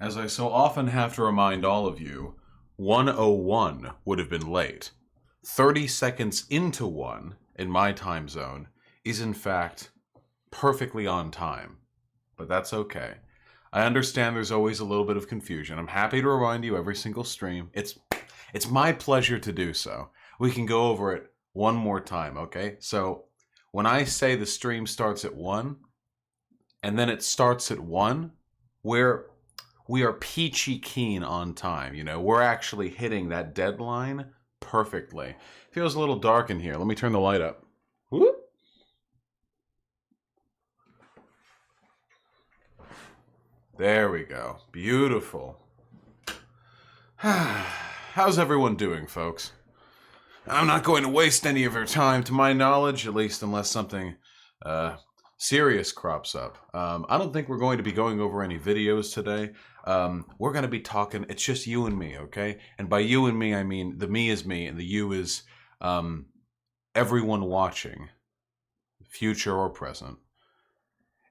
As I so often have to remind all of you, 101 would have been late. 30 seconds into 1 in my time zone is in fact perfectly on time. But that's okay. I understand there's always a little bit of confusion. I'm happy to remind you every single stream. It's my pleasure to do so. We can go over it one more time, okay? So when I say the stream starts at 1 and then it starts at 1, we are peachy keen on time, you know? We're actually hitting that deadline perfectly. Feels a little dark in here. Let me turn the light up. Whoop. There we go. Beautiful. How's everyone doing, folks? I'm not going to waste any of your time, to my knowledge, at least unless something serious crops up. I don't think we're going to be going over any videos today. We're going to be talking, it's just you and me, okay? And by you and me, I mean the me is me, and the you is everyone watching, future or present.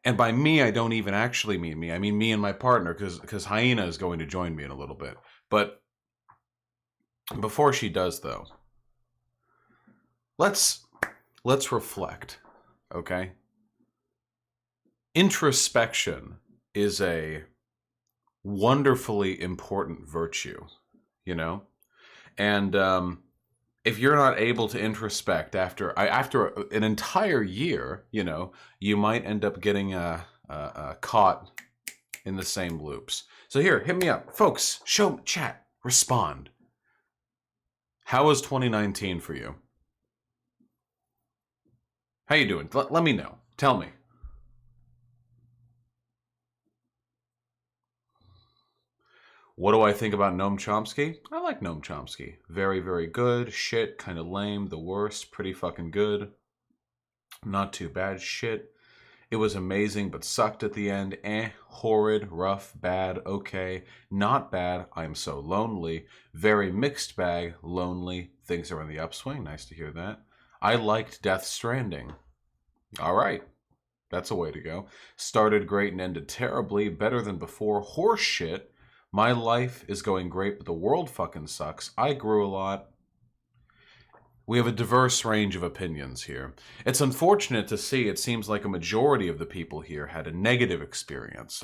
And by me, I don't even actually mean me. I mean me and my partner, because Hyena is going to join me in a little bit. But before she does, though, let's reflect, okay? Introspection is a wonderfully important virtue, you know? And if you're not able to introspect after an entire year, you know, you might end up getting caught in the same loops. So here, hit me up. Folks, show, chat, respond. How was 2019 for you? How you doing? Let me know. Tell me. What do I think about Noam Chomsky? I like Noam Chomsky. Very, very good. Shit, kind of lame. The worst. Pretty fucking good. Not too bad. Shit. It was amazing, but sucked at the end. Horrid, rough, bad, okay. Not bad. I'm so lonely. Very mixed bag. Lonely. Things are in the upswing. Nice to hear that. I liked Death Stranding. All right. That's a way to go. Started great and ended terribly. Better than before. Horse shit. My life is going great, but the world fucking sucks. I grew a lot. We have a diverse range of opinions here. It's unfortunate to see it seems like a majority of the people here had a negative experience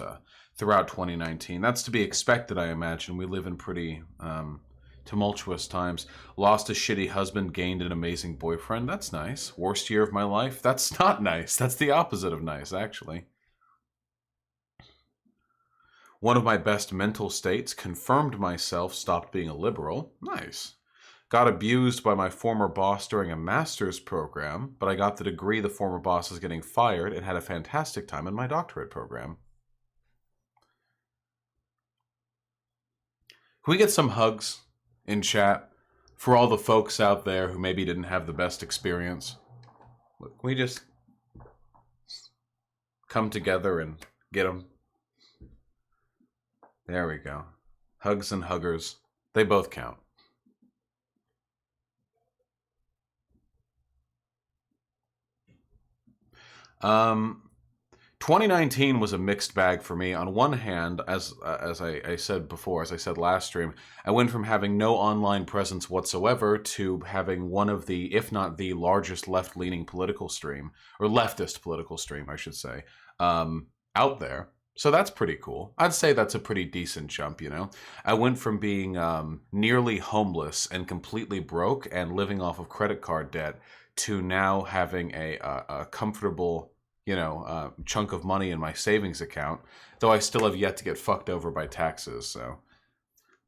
throughout 2019. That's to be expected, I imagine. We live in pretty tumultuous times. Lost a shitty husband, gained an amazing boyfriend. That's nice. Worst year of my life? That's not nice. That's the opposite of nice, actually. One of my best mental states, confirmed myself, stopped being a liberal. Nice. Got abused by my former boss during a master's program, but I got the degree the former boss is getting fired and had a fantastic time in my doctorate program. Can we get some hugs in chat for all the folks out there who maybe didn't have the best experience? Can we just come together and get them? There we go. Hugs and huggers. They both count. Um, 2019 was a mixed bag for me. On one hand, as I said before, as I said last stream, I went from having no online presence whatsoever to having one of the, if not the largest left-leaning political stream, or leftist political stream, I should say, out there. So that's pretty cool. I'd say that's a pretty decent jump, you know? I went from being nearly homeless and completely broke and living off of credit card debt to now having a comfortable, you know, chunk of money in my savings account, though I still have yet to get fucked over by taxes, so.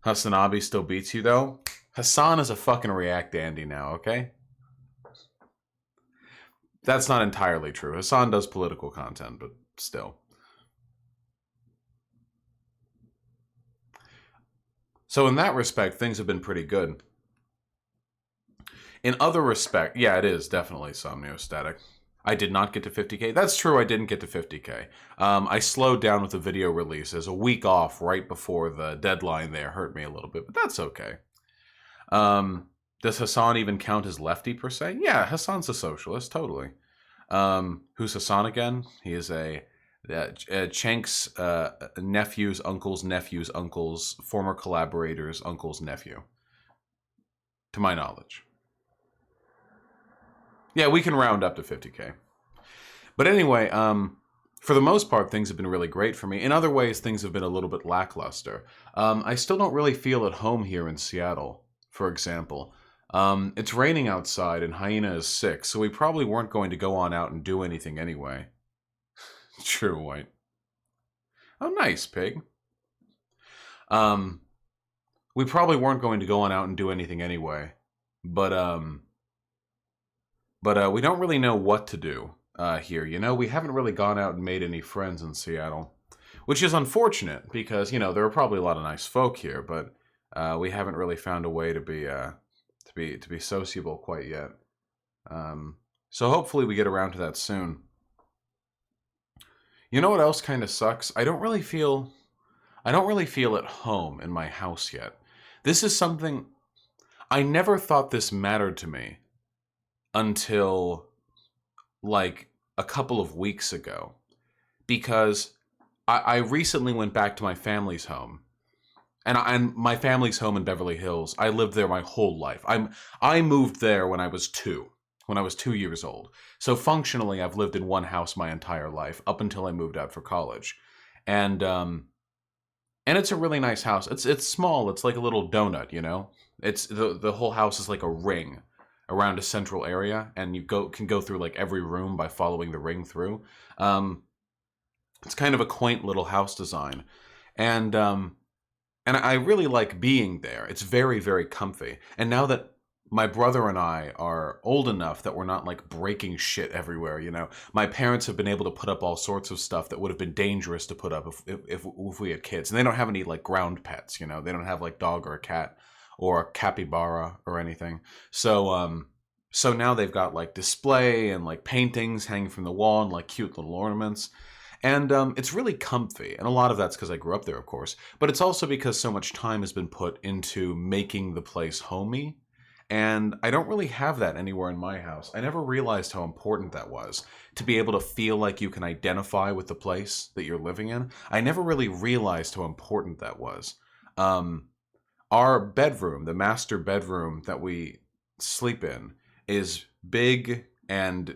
Hasanabi still beats you, though? Hassan is a fucking React dandy now, okay? That's not entirely true. Hassan does political content, but still. So in that respect, things have been pretty good. In other respect, yeah, it is definitely somniostatic. I did not get to 50K. That's true, I didn't get to 50K. I slowed down with the video releases. A week off right before the deadline there hurt me a little bit, but that's okay. Does Hassan even count as lefty per se? Yeah, Hassan's a socialist, totally. Who's Hassan again? He is a Chank's nephew's uncle's former collaborator's uncle's nephew, to my knowledge. Yeah, we can round up to 50K. But anyway, for the most part, things have been really great for me. In other ways, things have been a little bit lackluster. I still don't really feel at home here in Seattle, for example. It's raining outside and Hyena is sick, so we probably weren't going to go on out and do anything anyway. True, White. Oh, nice, Pig. We probably weren't going to go on out and do anything anyway. But we don't really know what to do here. You know, we haven't really gone out and made any friends in Seattle, which is unfortunate because, you know, there are probably a lot of nice folk here, but we haven't really found a way to be sociable quite yet. So hopefully we get around to that soon. You know what else kind of sucks? I don't really feel at home in my house yet. This is something I never thought this mattered to me until like a couple of weeks ago, because I recently went back to my family's home, and my family's home in Beverly Hills. I lived there my whole life. I moved there when I was 2 years old. So functionally, I've lived in one house my entire life up until I moved out for college, and it's a really nice house. It's small. It's like a little donut, you know. It's the whole house is like a ring around a central area, and you can go through like every room by following the ring through. It's kind of a quaint little house design, and I really like being there. It's very, very comfy. And now that my brother and I are old enough that we're not like breaking shit everywhere, you know, my parents have been able to put up all sorts of stuff that would have been dangerous to put up if we had kids. And they don't have any like ground pets, you know, they don't have like dog or a cat or a capybara or anything. So so now they've got like display and like paintings hanging from the wall and like cute little ornaments. And it's really comfy. And a lot of that's because I grew up there, of course. But it's also because so much time has been put into making the place homey. And I don't really have that anywhere in my house. I never realized how important that was, to be able to feel like you can identify with the place that you're living in. I never really realized how important that was. Our bedroom, the master bedroom that we sleep in, is big and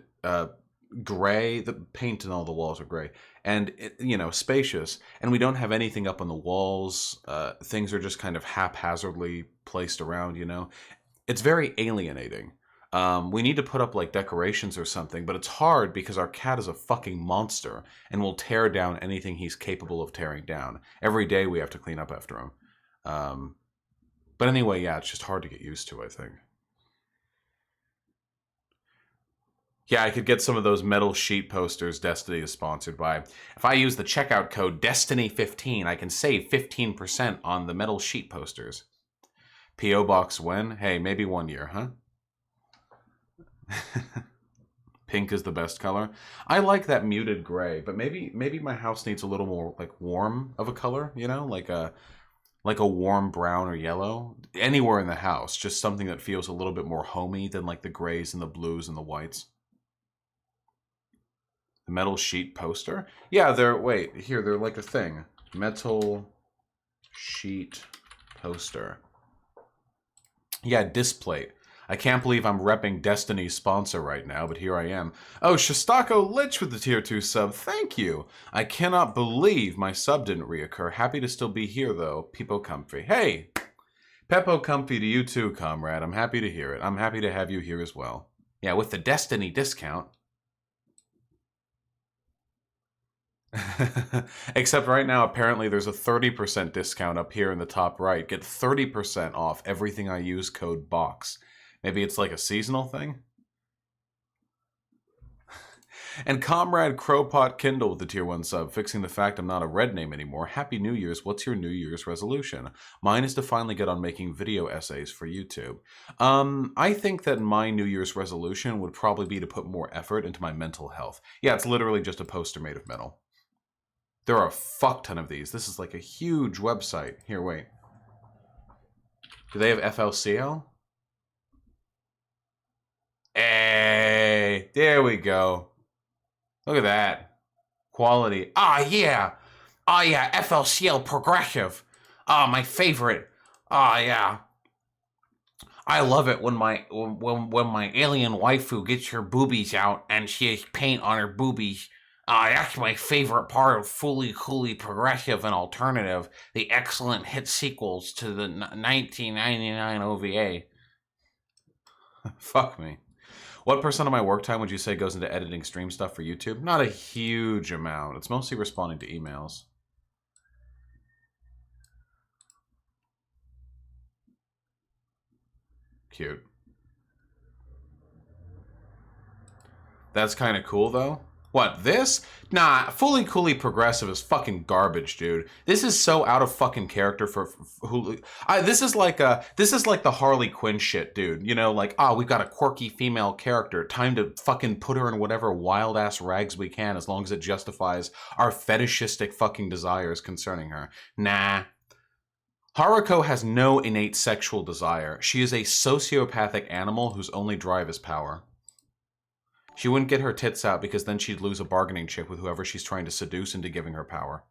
gray. The paint and all the walls are gray, and you know, spacious. And we don't have anything up on the walls. Things are just kind of haphazardly placed around. You know, it's very alienating. We need to put up like decorations or something, but it's hard because our cat is a fucking monster and will tear down anything he's capable of tearing down. Every day we have to clean up after him. But anyway, yeah, it's just hard to get used to, I think. Yeah, I could get some of those metal sheet posters Destiny is sponsored by. If I use the checkout code Destiny15, I can save 15% on the metal sheet posters. P.O. Box when? Hey, maybe 1 year, huh? Pink is the best color. I like that muted gray, but maybe my house needs a little more like warm of a color, you know, like a warm brown or yellow. Anywhere in the house, just something that feels a little bit more homey than like the grays and the blues and the whites. The metal sheet poster? Yeah, they're like a thing. Metal sheet poster. Yeah, Displate. I can't believe I'm repping Destiny's sponsor right now, but here I am. Oh, Shostako Lich with the tier 2 sub. Thank you. I cannot believe my sub didn't reoccur. Happy to still be here, though. Peepo Comfy. Hey! Peppo Comfy to you too, comrade. I'm happy to hear it. I'm happy to have you here as well. Yeah, with the Destiny discount. Except right now, apparently there's a 30% discount up here in the top right. Get 30% off everything I use code BOX. Maybe it's like a seasonal thing? And Comrade Crowpot Kindle with the tier 1 sub, fixing the fact I'm not a red name anymore. Happy New Year's. What's your New Year's resolution? Mine is to finally get on making video essays for YouTube. I think that my New Year's resolution would probably be to put more effort into my mental health. Yeah, it's literally just a poster made of metal. There are a fuck ton of these. This is like a huge website. Here, wait. Do they have FLCL? Hey, there we go. Look at that. Quality. Ah, yeah. Oh, yeah. FLCL Progressive. Ah, my favorite. Ah, yeah. I love it when my alien waifu gets her boobies out and she has paint on her boobies. That's my favorite part of Fully Coolly Progressive and Alternative, the excellent hit sequels to the 1999 OVA. Fuck me. What percent of my work time would you say goes into editing stream stuff for YouTube? Not a huge amount. It's mostly responding to emails. Cute. That's kind of cool, though. What, this? Nah, Fully Coolly Progressive is fucking garbage, dude. This is so out of fucking character for Hulu. This is like the Harley Quinn shit, dude. You know, like, we've got a quirky female character. Time to fucking put her in whatever wild-ass rags we can, as long as it justifies our fetishistic fucking desires concerning her. Nah. Haruko has no innate sexual desire. She is a sociopathic animal whose only drive is power. She wouldn't get her tits out because then she'd lose a bargaining chip with whoever she's trying to seduce into giving her power.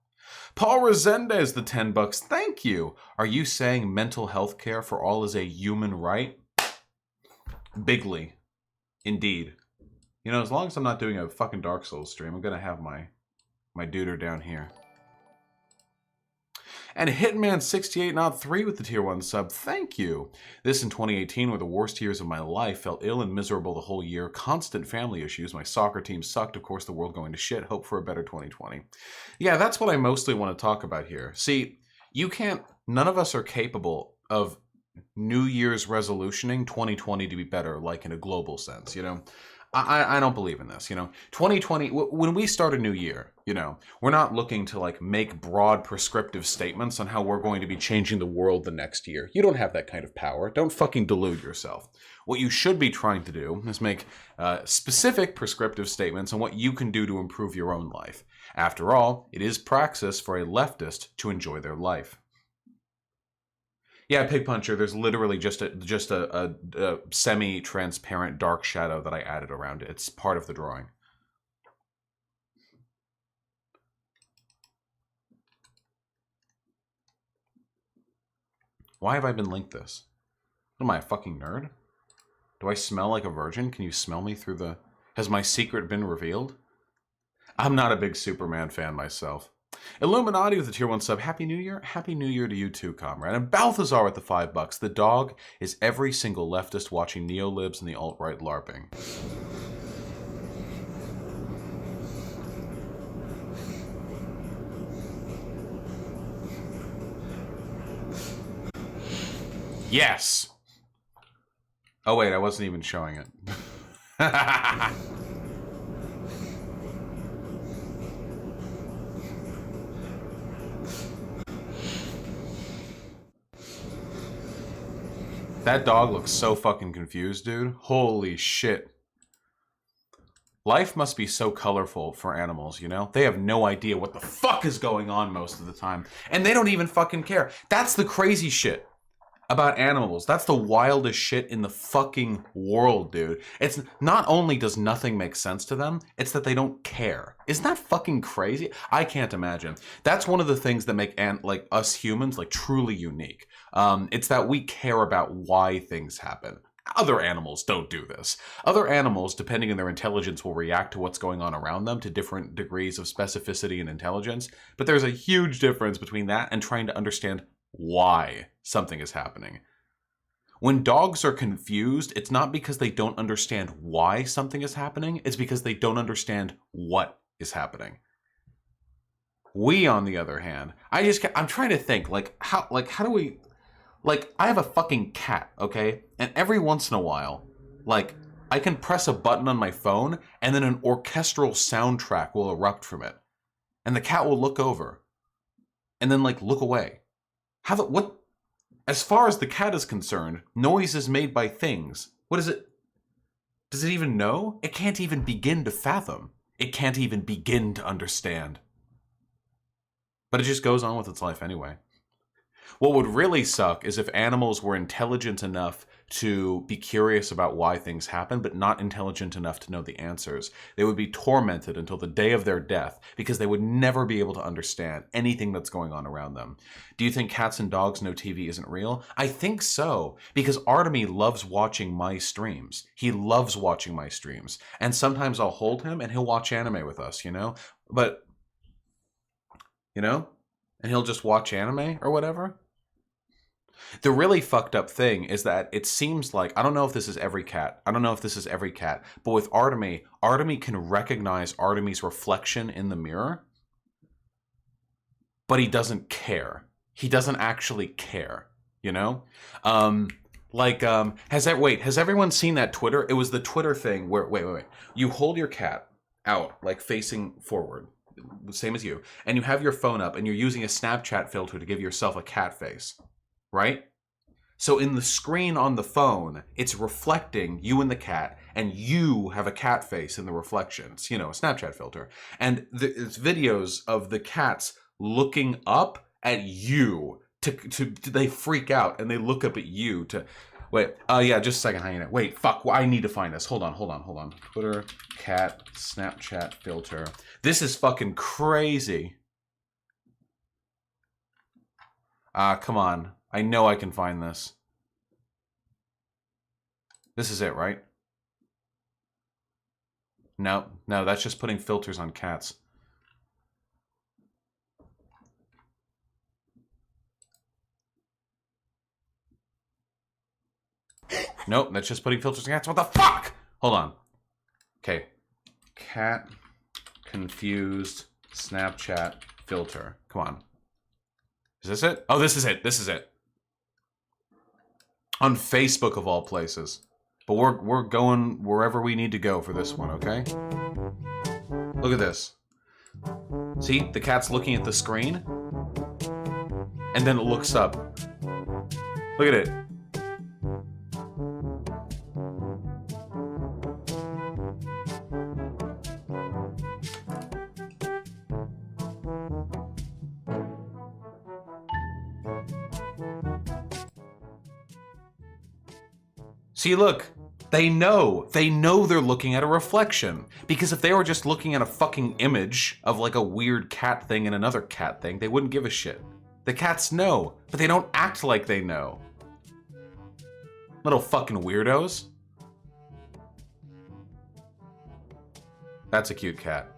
Paul Resendez, the $10. Thank you. Are you saying mental health care for all is a human right? Bigly. Indeed. You know, as long as I'm not doing a fucking Dark Souls stream, I'm gonna have my duder down here. And Hitman6803 with the tier 1 sub, thank you. This in 2018 were the worst years of my life. Felt ill and miserable the whole year. Constant family issues. My soccer team sucked. Of course, the world going to shit. Hope for a better 2020. Yeah, that's what I mostly want to talk about here. See, none of us are capable of New Year's resolutioning 2020 to be better, like in a global sense, you know? I don't believe in this, you know. 2020, when we start a new year, you know, we're not looking to like make broad prescriptive statements on how we're going to be changing the world the next year. You don't have that kind of power. Don't fucking delude yourself. What you should be trying to do is make specific prescriptive statements on what you can do to improve your own life. After all, it is praxis for a leftist to enjoy their life. Yeah, Pig Puncher, there's literally just a semi-transparent dark shadow that I added around it. It's part of the drawing. Why have I been linked this? What am I, a fucking nerd? Do I smell like a virgin? Can you smell me through the... Has my secret been revealed? I'm not a big Superman fan myself. Illuminati with the tier 1 sub. Happy New Year. Happy New Year to you too, comrade. And Balthazar with the $5. The dog is every single leftist watching neo-libs and the alt-right LARPing. Yes! Oh wait, I wasn't even showing it. That dog looks so fucking confused, dude. Holy shit. Life must be so colorful for animals, you know? They have no idea what the fuck is going on most of the time. And they don't even fucking care. That's the crazy shit about animals. That's the wildest shit in the fucking world, dude. It's not only does nothing make sense to them, it's that they don't care. Isn't that fucking crazy? I can't imagine. That's one of the things that make like us humans like truly unique. It's that we care about why things happen. Other animals don't do this. Other animals, depending on their intelligence, will react to what's going on around them to different degrees of specificity and intelligence. But there's a huge difference between that and trying to understand why something is happening. When dogs are confused, it's not because they don't understand why something is happening, it's because they don't understand what is happening. We, on the other hand, I'm trying to think, how do we, I have a fucking cat, okay? And every once in a while, I can press a button on my phone and then an orchestral soundtrack will erupt from it. And the cat will look over and then look away. As far as the cat is concerned, noise is made by things. What is it? Does it even know? It can't even begin to fathom. It can't even begin to understand. But it just goes on with its life anyway. What would really suck is if animals were intelligent enough to be curious about why things happen, but not intelligent enough to know the answers. They would be tormented until the day of their death because they would never be able to understand anything that's going on around them. Do you think cats and dogs know TV isn't real? I think so, because Artemy loves watching my streams. He loves watching my streams. And sometimes I'll hold him and he'll watch anime with us, you know? But, you know? And he'll just watch anime or whatever. The really fucked up thing is that it seems like, I don't know if this is every cat, but with Artemy, Artemy can recognize Artemy's reflection in the mirror, but he doesn't care. He doesn't actually care, you know? Has everyone seen that Twitter? It was the Twitter thing where, wait. You hold your cat out, like facing forward, same as you, and you have your phone up and you're using a Snapchat filter to give yourself a cat face. Right? So in the screen on the phone, it's reflecting you and the cat, and you have a cat face in the reflection. It's, you know, a Snapchat filter. And it's videos of the cats looking up at you. They freak out, and they look up at you to... Wait, yeah, just a second, hang on. Wait, fuck, I need to find this. Hold on. Twitter, cat, Snapchat filter. This is fucking crazy. Come on. I know I can find this. This is it, right? No, that's just putting filters on cats. Nope, that's just putting filters on cats. What the fuck? Hold on. Okay. Cat confused Snapchat filter. Come on. Is this it? Oh, this is it. On Facebook of all places. But we're going wherever we need to go for this one, okay? Look at this. See? The cat's looking at the screen. And then it looks up. Look at it. See, look, they know they're looking at a reflection. Because if they were just looking at a fucking image of like a weird cat thing and another cat thing, they wouldn't give a shit. The cats know, but they don't act like they know. Little fucking weirdos. That's a cute cat.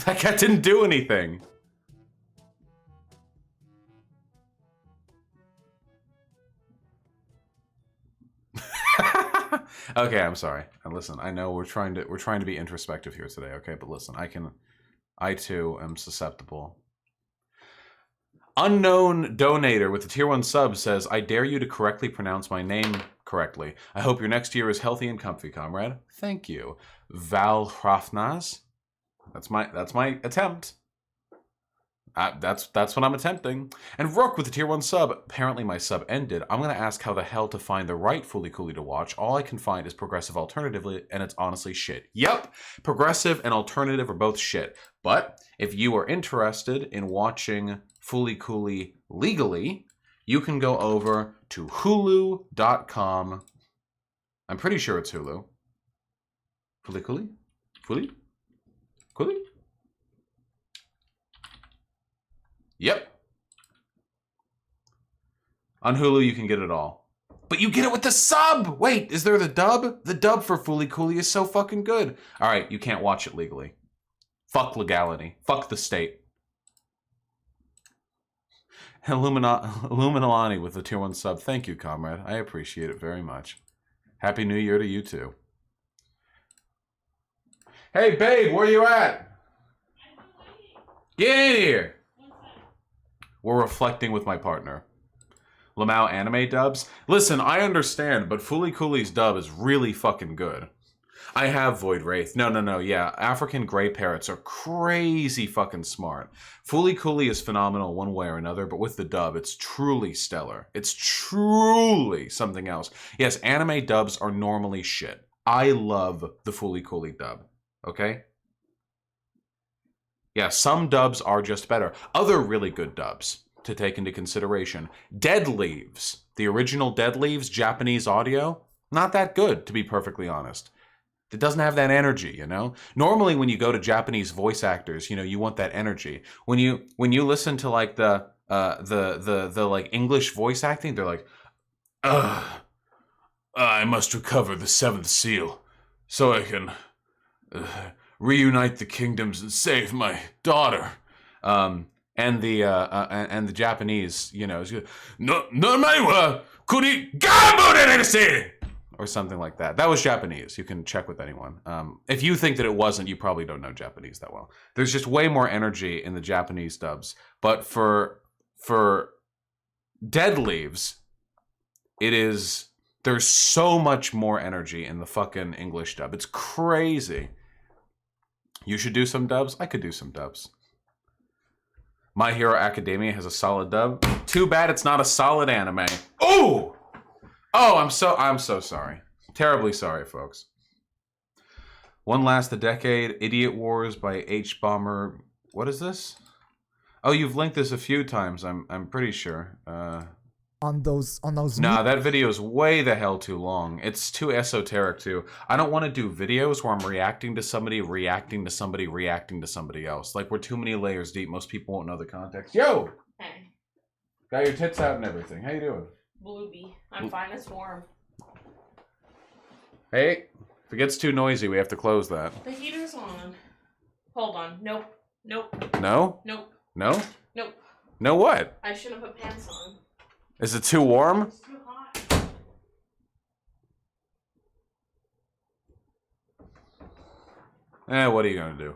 That cat didn't do anything. Okay, I'm sorry. And listen, I know we're trying to be introspective here today, okay? But listen, I too am susceptible. Unknown donator with the tier 1 sub says, I dare you to correctly pronounce my name correctly. I hope your next year is healthy and comfy, comrade. Thank you. Val Hrafnaz. That's my attempt. That's what I'm attempting. And Rook with the tier 1 sub. Apparently my sub ended. I'm going to ask how the hell to find the right Fooly Cooly to watch. All I can find is Progressive Alternatively, and it's honestly shit. Yep, Progressive and Alternative are both shit. But if you are interested in watching Fooly Cooly legally, you can go over to Hulu.com. I'm pretty sure it's Hulu. Fooly Cooly? Fooly? Cooly? Yep. On Hulu, you can get it all. But you get it with the sub! Wait, is there the dub? The dub for Fooly Cooly is so fucking good. Alright, you can't watch it legally. Fuck legality. Fuck the state. Illuminati with the tier 1 sub. Thank you, comrade. I appreciate it very much. Happy New Year to you too. Hey, babe, where you at? Get in here! We're reflecting with my partner. Lamau anime dubs? Listen, I understand, but Fooly Cooly's dub is really fucking good. I have Void Wraith. No, yeah. African Grey Parrots are crazy fucking smart. Fooly Cooly is phenomenal one way or another, but with the dub, it's truly stellar. It's truly something else. Yes, anime dubs are normally shit. I love the Fooly Cooly dub. Okay? Yeah, some dubs are just better. Other really good dubs to take into consideration. Dead Leaves, the original Dead Leaves Japanese audio, not that good, to be perfectly honest. It doesn't have that energy, you know? Normally when you go to Japanese voice actors, you know, you want that energy. When you listen to like the like English voice acting, they're like, ugh, I must recover the seventh seal so I can reunite the kingdoms and save my daughter. And the Japanese, you know, no wa kuri gambu or something like that. That was Japanese. You can check with anyone. If you think that it wasn't, you probably don't know Japanese that well. There's just way more energy in the Japanese dubs. But for Dead Leaves, there's so much more energy in the fucking English dub. It's crazy. You should do some dubs. I could do some dubs. My Hero Academia has a solid dub. Too bad it's not a solid anime. Oh! Oh, I'm so sorry. Terribly sorry, folks. One Last a Decade, Idiot Wars by H Bomber. What is this? Oh, you've linked this a few times. I'm pretty sure. On those. Nah, that video is way the hell too long. It's too esoteric too. I don't want to do videos where I'm reacting to somebody, reacting to somebody, reacting to somebody else. Like we're too many layers deep. Most people won't know the context. Yo! Hey. Got your tits out and everything. How you doing? Blueby. I'm fine as warm. Hey, if it gets too noisy, we have to close that. The heater's on. Hold on. Nope. Nope. No? Nope. No? Nope. No what? I should have put pants on. Is it too warm? It's too hot. What are you gonna do?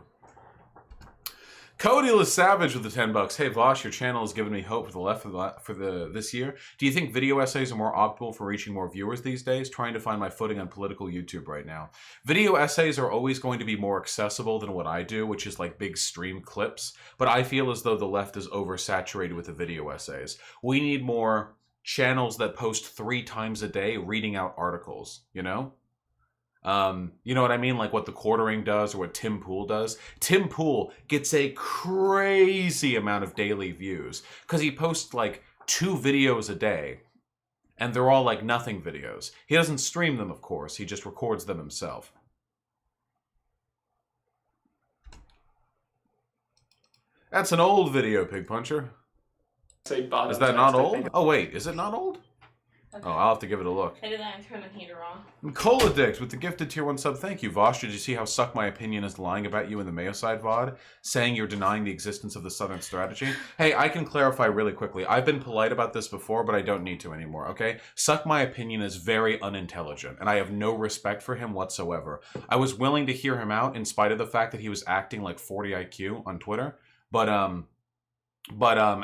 Cody LaSavage with the $10. Hey Vosh, your channel has given me hope for the left for this year. Do you think video essays are more optimal for reaching more viewers these days? Trying to find my footing on political YouTube right now. Video essays are always going to be more accessible than what I do, which is like big stream clips. But I feel as though the left is oversaturated with the video essays. We need more channels that post 3 times a day reading out articles, you know? You know what I mean? Like what the Quartering does or what Tim Pool does. Tim Pool gets a crazy amount of daily views because he posts like 2 videos a day and they're all like nothing videos. He doesn't stream them, of course. He just records them himself. That's an old video, Pig Puncher. Is that not old? Oh wait, is it not old? Okay. Oh, I'll have to give it a look. I did that and turn the heater on. Cola Dicks with the gifted tier 1 sub. Thank you, Vosh. Did you see how Suck My Opinion is lying about you in the Mayo Side VOD? Saying you're denying the existence of the Southern strategy? Hey, I can clarify really quickly. I've been polite about this before, but I don't need to anymore, okay? Suck My Opinion is very unintelligent, and I have no respect for him whatsoever. I was willing to hear him out in spite of the fact that he was acting like 40 IQ on Twitter, but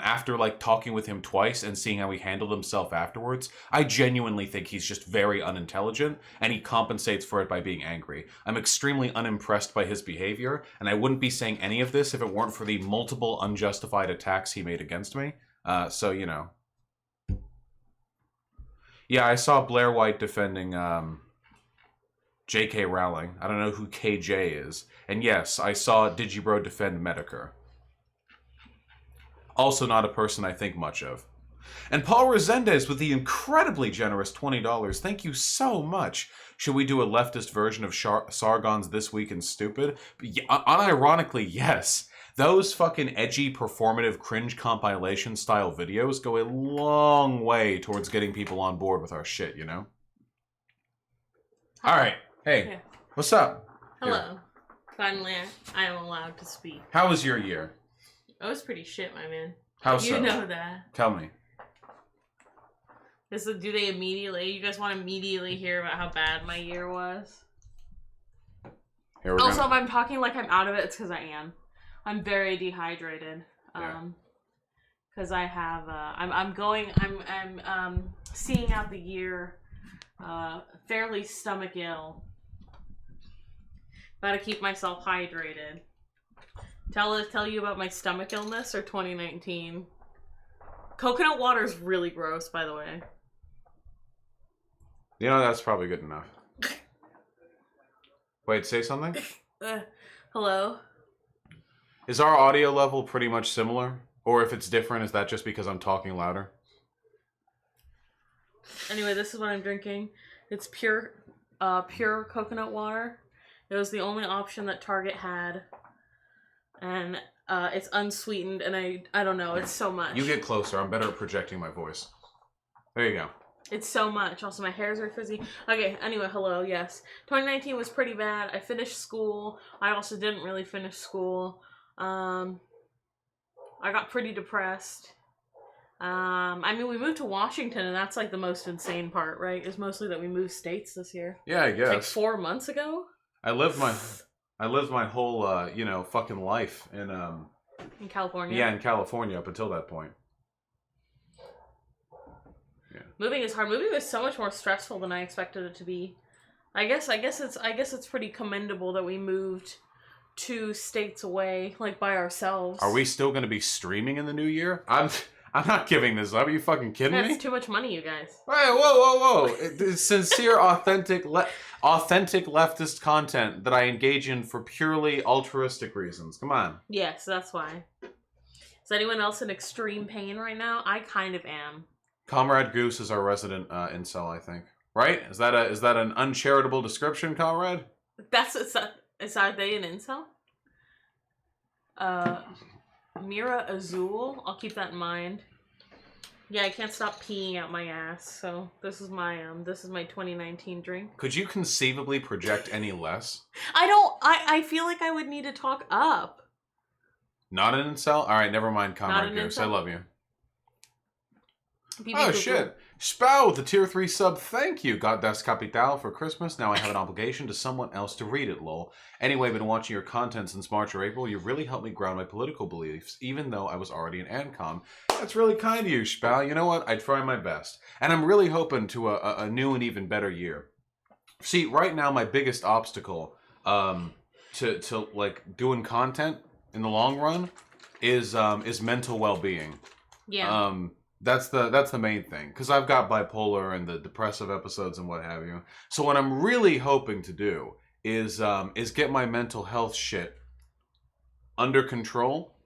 after like talking with him twice and seeing how he handled himself afterwards, I genuinely think he's just very unintelligent and he compensates for it by being angry. I'm extremely unimpressed by his behavior, and I wouldn't be saying any of this if it weren't for the multiple unjustified attacks he made against me. So, you know. Yeah, I saw Blair White defending J.K. Rowling. I don't know who KJ is. And yes, I saw Digibro defend Medicare. Also not a person I think much of. And Paul Resendez with the incredibly generous $20. Thank you so much. Should we do a leftist version of Sargon's This Week in Stupid? Unironically, yes. Those fucking edgy, performative, cringe compilation style videos go a long way towards getting people on board with our shit, you know? Alright. Hey. Yeah. What's up? Hello. Here. Finally, I am allowed to speak. How was your year? It was pretty shit, my man. How so? You know that. Tell me. Do they immediately? You guys want to immediately hear about how bad my year was? Also, if I'm talking like I'm out of it, it's because I am. I'm very dehydrated. Because I have. I'm seeing out the year, fairly stomach ill. Gotta keep myself hydrated. Tell you about my stomach illness or 2019? Coconut water is really gross, by the way. You know, that's probably good enough. Wait, say something? Hello? Is our audio level pretty much similar? Or if it's different, is that just because I'm talking louder? Anyway, this is what I'm drinking. It's pure coconut water. It was the only option that Target had. And it's unsweetened, and I don't know, it's so much. You get closer. I'm better at projecting my voice. There you go. It's so much. Also, my hair's very frizzy. Okay, anyway, hello, yes. 2019 was pretty bad. I finished school. I also didn't really finish school. I got pretty depressed. I mean, we moved to Washington, and that's like the most insane part, right? Is mostly that we moved states this year. Yeah, I guess. Like 4 months ago? I lived my whole, fucking life in California. Yeah, in California up until that point. Yeah. Moving is hard. Moving was so much more stressful than I expected it to be. I guess it's pretty commendable that we moved 2 states away, like by ourselves. Are we still going to be streaming in the new year? I'm not giving this up. Are you fucking kidding me? That's too much money, you guys. Hey, whoa! It's sincere, authentic leftist content that I engage in for purely altruistic reasons. Come on. Yes, that's why. Is anyone else in extreme pain right now? I kind of am. Comrade Goose is our resident incel, I think. Right? Is that an uncharitable description, Comrade? Is that they an incel? Mira Azul. I'll keep that in mind. Yeah, I can't stop peeing out my ass. So this is my 2019 drink. Could you conceivably project any less? I feel like I would need to talk up. Not an incel? All right, never mind, Comrade Goose. I love you. Oh shit! Spow with the tier 3 sub. Thank you, God Das Capital, for Christmas. Now I have an obligation to someone else to read it, lol. Anyway, been watching your content since March or April. You've really helped me ground my political beliefs, even though I was already an ANCOM. That's really kind of you, Spow. You know what? I try my best. And I'm really hoping to a new and even better year. See, right now my biggest obstacle to like doing content in the long run is mental well-being. Yeah. That's the main thing, because I've got bipolar and the depressive episodes and what have you. So what I'm really hoping to do is get my mental health shit under control,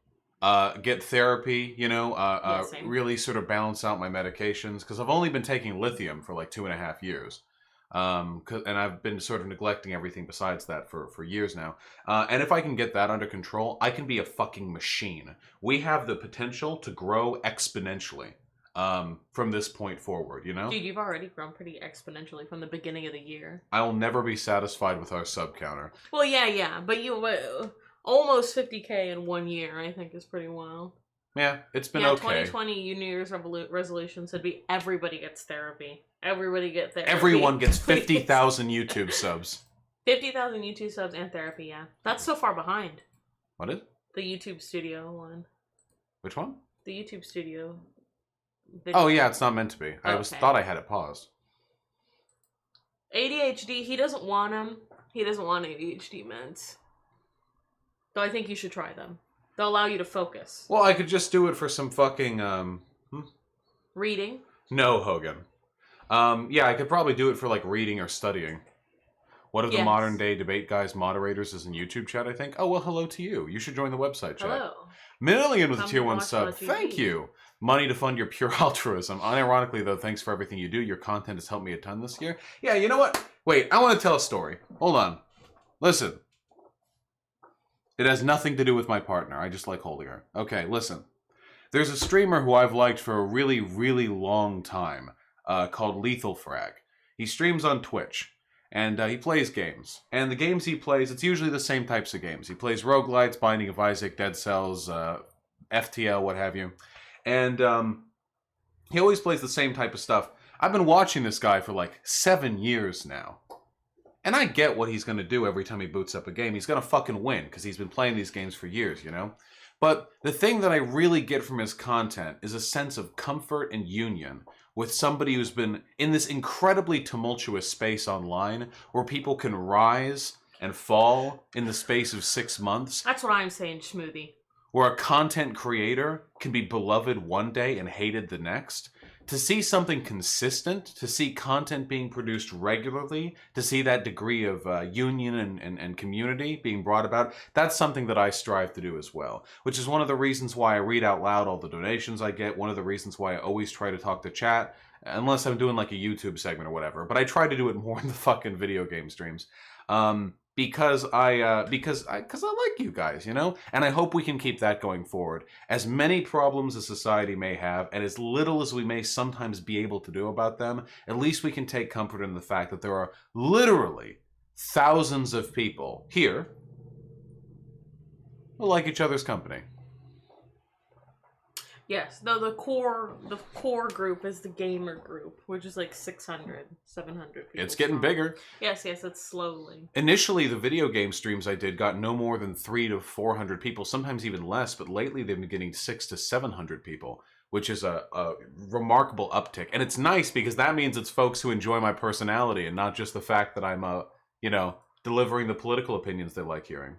get therapy, really sort of balance out my medications, because I've only been taking lithium for like 2.5 years. And I've been sort of neglecting everything besides that for years now. And if I can get that under control, I can be a fucking machine. We have the potential to grow exponentially. From this point forward, you know? Dude, you've already grown pretty exponentially from the beginning of the year. I'll never be satisfied with our sub counter. Well, yeah, but almost 50K in 1 year, I think, is pretty wild. Yeah, it's been okay. 2020 New Year's resolution said everybody gets therapy. Everybody get therapy. Everyone gets 50,000 YouTube subs. 50,000 YouTube subs and therapy, yeah. That's so far behind. What is? The YouTube Studio one. Which one? The YouTube Studio video. Oh, yeah, it's not meant to be. I thought I had it paused. ADHD, he doesn't want them. He doesn't want ADHD meds. Though I think you should try them. They'll allow you to focus. Well, I could just do it for some fucking, Reading? No, Hogan. Yeah, I could probably do it for, like, reading or studying. One of the modern day debate guys moderators is in YouTube chat, I think. Oh, well, hello to you. You should join the website chat. Hello. Million with a tier 1 sub. Thank you. Money to fund your pure altruism. Unironically, though, thanks for everything you do. Your content has helped me a ton this year. Yeah, you know what? Wait, I want to tell a story. Hold on. Listen. It has nothing to do with my partner. I just like holding her. Okay, listen. There's a streamer who I've liked for a really, really long time called Lethal Frag. He streams on Twitch. And he plays games. And the games he plays, it's usually the same types of games. He plays roguelites, Binding of Isaac, Dead Cells, FTL, what have you. And he always plays the same type of stuff. I've been watching this guy for like 7 years now. And I get what he's going to do every time he boots up a game. He's going to fucking win, because he's been playing these games for years, you know? But the thing that I really get from his content is a sense of comfort and union with somebody who's been in this incredibly tumultuous space online where people can rise and fall in the space of 6 months. That's what I'm saying, Schmoothie. Where a content creator can be beloved one day and hated the next. to see something consistent, to see content being produced regularly, to see that degree of union and community being brought about, that's something that I strive to do as well. Which is one of the reasons why I read out loud all the donations I get, one of the reasons why I always try to talk to chat, unless I'm doing like a YouTube segment or whatever. But I try to do it more in the fucking video game streams. Because I like you guys, you know? And I hope we can keep that going forward. As many problems as society may have, and as little as we may sometimes be able to do about them, at least we can take comfort in the fact that there are literally thousands of people here who like each other's company. Yes, though the core group is the gamer group, which is like 600, 700 people. It's getting bigger. Yes, it's slowly. Initially, the video game streams I did got no more than 300 to 400 people, sometimes even less, but lately they've been getting 600 to 700 people, which is a remarkable uptick. And it's nice because that means it's folks who enjoy my personality and not just the fact that I'm, delivering the political opinions they like hearing.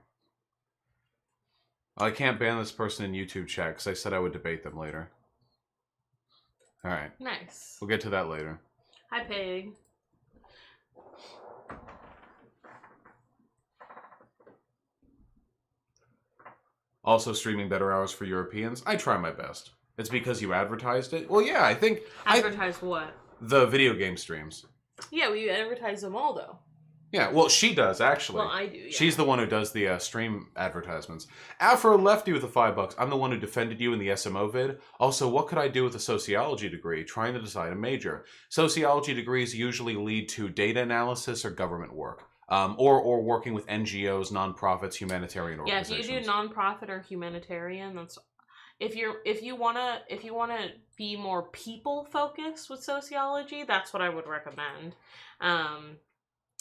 I can't ban this person in YouTube chat because I said I would debate them later. Alright. Nice. We'll get to that later. Hi, Pig. Also streaming better hours for Europeans. I try my best. It's because you advertised it? Well, yeah, I think... Advertise what? The video game streams. Yeah, we advertise them all, though. Yeah, well, she does, actually. Well, I do, yeah. She's the one who does the stream advertisements. Afro left you with the $5. I'm the one who defended you in the SMO vid. Also, what could I do with a sociology degree? Trying to decide a major. Sociology degrees usually lead to data analysis or government work. Or working with NGOs, nonprofits, humanitarian organizations. Yeah, if you do nonprofit or humanitarian, that's... If you wanna be more people focused with sociology, that's what I would recommend.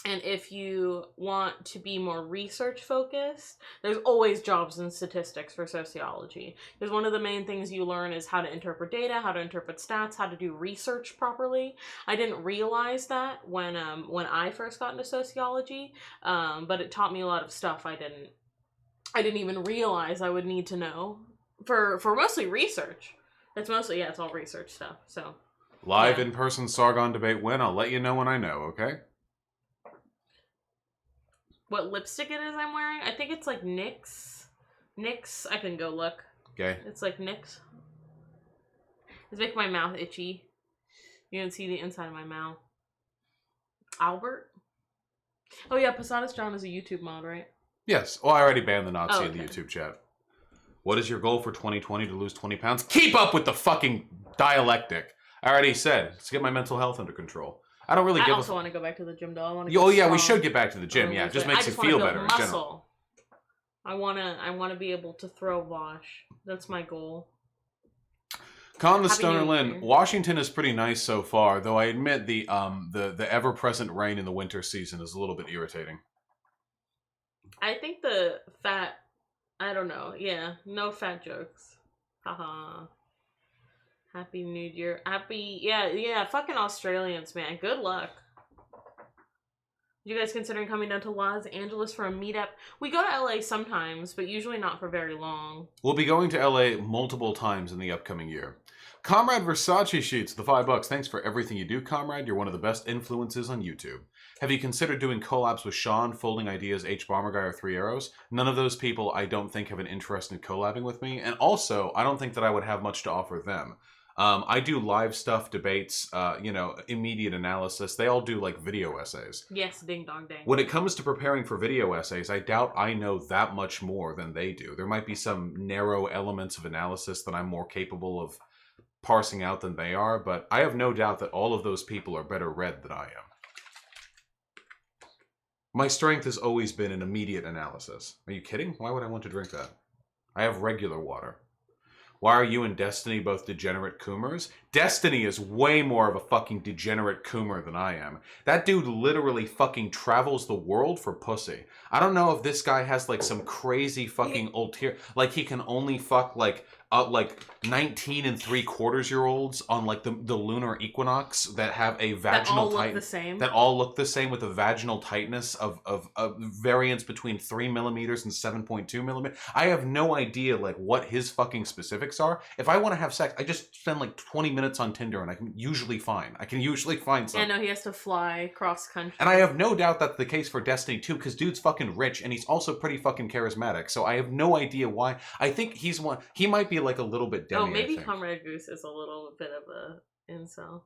And if you want to be more research focused, there's always jobs in statistics for sociology. Because one of the main things you learn is how to interpret data, how to interpret stats, how to do research properly. I didn't realize that when I first got into sociology, but it taught me a lot of stuff I didn't even realize I would need to know for mostly research. It's mostly, it's all research stuff. So live in-person Sargon debate win. I'll let you know when I know, okay? What lipstick it is I'm wearing? I think it's like NYX. NYX, I can go look. Okay. It's like NYX. It's making my mouth itchy. You can see the inside of my mouth. Albert? Oh yeah, Posadas John is a YouTube mod, right? Yes. Oh, I already banned the Nazi in the YouTube chat. What is your goal for 2020 to lose 20 pounds? Keep up with the fucking dialectic. I already said, to get my mental health under control. I don't really give I also want to go back to the gym, though. I want to. Oh yeah, we should get back to the gym. Yeah, it just makes you feel better in general. I wanna be able to throw Vosh. That's my goal. Con the Stoner Lynn, Washington is pretty nice so far, though I admit the ever-present rain in the winter season is a little bit irritating. I think the fat. I don't know. Yeah, no fat jokes. Haha. Happy New Year. Yeah, fucking Australians, man. Good luck. You guys considering coming down to Los Angeles for a meetup? We go to LA sometimes, but usually not for very long. We'll be going to LA multiple times in the upcoming year. Comrade Versace Sheets, the $5. Thanks for everything you do, Comrade. You're one of the best influences on YouTube. Have you considered doing collabs with Sean, Folding Ideas, H Bomber Guy, or Three Arrows? None of those people I don't think have an interest in collabing with me, and also I don't think that I would have much to offer them. I do live stuff, debates, immediate analysis. They all do like video essays. Yes, ding dong dang. When it comes to preparing for video essays, I doubt I know that much more than they do. There might be some narrow elements of analysis that I'm more capable of parsing out than they are, but I have no doubt that all of those people are better read than I am. My strength has always been in immediate analysis. Are you kidding? Why would I want to drink that? I have regular water. Why are you and Destiny both degenerate coomers? Destiny is way more of a fucking degenerate coomer than I am. That dude literally fucking travels the world for pussy. I don't know if this guy has like some crazy fucking ulterior... Like he can only fuck like 19 3/4-year-olds on like the lunar equinox that have a vaginal tightness that all look the same with a vaginal tightness of variance between 3 millimeters and 7.2 millimeters. I have no idea like what his fucking specifics are. If I want to have sex, I just spend like 20 minutes minutes on Tinder, and I can usually find Yeah, something. no, he has to fly cross country. And I have no doubt that's the case for Destiny too, because dude's fucking rich, and he's also pretty fucking charismatic. So I have no idea why. I think he's one. He might be like a little bit Demi. maybe Comrade Goose is a little bit of a incel.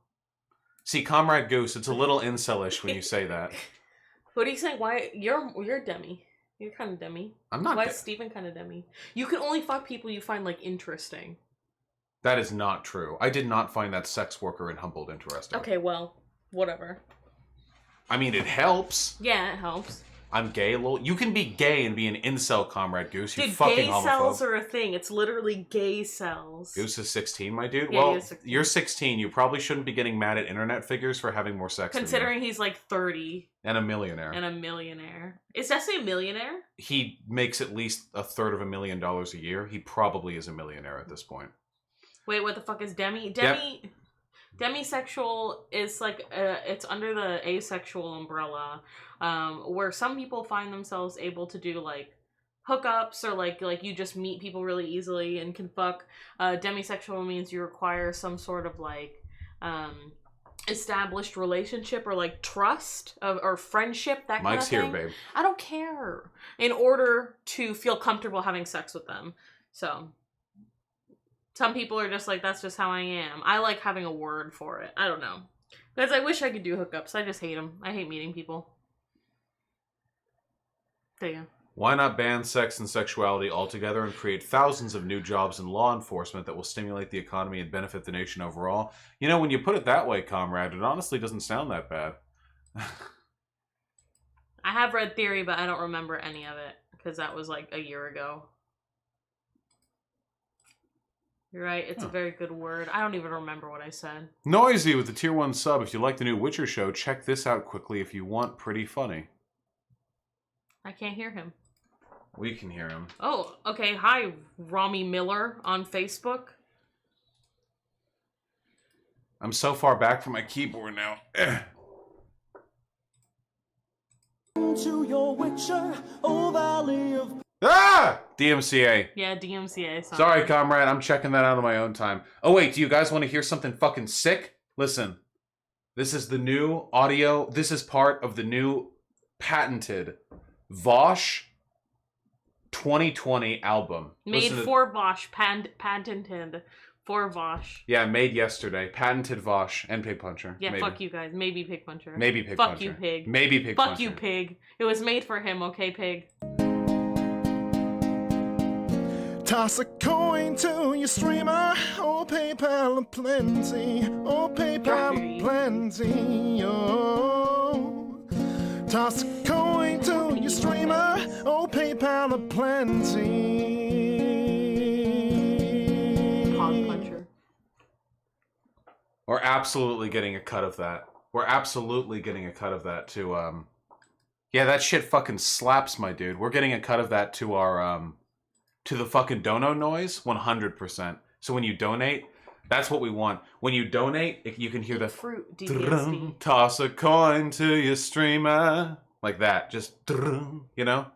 See, Comrade Goose, it's a little incelish when you say that. What are you saying? Why you're Demi? You're kind of Demi. I'm not. Why is Steven kind of Demi? You can only fuck people you find like interesting. That is not true. I did not find that sex worker in Humboldt interesting. Okay, well, whatever. I mean, it helps. Yeah, it helps. I'm gay, lol. You can be gay and be an incel, Comrade Goose. You Dude, fucking gay homophobe. cells are a thing. It's literally gay cells. Goose is 16, my dude. Yeah, Well, he is 16. you're 16. You probably shouldn't be getting mad at internet figures for having more sex Considering he's like 30 than you. And a millionaire. and a millionaire. Is Destiny a millionaire? He makes at least $1/3 a year. He probably is a millionaire at this point. Wait, what the fuck is Demi? Demisexual is like it's under the asexual umbrella, where some people find themselves able to do like hookups or like you just meet people really easily and can fuck. Demisexual means you require some sort of like established relationship or like trust or friendship, that Mike's kind here, of thing. babe. I don't care. In order to feel comfortable having sex with them. So some people are just like, that's just how I am. I like having a word for it. I don't know. Because I wish I could do hookups. I just hate them. I hate meeting people. There you go. Why not ban sex and sexuality altogether and create thousands of new jobs in law enforcement that will stimulate the economy and benefit the nation overall? You know, when you put it that way, comrade, it honestly doesn't sound that bad. I have read Theory, but I don't remember any of it. Because that was like a year ago. You're right, it's a very good word. I don't even remember what I said. Noisy with the tier 1 sub. If you like the new Witcher show, check this out quickly if you want pretty funny. I can't hear him. We can hear him. Oh, okay. Hi, Rami Miller on Facebook. I'm so far back from my keyboard now. To your Witcher, O Valley of Ah! DMCA. Yeah, DMCA. Sorry, comrade. I'm checking that out on my own time. Oh, wait. Do you guys want to hear something fucking sick? Listen. This is the new audio. This is part of the new patented Vosh 2020 album. Made Listen to- for Bosch. Patented for Vosh. Yeah, made yesterday. Patented Vosh and Pig Puncher. Yeah, maybe. fuck you guys. Maybe Pig Puncher. Maybe Pig fuck Puncher. you, Pig. Maybe Pig Fuck Puncher. you, Pig. It was made for him, okay, Pig? Toss a coin to your streamer, oh PayPal and plenty, oh PayPal and plenty, oh. Toss a coin to your streamer, oh PayPal and plenty. Hog Puncher. We're absolutely getting a cut of that. We're absolutely getting a cut of that to, yeah, that shit fucking slaps, my dude. We're getting a cut of that to our, to the fucking dono noise, 100%. So when you donate, that's what we want. When you donate, you can hear the Fruit DBSD. toss a coin to your streamer. Like that. Just, you know?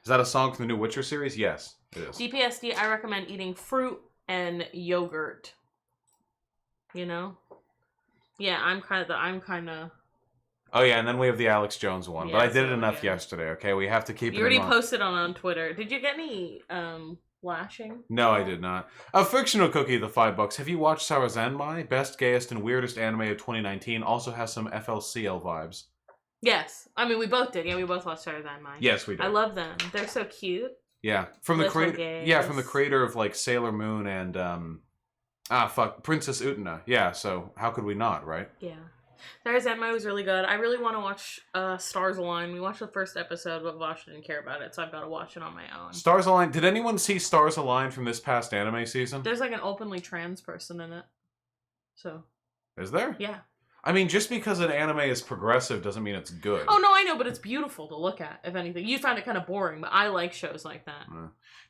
Is that a song from the new Witcher series? Yes, it is. DPSD, I recommend eating fruit and yogurt. You know? Yeah, I'm kind of. Oh yeah, and then we have the Alex Jones one. But Yeah, I did it so, enough yeah. yesterday, okay? We have to keep it You already in mind. posted on Twitter. Did you get any lashing? No, I did not. A fictional cookie, the $5. Have you watched Sarazanmai? Best, gayest, and weirdest anime of 2019. Also has some FLCL vibes. Yes. I mean, we both did. Yeah, we both watched Sarazanmai. Yes, we did. I love them. They're so cute. Yeah, from the Little creator. gays. Yeah, from the creator of like Sailor Moon and Princess Utena. Yeah, so how could we not, right? Yeah. Sarazanmai was really good. I really want to watch Stars Align. We watched the first episode, but Vosh didn't care about it, so I've got to watch it on my own. Stars Align. Did anyone see Stars Align from this past anime season? There's like an openly trans person in it. So, Is there? yeah. I mean, just because an anime is progressive doesn't mean it's good. Oh no, I know, but it's beautiful to look at. If anything, you find it kind of boring, but I like shows like that.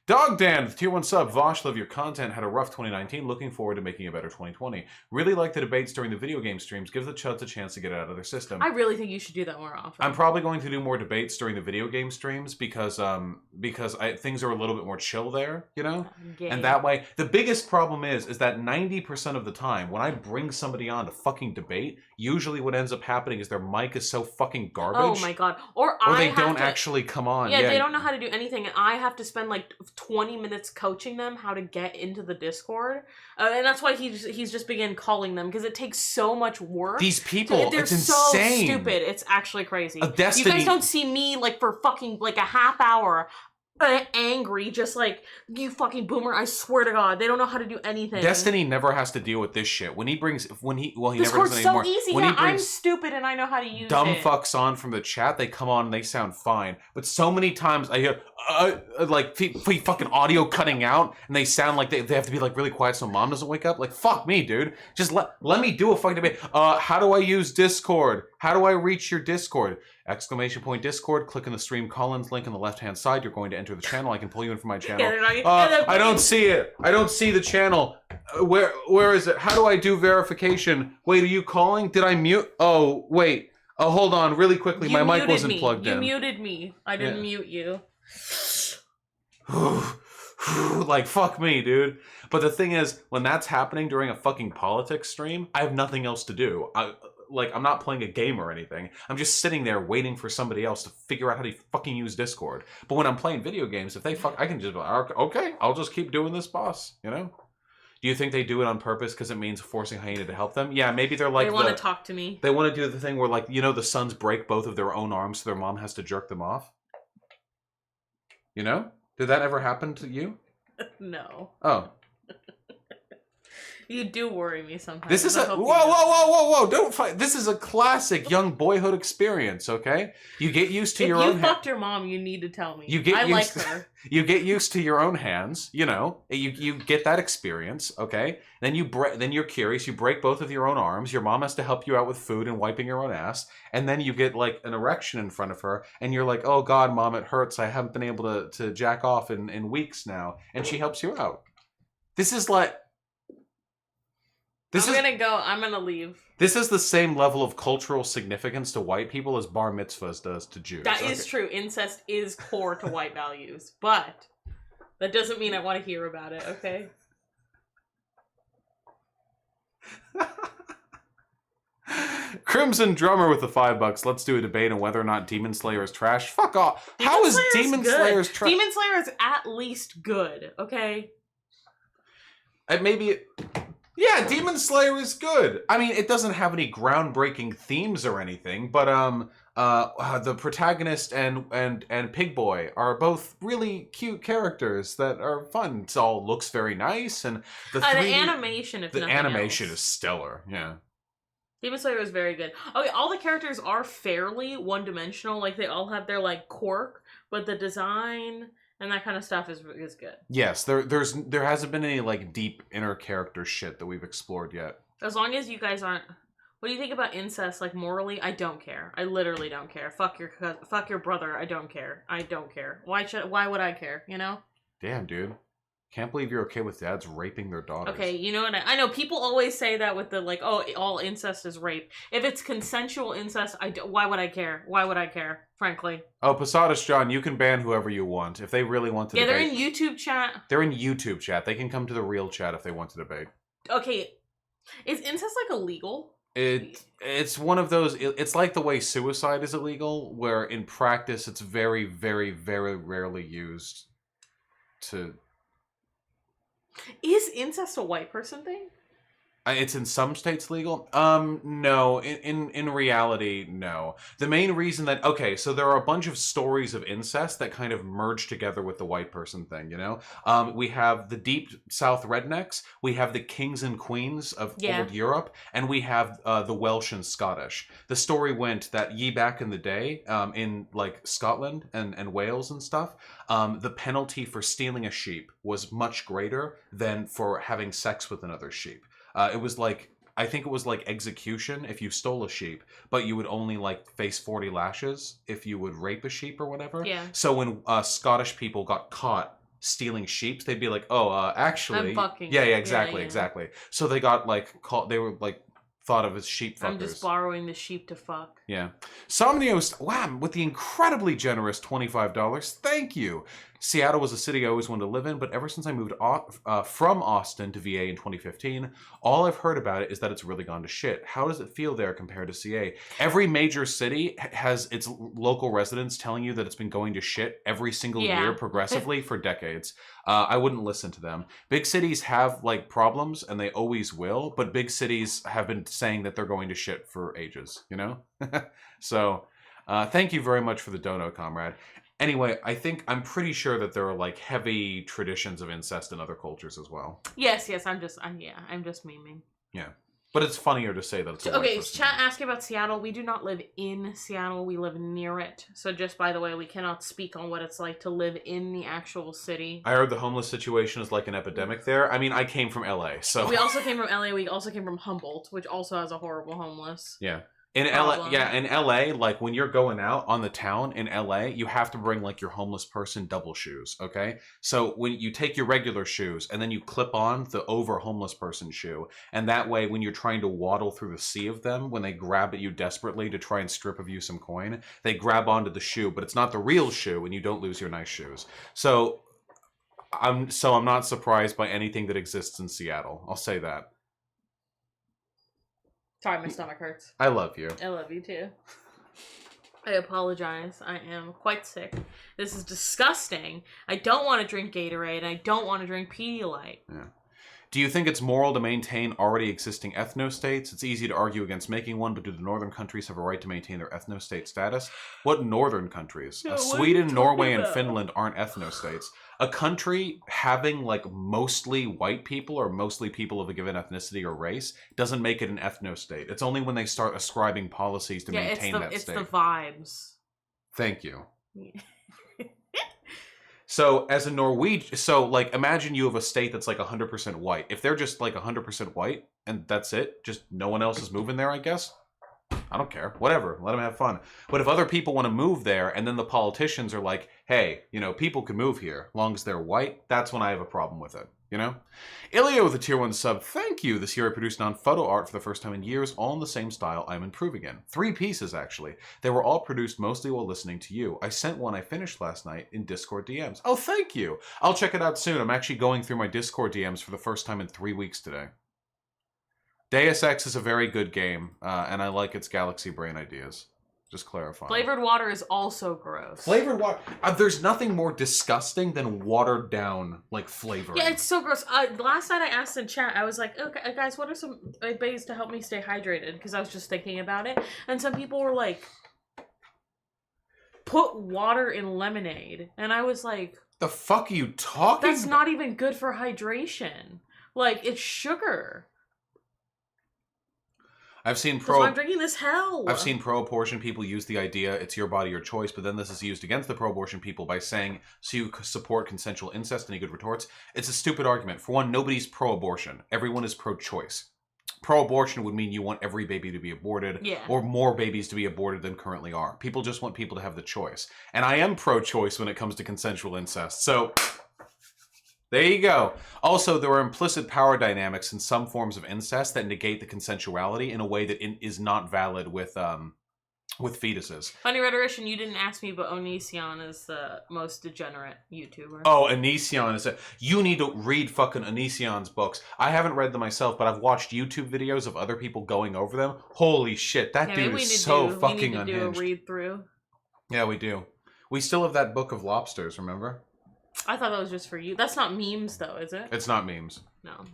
Dog Dan, tier 1 sub. Vosh, love your content. Had a rough 2019. Looking forward to making a better 2020. Really like the debates during the video game streams. Give the chuds a chance to get it out of their system. I really think you should do that more often. I'm probably going to do more debates during the video game streams because things are a little bit more chill there, you know? And that way, the biggest problem is that 90% of the time, when I bring somebody on to fucking debate, usually what ends up happening is their mic is so fucking garbage. Oh my god. Or they don't actually come on. Yeah, they don't know how to do anything, and I have to spend like 20 minutes coaching them how to get into the Discord. And that's why he's just began calling them, because it takes so much work. These people, they're it's insane. So stupid. It's actually crazy. Destiny. You guys don't see me like for fucking like a half hour angry, just like, you fucking boomer. I swear to God, they don't know how to do anything. Destiny never has to deal with this shit. He never does it so anymore. Easy. When yeah, he brings I'm stupid and I know how to use dumb it. fucks on from the chat, they come on and they sound fine. But so many times I hear like fucking audio cutting out, and they sound like they have to be like really quiet so mom doesn't wake up. Like, fuck me, dude. Just let me do a fucking debate. How do I use Discord? How do I reach your Discord? ! Discord, click on the stream Collins link on the left-hand side. You're going to enter the channel. I can pull you in from my channel. I don't see it. I don't see the channel. Where is it? How do I do verification? Wait, are you calling? Did I mute? Oh, wait. Oh, hold on. Really quickly. My mic wasn't plugged in. You muted me. I didn't mute you. Like, fuck me, dude. But the thing is, when that's happening during a fucking politics stream, I have nothing else to do. I'm not playing a game or anything. I'm just sitting there waiting for somebody else to figure out how to fucking use Discord. But when I'm playing video games, if they I can just be like, okay, I'll just keep doing this, boss, you know? Do you think they do it on purpose because it means forcing Hyena to help them? Yeah, maybe they're like, they want to talk to me. They want to do the thing where, like, you know, the sons break both of their own arms so their mom has to jerk them off? You know? Did that ever happen to you? No. Oh. You do worry me sometimes. This is whoa! Don't fight. This is a classic young boyhood experience. Okay, you get used to your own. If you fucked your mom, you need to tell me. I like her. You get used to your own hands. You know, you get that experience. Okay, then then you're curious. You break both of your own arms. Your mom has to help you out with food and wiping your own ass, and then you get like an erection in front of her, and you're like, "Oh God, mom, it hurts. I haven't been able to jack off in weeks now," and she helps you out. This is like. I'm gonna leave. This is the same level of cultural significance to white people as bar mitzvahs does to Jews. That is true. Incest is core to white values, but that doesn't mean I want to hear about it, okay? Crimson Drummer with the $5. Let's do a debate on whether or not Demon Slayer is trash. Fuck off. How is Demon Slayer's trash? Demon Slayer is at least good, okay? Yeah, Demon Slayer is good. I mean, it doesn't have any groundbreaking themes or anything, but the protagonist and Pig Boy are both really cute characters that are fun. It all looks very nice, and the animation, is stellar. Yeah. Demon Slayer is very good. Okay, all the characters are fairly one-dimensional. Like, they all have their, like, quirk, but the design and that kind of stuff is good. Yes, there hasn't been any like deep inner character shit that we've explored yet. As long as you guys aren't. What do you think about incest? Like, morally, I don't care. I literally don't care. Fuck your brother. I don't care. I don't care. Why would I care? You know? Damn, dude. Can't believe you're okay with dads raping their daughters. Okay, you know what? I know people always say that with the like, oh, all incest is rape. If it's consensual incest, why would I care? Why would I care? Frankly. Oh, Posadas John, you can ban whoever you want if they really want to. Yeah, debate. they're in YouTube chat. They're in YouTube chat. They can come to the real chat if they want to debate. Okay, is incest like illegal? It's one of those. It's like the way suicide is illegal, where in practice it's very, very, very rarely used. Is incest a white person thing? It's in some states legal. No. In reality, no. The main reason that so there are a bunch of stories of incest that kind of merge together with the white person thing. You know, we have the deep South rednecks, we have the kings and queens of old Europe, and we have the Welsh and Scottish. The story went that back in the day, in like Scotland and Wales and stuff, the penalty for stealing a sheep was much greater than for having sex with another sheep. It was like I think it was like execution if you stole a sheep, but you would only like face 40 lashes if you would rape a sheep or whatever. Yeah. So when Scottish people got caught stealing sheep, they'd be like, "Oh, actually, I'm fucking. yeah, exactly, yeah. exactly." So they got like caught. They were like thought of as sheep fuckers. I'm just borrowing the sheep to fuck. Yeah. Somnios, wow, with the incredibly generous $25. Thank you. Seattle was a city I always wanted to live in, but ever since I moved from Austin to VA in 2015, all I've heard about it is that it's really gone to shit. How does it feel there compared to CA? Every major city has its local residents telling you that it's been going to shit every single year progressively for decades. I wouldn't listen to them. Big cities have like problems, and they always will, but big cities have been saying that they're going to shit for ages, you know? So, thank you very much for the dono, comrade. Anyway, I'm pretty sure that there are like heavy traditions of incest in other cultures as well. Yes, I'm just memeing. Yeah. But it's funnier to say that it's a white okay, person. chat asking about Seattle. We do not live in Seattle. We live near it. So just by the way, we cannot speak on what it's like to live in the actual city. I heard the homeless situation is like an epidemic there. I mean, I came from LA, so... We also came from LA. We also came from Humboldt, which also has a horrible homeless. Yeah. In LA, in LA, like when you're going out on the town in LA, you have to bring like your homeless person double shoes, okay? So when you take your regular shoes and then you clip on the over homeless person shoe, and that way when you're trying to waddle through the sea of them, when they grab at you desperately to try and strip of you some coin, they grab onto the shoe, but it's not the real shoe and you don't lose your nice shoes. So I'm not surprised by anything that exists in Seattle. I'll say that. Sorry, my stomach hurts. I love you. I love you too. I apologize. I am quite sick. This is disgusting. I don't want to drink Gatorade. I don't want to drink Pedialyte. Yeah. Do you think it's moral to maintain already existing ethno-states? It's easy to argue against making one, but do the northern countries have a right to maintain their ethno-state status? What northern countries? No, Sweden, Norway, and Finland aren't ethno-states. A country having like mostly white people or mostly people of a given ethnicity or race doesn't make it an ethno-state. It's only when they start ascribing policies to maintain that state. It's the vibes. Thank you. So as a Norwegian, so like imagine you have a state that's like 100% white. If they're just like 100% white and that's it, just no one else is moving there, I guess. I don't care. Whatever. Let them have fun. But if other people want to move there and then the politicians are like, hey, you know, people can move here as long as they're white, that's when I have a problem with it. You know? Ilya with a tier 1 sub, thank you. This year I produced non-photo art for the first time in years, all in the same style I'm improving in. 3 pieces, actually. They were all produced mostly while listening to you. I sent one I finished last night in Discord DMs. Oh, thank you. I'll check it out soon. I'm actually going through my Discord DMs for the first time in 3 weeks today. Deus Ex is a very good game, and I like its galaxy brain ideas. Just clarifying. Flavored water is also gross. Flavored water. There's nothing more disgusting than watered down like flavoring. Yeah, it's so gross. Last night I asked in chat, I was like, okay, guys, what are some ways to help me stay hydrated? Because I was just thinking about it. And some people were like, put water in lemonade. And I was like, the fuck are you talking That's not even good for hydration. Like, it's sugar. I've seen I'm drinking this hell. I've seen pro-abortion people use the idea it's your body, your choice, but then this is used against the pro-abortion people by saying, so you support consensual incest. Any good retorts? It's a stupid argument. For one, nobody's pro-abortion. Everyone is pro-choice. Pro-abortion would mean you want every baby to be aborted, or more babies to be aborted than currently are. People just want people to have the choice. And I am pro-choice when it comes to consensual incest. So there you go. Also, there are implicit power dynamics in some forms of incest that negate the consensuality in a way that is not valid with fetuses. Funny rhetorician, you didn't ask me, but Onision is the most degenerate YouTuber. Oh, Onision is you need to read fucking Onision's books. I haven't read them myself, but I've watched YouTube videos of other people going over them. Holy shit, that dude is so fucking unhinged. We need to do a read through. Yeah, we do. We still have that book of lobsters, remember? I thought that was just for you. That's not memes, though, is it? It's not memes. No.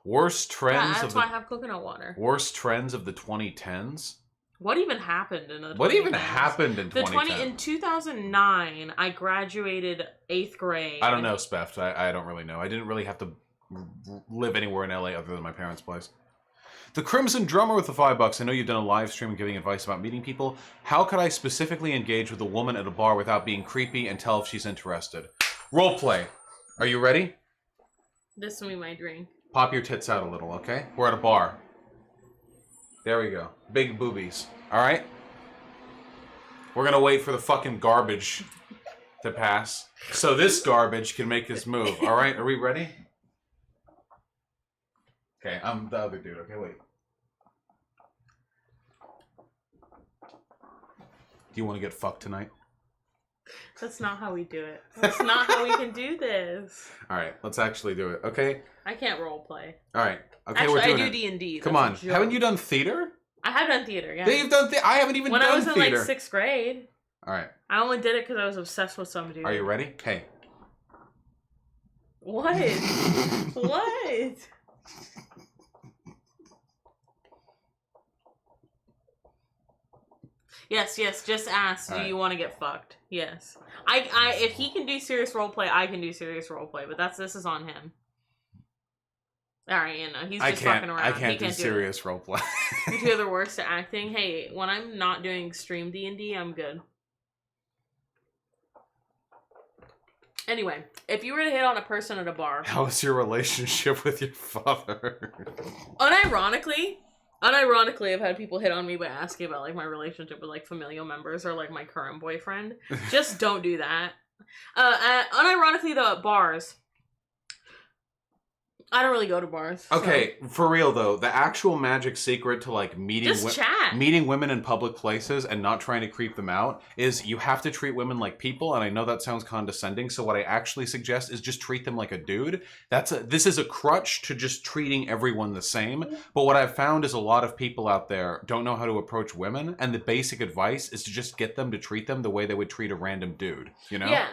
Worst trends. Yeah, that's why I have coconut water. Worst trends of the 2010s. What even happened in the 2010s? What even happened in 2010? In 2009, I graduated 8th grade. I don't know, Speft. I don't really know. I didn't really have to live anywhere in LA other than my parents' place. The Crimson Drummer with the $5. I know you've done a live stream giving advice about meeting people. How could I specifically engage with a woman at a bar without being creepy and tell if she's interested? Roleplay. Are you ready? This will be my drink. Pop your tits out a little, okay? We're at a bar. There we go. Big boobies. All right? We're gonna wait for the fucking garbage to pass so this garbage can make his move. All right? Are we ready? Okay, I'm the other dude. Okay, wait. Do you want to get fucked tonight? That's not how we do it. That's not how we can do this. All right, let's actually do it. Okay. I can't role play. All right. Okay, Actually, we're doing I do it. D&D. Come on. Haven't you done theater? I have done theater. Yeah. Yeah, you've done. I haven't even when done I was in theater. like 6th grade. All right. I only did it because I was obsessed with some dude. Are you ready? Hey. What? What? Yes, just ask. Do you want to get fucked? Yes. I if he can do serious roleplay, I can do serious roleplay, but this is on him. Alright, he's just fucking around. I can't do serious roleplay. You two are the worst at acting. Hey, when I'm not doing extreme D&D, I'm good. Anyway, if you were to hit on a person at a bar... How was your relationship with your father? Unironically, I've had people hit on me by asking about like my relationship with like familial members or like my current boyfriend. Just don't do that. Unironically though, at bars, I don't really go to bars. Okay, for real though, the actual magic secret to like meeting women in public places and not trying to creep them out is you have to treat women like people. And I know that sounds condescending, so what I actually suggest is just treat them like a dude. This is a crutch to just treating everyone the same. But what I've found is a lot of people out there don't know how to approach women, and the basic advice is to just get them to treat them the way they would treat a random dude. You know? Yeah.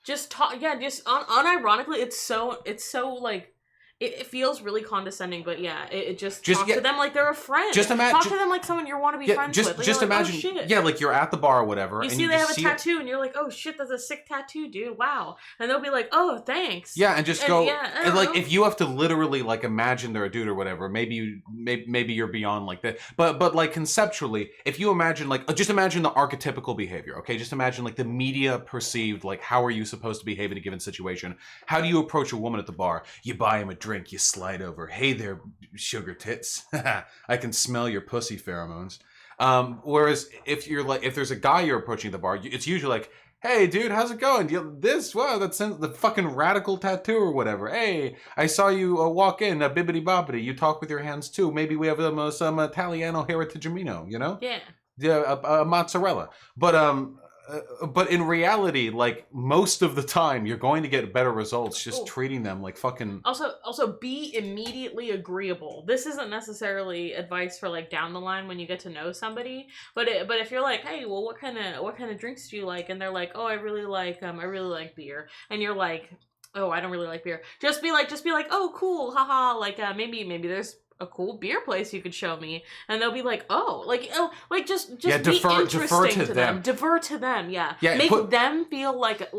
Just talk. Yeah. Just unironically, it's so like. It feels really condescending, but yeah, it just talk to them like they're a friend. Just imagine, talk to them like someone you want to be friends with. Like, just imagine, like, oh, shit. Yeah, like you're at the bar or whatever. You see they have a tattoo, and you're like, oh shit, that's a sick tattoo, dude. Wow, and they'll be like, oh, thanks. Yeah, and just go. Yeah, and like if you have to literally like imagine they're a dude or whatever, maybe you're beyond like that. But like conceptually, if you imagine like just imagine the archetypical behavior. Okay, just imagine like the media perceived like how are you supposed to behave in a given situation? How do you approach a woman at the bar? You buy him a drink, you slide over. Hey there, sugar tits. I can smell your pussy pheromones. Whereas if there's a guy you're approaching at the bar, it's usually like, hey dude, how's it going? Wow, that's the fucking radical tattoo or whatever. Hey, I saw you walk in, bibbity bobbity. You talk with your hands too. Maybe we have some Italiano Heritagemino, you know? Yeah. A mozzarella. But in reality, like most of the time, you're going to get better results just treating them like fucking. Also, be immediately agreeable. This isn't necessarily advice for like down the line when you get to know somebody. But if you're like, hey, well, what kind of drinks do you like? And they're like, oh, I really like beer. And you're like, oh, I don't really like beer. Just be like, oh, cool, haha. Like maybe there's a cool beer place you could show me, and they'll be like, just be interesting to them. Defer to them, yeah. Make them feel like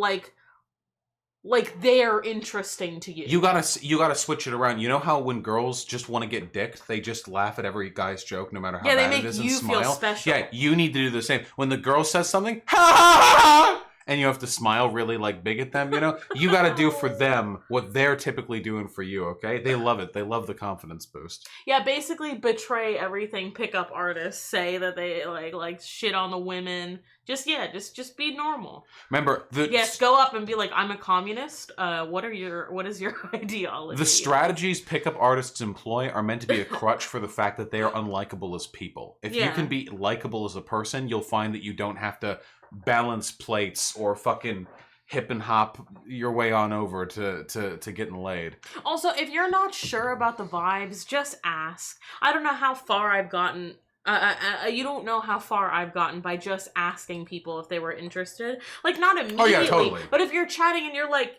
they're interesting to you. You gotta switch it around. You know how when girls just want to get dicked, they just laugh at every guy's joke, no matter how bad it is, and smile. Feel special. Yeah, you need to do the same. When the girl says something, ha ha ha ha, and you have to smile really like big at them, you know? You got to do for them what they're typically doing for you, okay? They love it. They love the confidence boost. Yeah, basically betray everything pickup artists say that they like shit on the women. Just be normal. Remember, go up and be like, I'm a communist. What is your ideology? The strategies pickup artists employ are meant to be a crutch for the fact that they are unlikable as people. If you can be likable as a person, you'll find that you don't have to balance plates or fucking hip and hop your way on over to getting laid. Also, if you're not sure about the vibes, just ask. I don't know how far I've gotten. You don't know how far I've gotten by just asking people if they were interested. Like, not immediately. Oh, yeah, totally. But if you're chatting and you're like,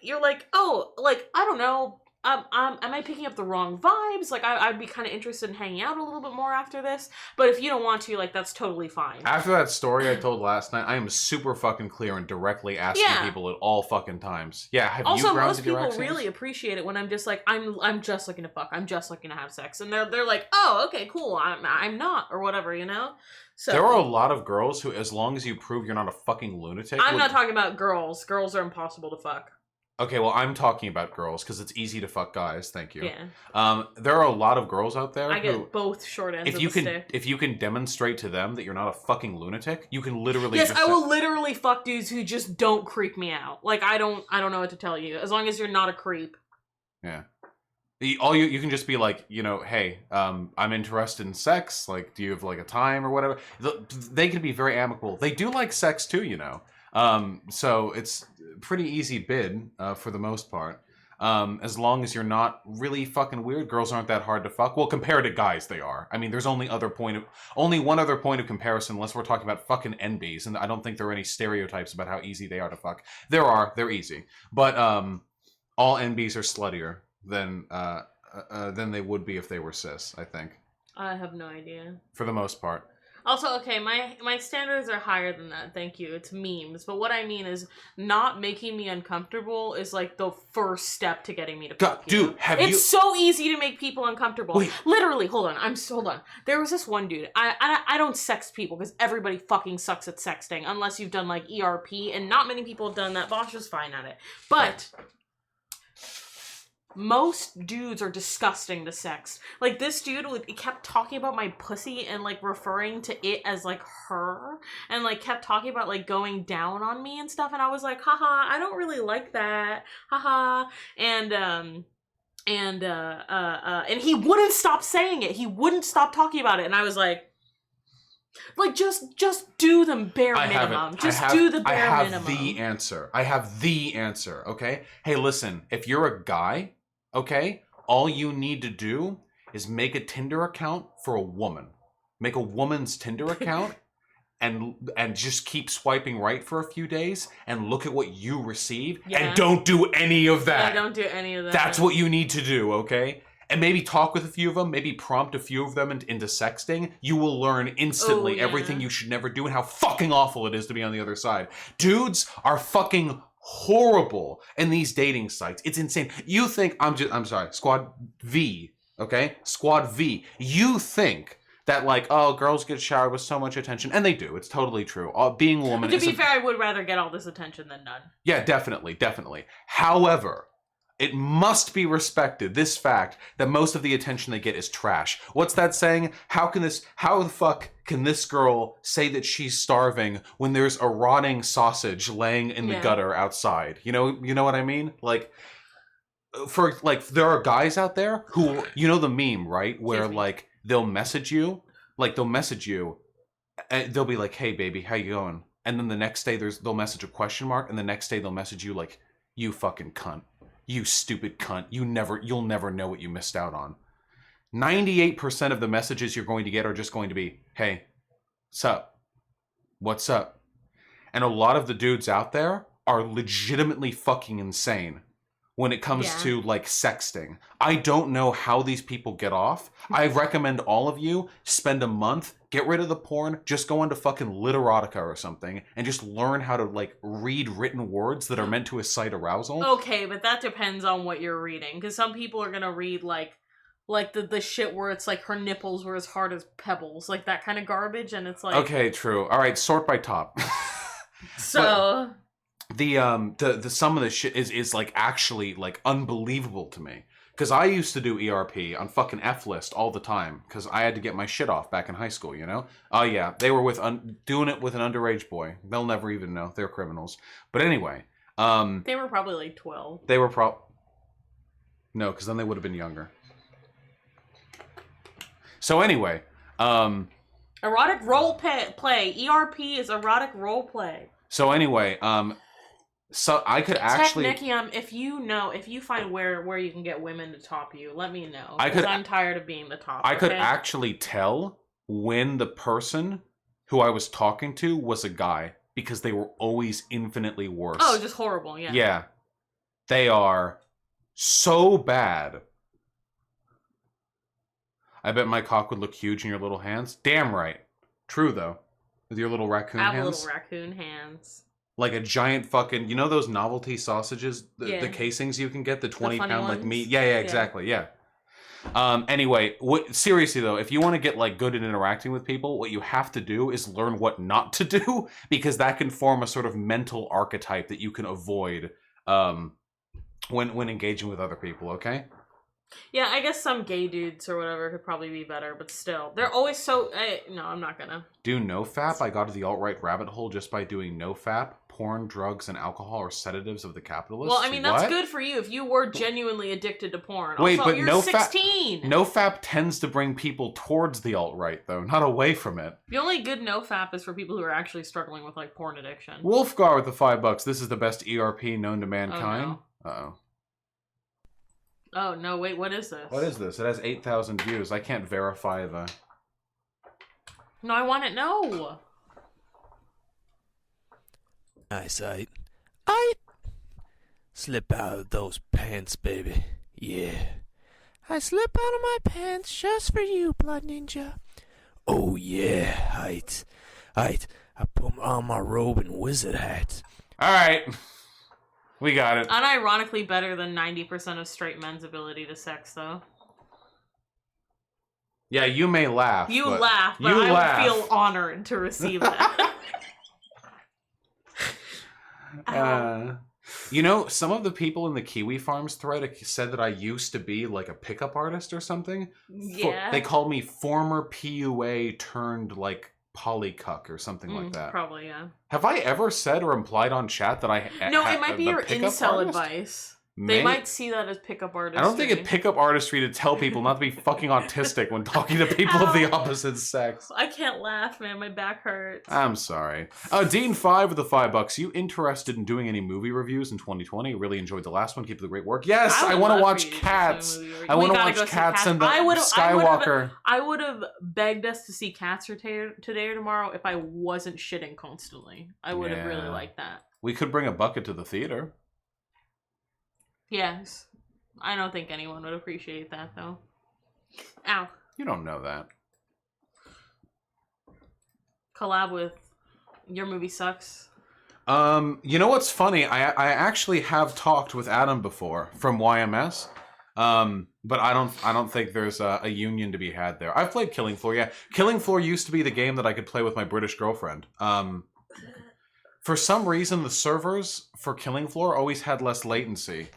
oh, like, I don't know, am I picking up the wrong vibes? Like, I'd be kind of interested in hanging out a little bit more after this. But if you don't want to, like, that's totally fine. After that story I told last night, I am super fucking clear and directly asking people at all fucking times. Yeah, have also, you grounded most people really appreciate it when I'm just like, I'm just looking to fuck. I'm just looking to have sex. And they're like, oh, okay, cool. I'm not, or whatever, you know? So, there are a lot of girls who, as long as you prove you're not a fucking lunatic... I'm not talking about girls. Girls are impossible to fuck. Okay, well, I'm talking about girls because it's easy to fuck guys. Thank you. Yeah. There are a lot of girls out there I who, get both short ends if of you the can, stick. if you can demonstrate to them that you're not a fucking lunatic, you can literally. Yes, just I will literally fuck dudes who just don't creep me out. Like I don't know what to tell you. As long as you're not a creep. Yeah. All you can just be like, you know, hey, I'm interested in sex. Like, do you have like a time or whatever? They can be very amicable. They do like sex too, you know. So it's pretty easy bid for the most part. As long as you're not really fucking weird, girls aren't that hard to fuck. Well, compared to guys, they are. I mean, there's only one other point of comparison, unless we're talking about fucking NBs, and I don't think there are any stereotypes about how easy they are to fuck. They're easy, but all NBs are sluttier than they would be if they were cis, I think. I have no idea. For the most part. Also, okay, my standards are higher than that, thank you. It's memes. But what I mean is not making me uncomfortable is like the first step to getting me to fuck you. Dude, it's so easy to make people uncomfortable. Wait. Literally, hold on. There was this one dude. I don't sext people because everybody fucking sucks at sexting unless you've done like ERP, and not many people have done that. Bosh is fine at it. But most dudes are disgusting to sex. Like, this dude kept talking about my pussy and, like, referring to it as, like, her. And, like, kept talking about, like, going down on me and stuff. And I was like, haha, I don't really like that. Haha. And he wouldn't stop saying it. He wouldn't stop talking about it. And I was like, just do the bare minimum. Do the bare minimum. I have the answer, okay? Hey, listen, if you're a guy, okay, all you need to do is make a Tinder account for a woman. Make a woman's Tinder account and just keep swiping right for a few days and look at what you receive, and don't do any of that. Yeah, don't do any of that. That's what you need to do, okay? And maybe talk with a few of them, maybe prompt a few of them into sexting. You will learn instantly everything you should never do and how fucking awful it is to be on the other side. Dudes are fucking horrible in these dating sites. It's insane. You think, I'm sorry, Squad V, okay? Squad V. You think that, like, oh, girls get showered with so much attention. And they do. It's totally true. Being a woman to be fair, I would rather get all this attention than none. Yeah, definitely. However, it must be respected, this fact, that most of the attention they get is trash. What's that saying? How the fuck can this girl say that she's starving when there's a rotting sausage laying in the gutter outside? You know what I mean? Like, there are guys out there who, you know the meme, right? Where, like, they'll message you, and they'll be like, hey, baby, how you going? And then the next day they'll message a question mark, and the next day they'll message you like, you fucking cunt. You stupid cunt. You'll never know what you missed out on. 98% of the messages you're going to get are just going to be, hey, sup? What's up? And a lot of the dudes out there are legitimately fucking insane when it comes to, like, sexting. I don't know how these people get off. I recommend all of you spend a month, get rid of the porn, just go into fucking Literotica or something, and just learn how to, like, read written words that are meant to incite arousal. Okay, but that depends on what you're reading, because some people are gonna read, like the shit where it's like her nipples were as hard as pebbles, like that kind of garbage, and it's like... Okay, true. All right, sort by top. So... The some of the shit is like actually like unbelievable to me, because I used to do ERP on fucking F-list all the time because I had to get my shit off back in high school, you know. Oh yeah, they were doing it with an underage boy. They'll never even know, they're criminals. But anyway, they were probably like 12. They were no, because then they would have been younger. So anyway, erotic role play. ERP is erotic role play. So anyway, so I could actually... Technicium, if you find where you can get women to top you, let me know. Because I'm tired of being the top. I could actually tell when the person who I was talking to was a guy, because they were always infinitely worse. Oh, just horrible, yeah. Yeah. They are so bad. I bet my cock would look huge in your little hands. Damn right. True, though. With your little raccoon hands. I have little raccoon hands. Like a giant fucking... You know those novelty sausages? The casings you can get? The 20-pound, like, meat? Yeah, exactly. Yeah. Anyway, seriously, though, if you want to get, like, good at interacting with people, what you have to do is learn what not to do, because that can form a sort of mental archetype that you can avoid when engaging with other people, okay? Yeah, I guess some gay dudes or whatever could probably be better, but still, they're always so. No, I'm not gonna do NoFap. I got to the alt-right rabbit hole just by doing NoFap. Porn, drugs, and alcohol are sedatives of the capitalists. Well, I mean, that's good for you if you were genuinely addicted to porn. Wait, also, but you're 16. NoFap tends to bring people towards the alt-right, though, not away from it. The only good NoFap is for people who are actually struggling with like porn addiction. Wolfgar with the $5. This is the best ERP known to mankind. Oh, no. Uh-oh. Oh, no, wait, what is this? What is this? It has 8,000 views. I can't verify the... No, I want it. No. Eyesight. I slip out of those pants, baby. Yeah. I slip out of my pants just for you, Blood Ninja. Oh, yeah, height. I put on my robe and wizard hat. Alright. We got it. Unironically better than 90% of straight men's ability to sex, though. Yeah, you may laugh. You laugh, but I would feel honored to receive that. You know, some of the people in the Kiwi Farms thread said that I used to be like a pickup artist or something. Yeah. They called me former PUA turned like polycuck or something like that. Probably, yeah. Have I ever said or implied on chat that I... No, it might be your incel advice. They might see that as pickup artistry. I don't think it's pickup artistry to tell people not to be fucking autistic when talking to people of the opposite sex. I can't laugh, man. My back hurts. I'm sorry. Dean5 with the $5. You interested in doing any movie reviews in 2020? Really enjoyed the last one. Keep up the great work. Yes, I want to watch Cats. I want to watch Cats and the Skywalker. I would have begged us to see Cats today or tomorrow if I wasn't shitting constantly. I would have really liked that. We could bring a bucket to the theater. Yes. I don't think anyone would appreciate that, though. Ow. You don't know that. Collab with Your Movie Sucks. You know what's funny? I actually have talked with Adam before from YMS. But I don't think there's a union to be had there. I've played Killing Floor, yeah. Killing Floor used to be the game that I could play with my British girlfriend. For some reason, the servers for Killing Floor always had less latency.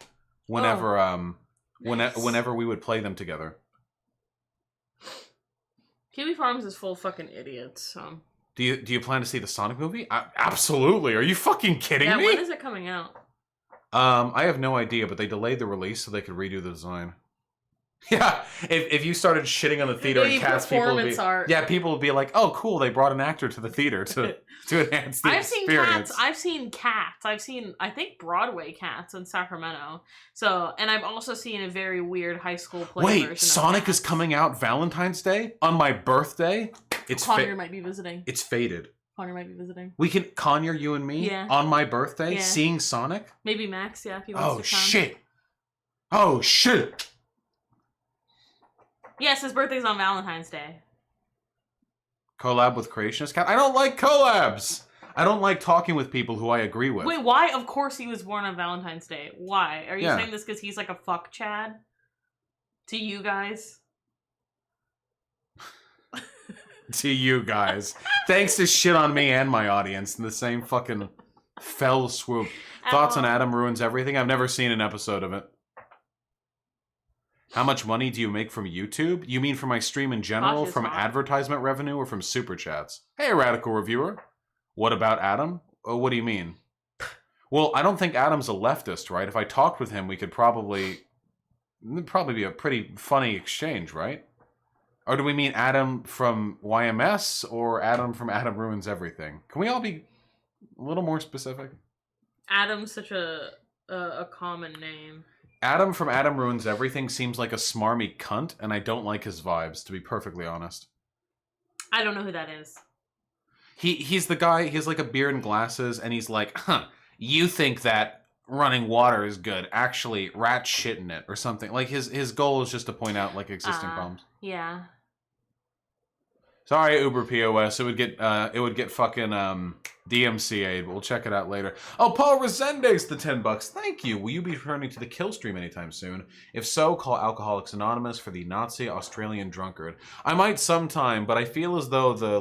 Whenever whenever we would play them together. Kiwi Farms is full of fucking idiots, so. Do you plan to see the Sonic movie? Absolutely. Are you fucking kidding me? Yeah, when is it coming out? I have no idea, but they delayed the release so they could redo the design. Yeah, if you started shitting on the theater and Cats, people would be people would be like, "Oh, cool! They brought an actor to the theater to enhance the experience." I've seen Cats. I've seen I think Broadway Cats in Sacramento. So, and I've also seen a very weird high school play version. Wait, Sonic is coming out Valentine's Day on my birthday. It's Connor might be visiting. It's fated. Connor might be visiting. We can Connor, you and me, on my birthday, seeing Sonic. Maybe Max, if he wants to come. Shit! Oh shit! Yes, his birthday's on Valentine's Day. Collab with Creationist Cat? I don't like collabs! I don't like talking with people who I agree with. Wait, why? Of course he was born on Valentine's Day. Why? Are you saying this because he's like a fuck Chad? To you guys? To you guys. Thanks to shit on me and my audience in the same fucking fell swoop. Thoughts on Adam Ruins Everything? I've never seen an episode of it. How much money do you make from YouTube? You mean from my stream in general, from advertisement revenue, or from super chats? Hey, Radical Reviewer. What about Adam? What do you mean? Well, I don't think Adam's a leftist, right? If I talked with him, we could it'd probably be a pretty funny exchange, right? Or do we mean Adam from YMS or Adam from Adam Ruins Everything? Can we all be a little more specific? Adam's such a common name. Adam from Adam Ruins Everything seems like a smarmy cunt, and I don't like his vibes, to be perfectly honest. I don't know who that is. He's the guy, he has like a beard and glasses, and he's like, you think that running water is good. Actually, rats shit in it, or something. Like, his goal is just to point out, like, existing problems. Yeah. Sorry, Uber POS. It would get fucking DMCA'd. We'll check it out later. Oh, Paul Resendez, the $10. Thank you. Will you be returning to the kill stream anytime soon? If so, call Alcoholics Anonymous for the Nazi Australian drunkard. I might sometime, but I feel as though the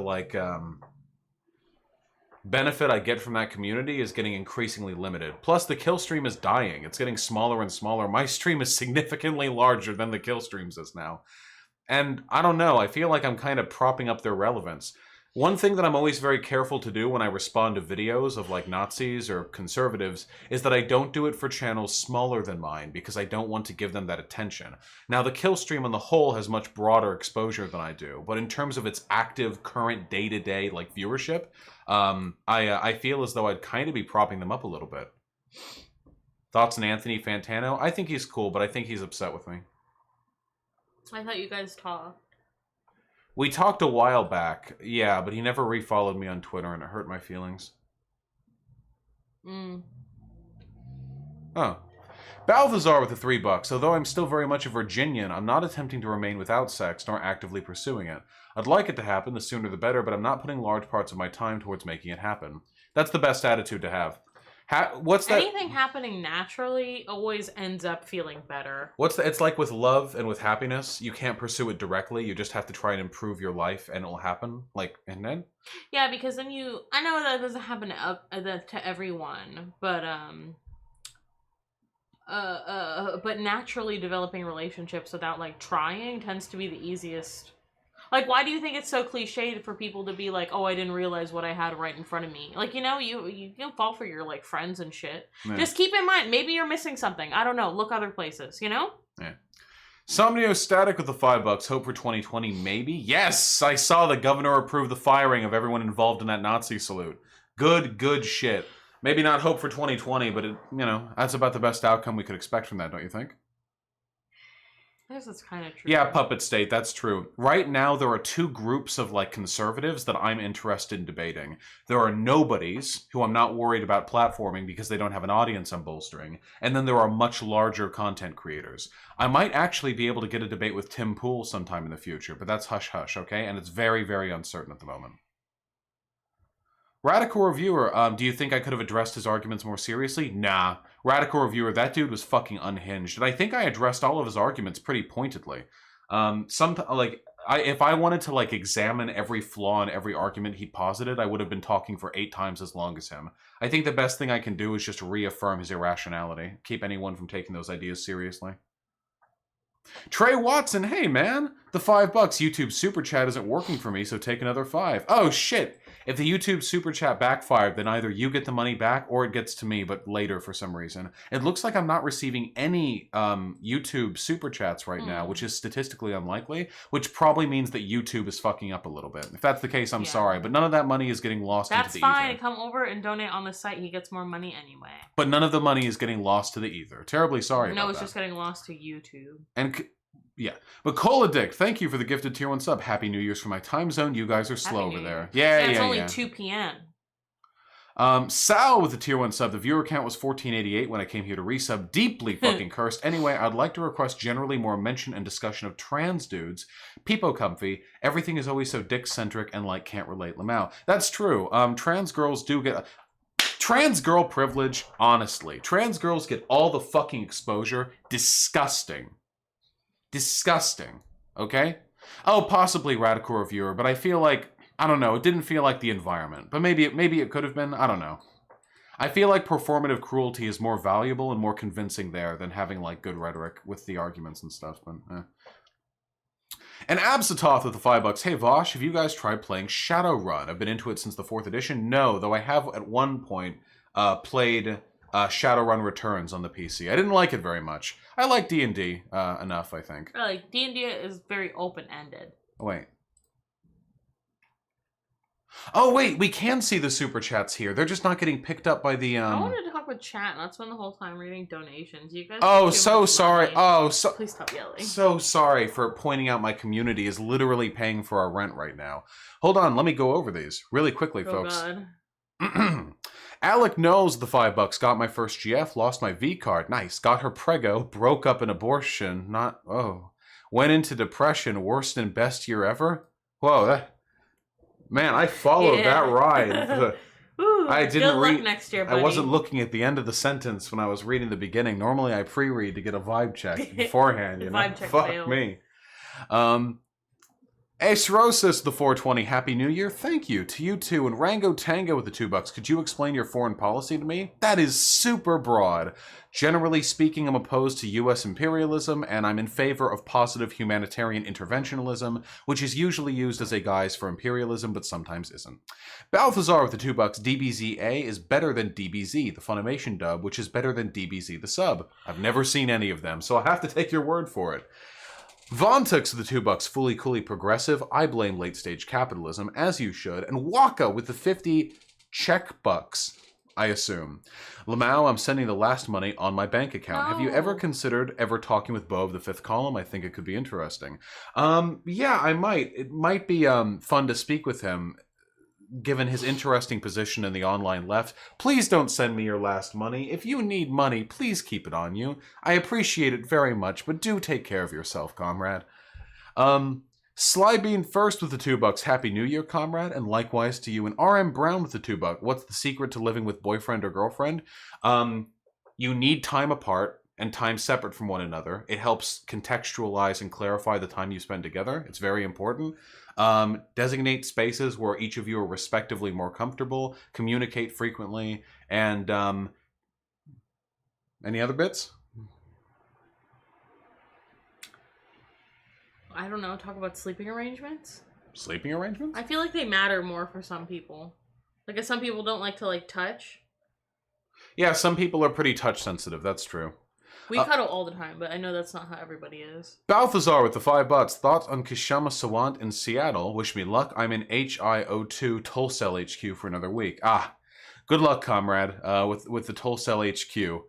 benefit I get from that community is getting increasingly limited. Plus, the kill stream is dying. It's getting smaller and smaller. My stream is significantly larger than the kill streams is now. And I don't know, I feel like I'm kind of propping up their relevance. One thing that I'm always very careful to do when I respond to videos of like Nazis or conservatives is that I don't do it for channels smaller than mine because I don't want to give them that attention. Now, the kill stream on the whole has much broader exposure than I do, but in terms of its active, current, day-to-day like viewership, I feel as though I'd kind of be propping them up a little bit. Thoughts on Anthony Fantano? I think he's cool, but I think he's upset with me. I thought you guys talked. We talked a while back, yeah, but he never refollowed me on Twitter, and it hurt my feelings. Oh. Balthazar with the $3. Although I'm still very much a Virginian, I'm not attempting to remain without sex, nor actively pursuing it. I'd like it to happen, the sooner the better, but I'm not putting large parts of my time towards making it happen. That's the best attitude to have. What's that? Anything happening naturally always ends up feeling better. It's like with love and with happiness, you can't pursue it directly. You just have to try and improve your life, and it'll happen. And then. Yeah, because then I know that doesn't happen to everyone, but naturally developing relationships without like trying tends to be the easiest. Like, why do you think it's so cliched for people to be like, oh, I didn't realize what I had right in front of me? Like, you can fall for your, like, friends and shit. Yeah. Just keep in mind, maybe you're missing something. I don't know. Look other places, Yeah. Somnio Static with the $5. Hope for 2020, maybe? Yes! I saw the governor approve the firing of everyone involved in that Nazi salute. Good shit. Maybe not hope for 2020, but, that's about the best outcome we could expect from that, don't you think? I guess that's kind of true. Yeah, Puppet State, that's true. Right now, there are two groups of, like, conservatives that I'm interested in debating. There are nobodies, who I'm not worried about platforming because they don't have an audience I'm bolstering. And then there are much larger content creators. I might actually be able to get a debate with Tim Pool sometime in the future, but that's hush-hush, okay? And it's very, very uncertain at the moment. Radical Reviewer, do you think I could have addressed his arguments more seriously? Nah. Radical Reviewer, that dude was fucking unhinged. And I think I addressed all of his arguments pretty pointedly. If I wanted to, like, examine every flaw in every argument he posited, I would have been talking for 8 times as long as him. I think the best thing I can do is just reaffirm his irrationality. Keep anyone from taking those ideas seriously. Trey Watson, hey man, the $5 YouTube Super Chat isn't working for me, so take another 5. Oh shit! If the YouTube Super Chat backfired, then either you get the money back or it gets to me, but later for some reason. It looks like I'm not receiving any YouTube Super Chats right now, which is statistically unlikely, which probably means that YouTube is fucking up a little bit. If that's the case, I'm sorry, but none of that money is getting lost into the ether. That's fine. Come over and donate on the site. He gets more money anyway. But none of the money is getting lost to the ether. Terribly sorry about that. No, it's just getting lost to YouTube. And yeah, but Cola Dick, thank you for the gifted tier 1 sub. Happy New Year's for my time zone. You guys are slow over there. Yeah. It's only 2 p.m. Sal with the tier 1 sub. The viewer count was 1488 when I came here to resub. Deeply fucking cursed. Anyway, I'd like to request generally more mention and discussion of trans dudes. Peepo comfy. Everything is always so dick-centric and like can't relate. Lamau. That's true. Trans girls do get... Trans girl privilege, honestly. Trans girls get all the fucking exposure. Disgusting. Disgusting. Okay? Oh, possibly Radical Reviewer, but I feel like, I don't know, it didn't feel like the environment. But maybe it could have been, I don't know. I feel like performative cruelty is more valuable and more convincing there than having, like, good rhetoric with the arguments and stuff, but, And Absatoth with the $5. Hey, Vosh, have you guys tried playing Shadowrun? I've been into it since the 4th edition. No, though I have at one point played Shadowrun Returns on the PC. I didn't like it very much. I like D&D enough, I think. Like, D&D is very open-ended. Wait. Oh, wait, we can see the super chats here. They're just not getting picked up by the, I wanted to talk with chat, and that's when the whole time reading donations. You guys so sorry. Please stop yelling. So sorry for pointing out my community is literally paying for our rent right now. Hold on, let me go over these really quickly, folks. God. Alec knows the $5. Got my first GF, lost my V card. Nice. Got her prego, broke up an abortion. Went into depression, worst and best year ever. Whoa, man, I followed that ride. Ooh, I didn't read next year, buddy. I wasn't looking at the end of the sentence when I was reading the beginning. Normally I pre-read to get a vibe check beforehand, you know. Vibe check Fuck failed. me. Acerosis, the 420, Happy New Year. Thank you to you too. And Rango Tango with the $2. Could you explain your foreign policy to me? That is super broad. Generally speaking, I'm opposed to U.S. imperialism, and I'm in favor of positive humanitarian interventionism, which is usually used as a guise for imperialism, but sometimes isn't. Balthazar with the $2. DBZA is better than DBZ, the Funimation dub, which is better than DBZ, the sub. I've never seen any of them, so I'll have to take your word for it. Vontix with the $2, fully coolly progressive. I blame late stage capitalism, as you should. And Waka with the 50 check bucks, I assume. Lamau, I'm sending the last money on my bank account. No. Have you ever considered talking with Bo of the Fifth Column? I think it could be interesting. Yeah, I might. It might be fun to speak with him, given his interesting position in the online left. Please don't send me your last money. If you need money, please keep it on you. I appreciate it very much, but do take care of yourself, comrade. Slybean first with the $2. Happy New Year, comrade, and likewise to you. And RM Brown with the $2. What's the secret to living with boyfriend or girlfriend? You need time apart and time separate from one another. It helps contextualize and clarify the time you spend together. It's very important. Designate spaces where each of you are respectively more comfortable. Communicate frequently. And any other bits? I don't know, talk about sleeping arrangements? Sleeping arrangements? I feel like they matter more for some people. Like, if some people don't like to, like, touch. Yeah, some people are pretty touch sensitive. That's true. We cuddle all the time, but I know that's not how everybody is. Balthazar with the $5. Thoughts on Kishama Sawant in Seattle? Wish me luck. I'm in HIO2 Tulcell HQ for another week. Good luck, comrade, with the Tulcell HQ.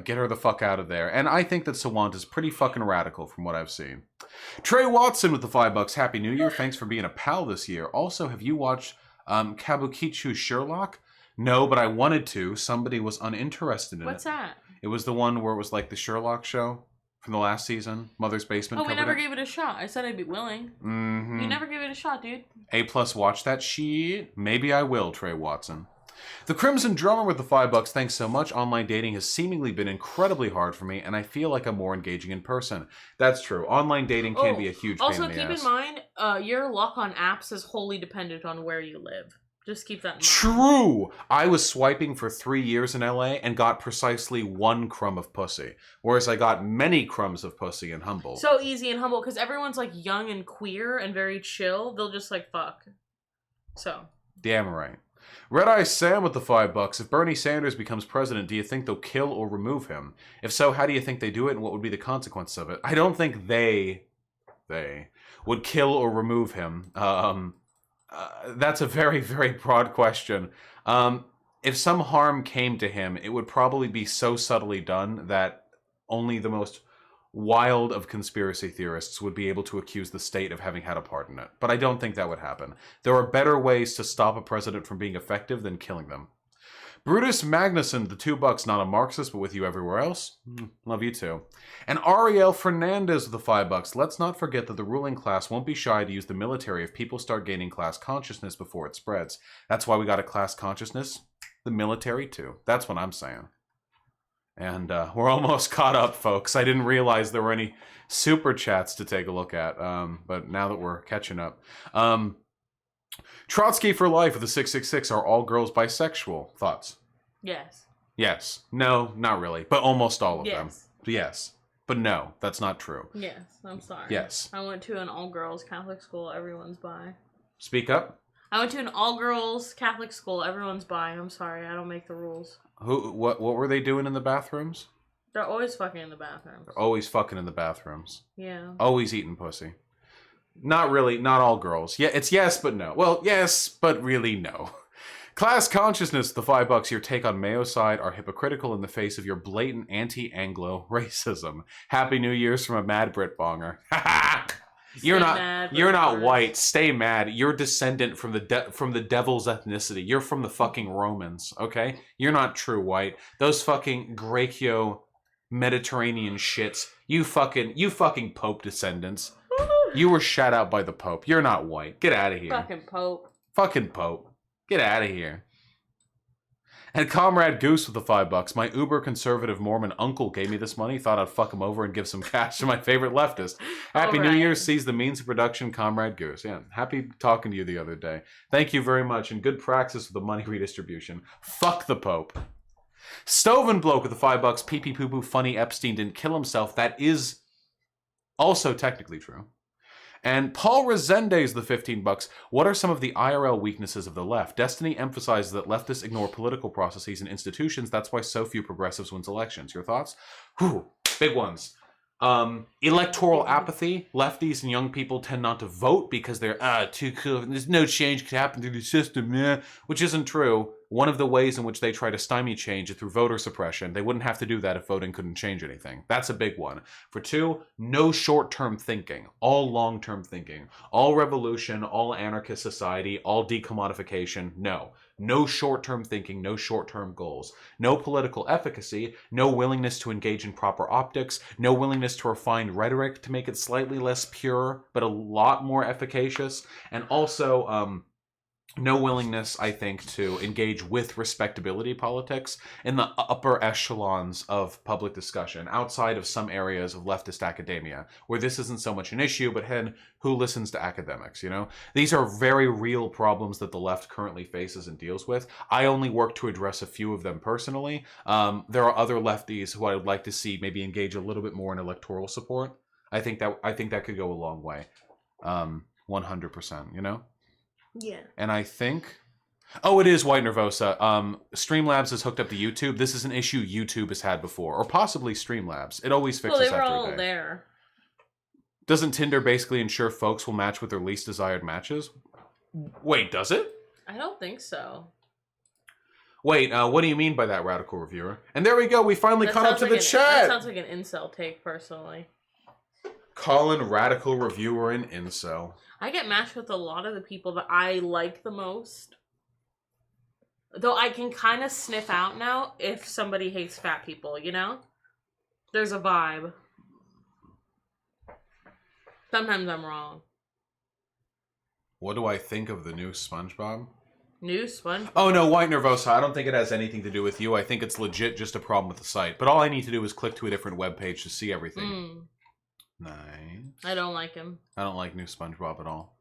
Get her the fuck out of there. And I think that Sawant is pretty fucking radical from what I've seen. Trey Watson with the $5. Happy New Year. Thanks for being a pal this year. Also, have you watched Kabukicho Sherlock? No, but I wanted to. Somebody was uninterested in What's that? It was the one where it was like the Sherlock show from the last season. Mother's Basement. Oh, we never gave it a shot. I said I'd be willing. Mm-hmm. You never gave it a shot, dude. A+ watch that shit. Maybe I will, Trey Watson. The Crimson Drummer with the $5. Thanks so much. Online dating has seemingly been incredibly hard for me, and I feel like I'm more engaging in person. That's true. Online dating can be a huge pain in the ass. Also, keep in mind, your luck on apps is wholly dependent on where you live. Just keep that in mind. True! I was swiping for 3 years in LA and got precisely 1 crumb of pussy, whereas I got many crumbs of pussy in Humboldt. So easy and humble, because everyone's, like, young and queer and very chill. They'll just, like, fuck. So. Damn right. Red Eye Sam with the $5. If Bernie Sanders becomes president, do you think they'll kill or remove him? If so, how do you think they do it, and what would be the consequences of it? I don't think they would kill or remove him. That's a very, very broad question. If some harm came to him, it would probably be so subtly done that only the most wild of conspiracy theorists would be able to accuse the state of having had a part in it. But I don't think that would happen. There are better ways to stop a president from being effective than killing them. Brutus Magnuson, the $2, not a Marxist, but with you everywhere else. Love you too. And Ariel Fernandez with the $5. Let's not forget that the ruling class won't be shy to use the military if people start gaining class consciousness before it spreads. That's why we got a class consciousness. The military too. That's what I'm saying. And we're almost caught up, folks. I didn't realize there were any super chats to take a look at, but now that we're catching up. Trotsky for life with the 666. Are all girls bisexual? Thoughts? Yes. Yes. No, not really, but almost all of them. Yes. Yes. But no, that's not true. Yes. I'm sorry. Yes. I went to an all-girls Catholic school. Everyone's bi. Speak up. I went to an all-girls Catholic school. Everyone's bi. I'm sorry. I don't make the rules. What were they doing in the bathrooms? They're always fucking in the bathrooms. They're always fucking in the bathrooms. Yeah. Always eating pussy. Not really, not all girls. Yeah, it's yes, but no. Well, yes, but really no. Class consciousness, the $5. Your take on Mayo's side are hypocritical in the face of your blatant anti-Anglo racism. Happy New Year's from a mad Brit bonger. You're not white. Stay mad. You're descendant from the devil's ethnicity. You're from the fucking Romans, okay? You're not true white. Those fucking Graeco Mediterranean shits. You fucking Pope descendants. You were shot out by the Pope. You're not white. Get out of here. Fucking Pope. Fucking Pope. Get out of here. And Comrade Goose with the $5. My uber conservative Mormon uncle gave me this money. Thought I'd fuck him over and give some cash to my favorite leftist. Happy New Year. Seize the means of production, Comrade Goose. Yeah, happy talking to you the other day. Thank you very much, and good praxis with the money redistribution. Fuck the Pope. Stoven Bloke with the $5. Pee pee poo poo funny Epstein didn't kill himself. That is also technically true. And Paul Resendez, the $15. What are some of the IRL weaknesses of the left? Destiny emphasizes that leftists ignore political processes and institutions. That's why so few progressives wins elections. Your thoughts? Whew, big ones. Electoral apathy. Lefties and young people tend not to vote because they're too cool. There's no change could happen through the system, which isn't true. One of the ways in which they try to stymie change is through voter suppression. They wouldn't have to do that if voting couldn't change anything. That's a big one. For two, no short-term thinking, all long-term thinking. All revolution, all anarchist society, all decommodification, no. No short-term thinking, no short-term goals. No political efficacy, no willingness to engage in proper optics, no willingness to refine rhetoric to make it slightly less pure, but a lot more efficacious, and also, no willingness, I think, to engage with respectability politics in the upper echelons of public discussion, outside of some areas of leftist academia, where this isn't so much an issue, but who listens to academics, you know? These are very real problems that the left currently faces and deals with. I only work to address a few of them personally. There are other lefties who I would like to see maybe engage a little bit more in electoral support. I think that could go a long way. 100%, you know? Yeah. And I think... Oh, it is White Nervosa. Streamlabs is hooked up to YouTube. This is an issue YouTube has had before. Or possibly Streamlabs. It always fixes after a day. Well, they were all there. Doesn't Tinder basically ensure folks will match with their least desired matches? Wait, does it? I don't think so. Wait, what do you mean by that, Radical Reviewer? And there we go. We finally caught up to the chat. That sounds like an incel take, personally. Calling Radical Reviewer an incel. I get matched with a lot of the people that I like the most. Though I can kind of sniff out now if somebody hates fat people, you know? There's a vibe. Sometimes I'm wrong. What do I think of the new SpongeBob? New SpongeBob? Oh no, White Nervosa. I don't think it has anything to do with you. I think it's legit just a problem with the site. But all I need to do is click to a different webpage to see everything. Nice. I don't like him. I don't like new SpongeBob at all.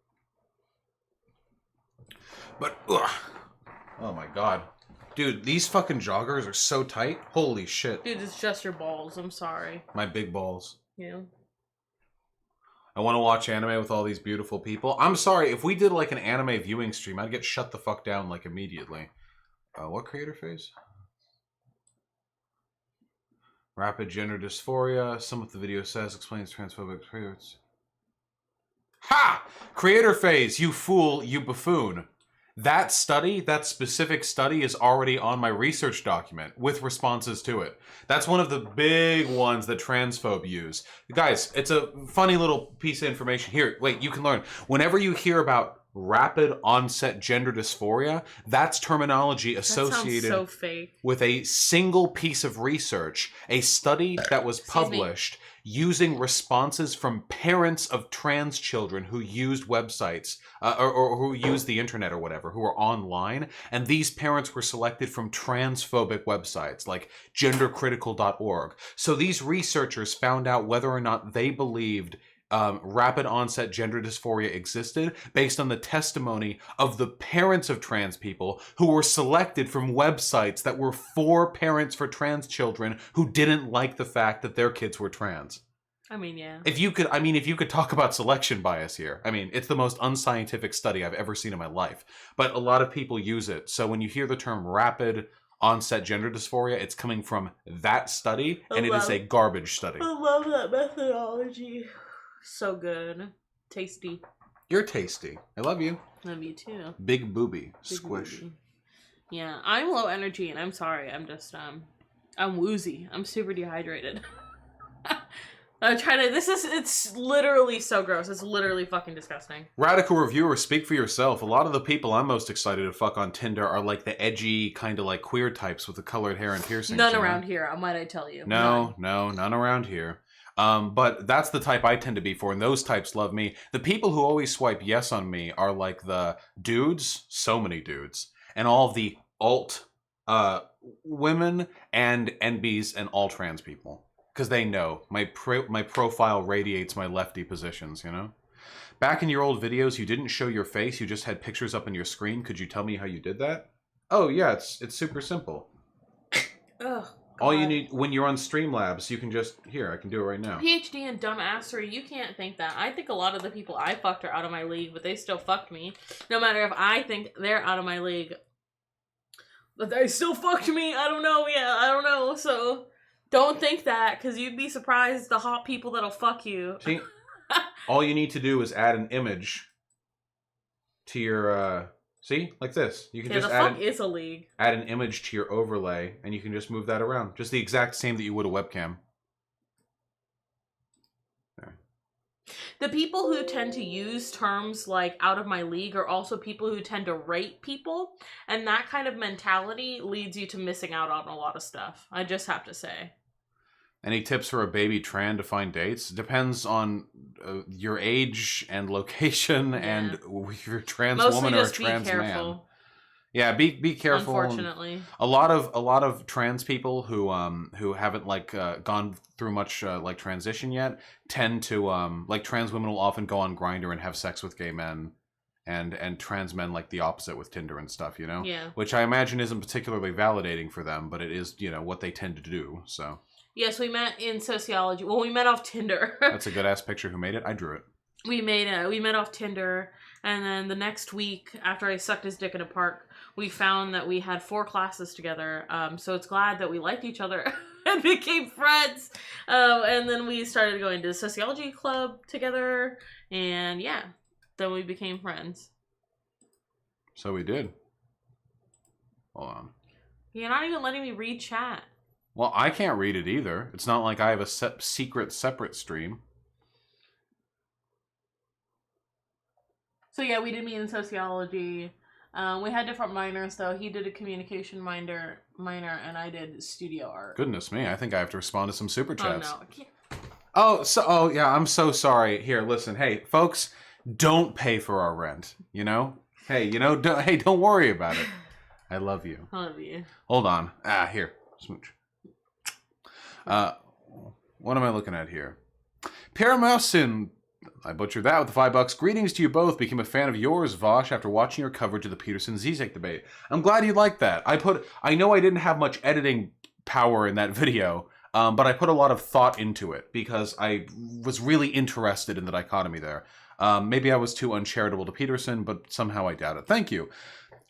But, ugh. Oh my god. Dude, these fucking joggers are so tight. Holy shit. Dude, it's just your balls. I'm sorry. My big balls. Yeah. I want to watch anime with all these beautiful people. I'm sorry, if we did like an anime viewing stream, I'd get shut the fuck down like immediately. What creator phase? Rapid gender dysphoria. Some of the video says explains transphobic traits. Ha! Creator phase, you fool, you buffoon. That study, that specific study, is already on my research document with responses to it. That's one of the big ones that transphobe use. Guys, it's a funny little piece of information. Here, wait, you can learn. Whenever you hear about rapid onset gender dysphoria, that's terminology associated that sounds so fake. With a single piece of research, a study that was published using responses from parents of trans children who used websites or who used the internet or whatever, who were online, and these parents were selected from transphobic websites like gendercritical.org. So these researchers found out whether or not they believed rapid onset gender dysphoria existed based on the testimony of the parents of trans people who were selected from websites that were for parents for trans children who didn't like the fact that their kids were trans. I mean, yeah. If you could talk about selection bias here, I mean, it's the most unscientific study I've ever seen in my life, but a lot of people use it. So when you hear the term rapid onset gender dysphoria, it's coming from that study, and it is a garbage study. I love that methodology. So good. Tasty. You're tasty. I love you. Love you too. Big booby. Squish. Booby. Yeah, I'm low energy and I'm sorry. I'm just, I'm woozy. I'm super dehydrated. I'm trying to, it's literally so gross. It's literally fucking disgusting. Radical Reviewer, speak for yourself. A lot of the people I'm most excited to fuck on Tinder are like the edgy, kind of like queer types with the colored hair and piercings. None around here, might I tell you. No, none around here. But that's the type I tend to be for, and those types love me. The people who always swipe yes on me are like the dudes, so many dudes, and all of the alt women and NBs and all trans people. Because they know. My profile radiates my lefty positions, you know? Back in your old videos, you didn't show your face, you just had pictures up on your screen. Could you tell me how you did that? Oh, yeah, it's super simple. Ugh. All you need, when you're on Streamlabs, you can just, here, I can do it right now. PhD and dumbassery, you can't think that. I think a lot of the people I fucked are out of my league, but they still fucked me. No matter if I think they're out of my league. But they still fucked me, I don't know, I don't know, so... Don't think that, because you'd be surprised the hot people that'll fuck you. See, all you need to do is add an image to your, see? Like this. You can just is a league. Add an image to your overlay, and you can just move that around. Just the exact same that you would a webcam. There. The people who tend to use terms like out of my league are also people who tend to rate people, and that kind of mentality leads you to missing out on a lot of stuff. I just have to say. Any tips for a baby tran to find dates? Depends on your age and location and if you're a trans woman or a trans man. Yeah, be careful. Unfortunately, a lot of trans people who haven't like gone through much like transition yet tend to like trans women will often go on Grindr and have sex with gay men, and trans men like the opposite with Tinder and stuff, you know. Yeah. Which I imagine isn't particularly validating for them, but it is, you know, what they tend to do. So. Yes, we met in sociology. Well, we met off Tinder. That's a good ass picture. Who made it? I drew it. We met off Tinder, and then the next week after I sucked his dick in a park, we found that we had 4 classes together. So it's glad that we liked each other and became friends. And then we started going to the sociology club together, and yeah, then we became friends. So we did. Hold on. You're not even letting me read chat. Well, I can't read it either. It's not like I have a secret separate stream. So yeah, we did meet in sociology. We had different minors though. He did a communication minor, and I did studio art. Goodness me, I think I have to respond to some super chats. Oh no. Oh yeah, I'm so sorry. Here, listen. Hey, folks, don't pay for our rent, you know? Hey, you know, don't worry about it. I love you. I love you. Hold on. Here. Smooch. What am I looking at here? Paramousin, I butchered that with the $5. Greetings to you both. Became a fan of yours, Vosh, after watching your coverage of the Peterson-Zizek debate. I'm glad you liked that. I know I didn't have much editing power in that video, but I put a lot of thought into it because I was really interested in the dichotomy there. Maybe I was too uncharitable to Peterson, but somehow I doubt it. Thank you.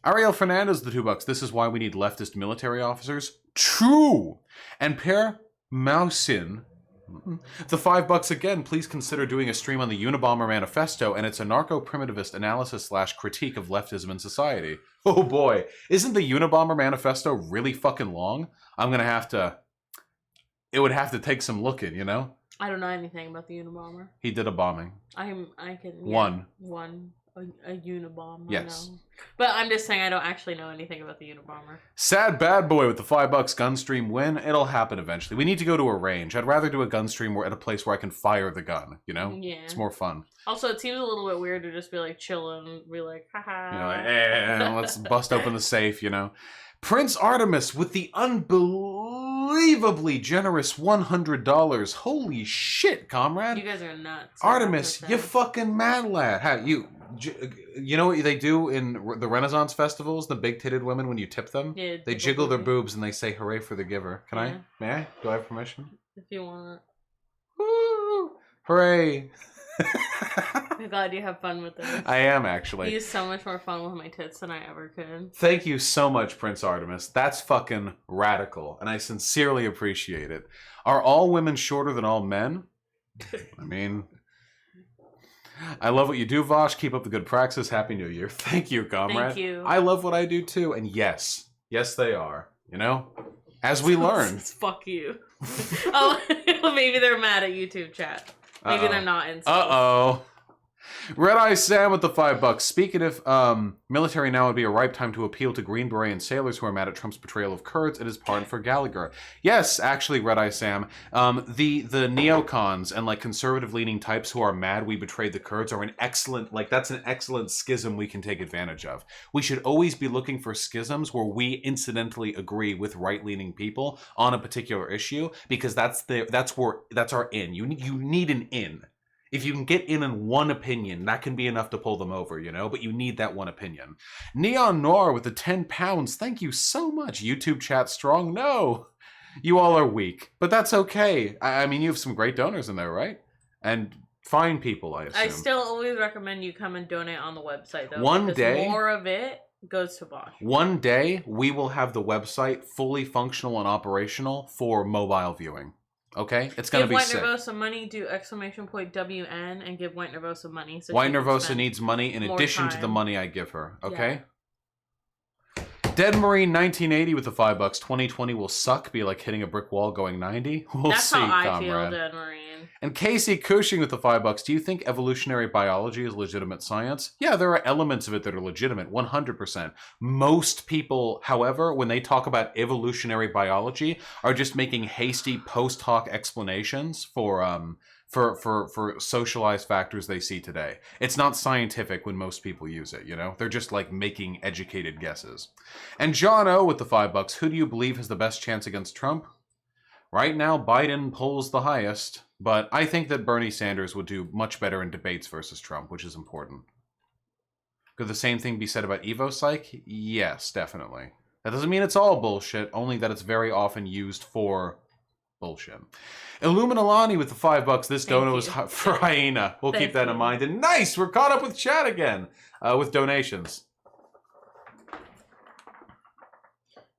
Ariel Fernandez, the $2. This is why we need leftist military officers. True. And Per Mausin, the $5 again. Please consider doing a stream on the Unabomber Manifesto and its anarcho-primitivist analysis / critique of leftism in society. Oh boy, isn't the Unabomber Manifesto really fucking long? I'm gonna have to. It would have to take some looking, you know. I don't know anything about the Unabomber. He did a bombing. I can. Yeah, one. A Unabomber. Yes. No. But I'm just saying I don't actually know anything about the Unabomber. Sad bad boy with the $5 gun stream win. It'll happen eventually. We need to go to a range. I'd rather do a gun stream where at a place where I can fire the gun, you know? Yeah. It's more fun. Also, it seems a little bit weird to just be like chilling, be like, haha. You know, like, let's bust open the safe, you know? Prince Artemis with the unbelievably generous $100. Holy shit, comrade. You guys are nuts. Artemis, you fucking mad lad. How you know what they do in the Renaissance festivals? The big-titted women, when you tip them, Yeah, they jiggle their boobs and they say "Hooray for the giver." Can I? May I? Do I have permission? If you want. Woo! Hooray! I'm glad you have fun with this. I am actually. You use so much more fun with my tits than I ever could. Thank you so much, Prince Artemis. That's fucking radical, and I sincerely appreciate it. Are all women shorter than all men? I mean, I love what you do, Vosh. Keep up the good practice. Happy New Year. Thank you, comrade. Thank you. I love what I do too, and yes, they are. You know, as we learn. Fuck you. Oh, maybe they're mad at YouTube chat. Maybe they're not in. Uh-oh. Red Eye Sam with the $5. Speaking of military, now would be a ripe time to appeal to Green Beret and sailors who are mad at Trump's portrayal of Kurds and his pardon for Gallagher. Yes, actually, Red Eye Sam, the neocons and like conservative leaning types who are mad we betrayed the Kurds are an excellent, like that's an excellent schism we can take advantage of. We should always be looking for schisms where we incidentally agree with right leaning people on a particular issue, because that's our in. You need an in. If you can get in one opinion, that can be enough to pull them over, you know? But you need that one opinion. Neon Noir with the £10. Thank you so much. YouTube chat strong? No. You all are weak. But that's okay. I mean, you have some great donors in there, right? And fine people, I assume. I still always recommend you come and donate on the website, though. One day, more of it goes to Bosch. One day, we will have the website fully functional and operational for mobile viewing. Okay? It's going to be sick. Give White Nervosa money, do !WN, and give White Nervosa money. So White Nervosa needs money in addition to the money I give her. Okay? Yeah. Dead Marine 1980 with the $5. 2020 will suck, be like hitting a brick wall going 90. We'll That's see, how I comrade. feel, Dead Marine. And Casey Cushing with the $5. Do you think evolutionary biology is legitimate science? Yeah, there are elements of it that are legitimate, 100%. Most people, however, when they talk about evolutionary biology, are just making hasty post hoc explanations for socialized factors they see today. It's not scientific when most people use it, you know? They're just like making educated guesses. And John O with the $5. Who do you believe has the best chance against Trump? Right now, Biden polls the highest, but I think that Bernie Sanders would do much better in debates versus Trump, which is important. Could the same thing be said about Evo Psych? Yes, definitely. That doesn't mean it's all bullshit, only that it's very often used for bullshit. Illuminalani with the $5. This dono is for Hyena. We'll keep that in mind. And nice, we're caught up with chat again with donations.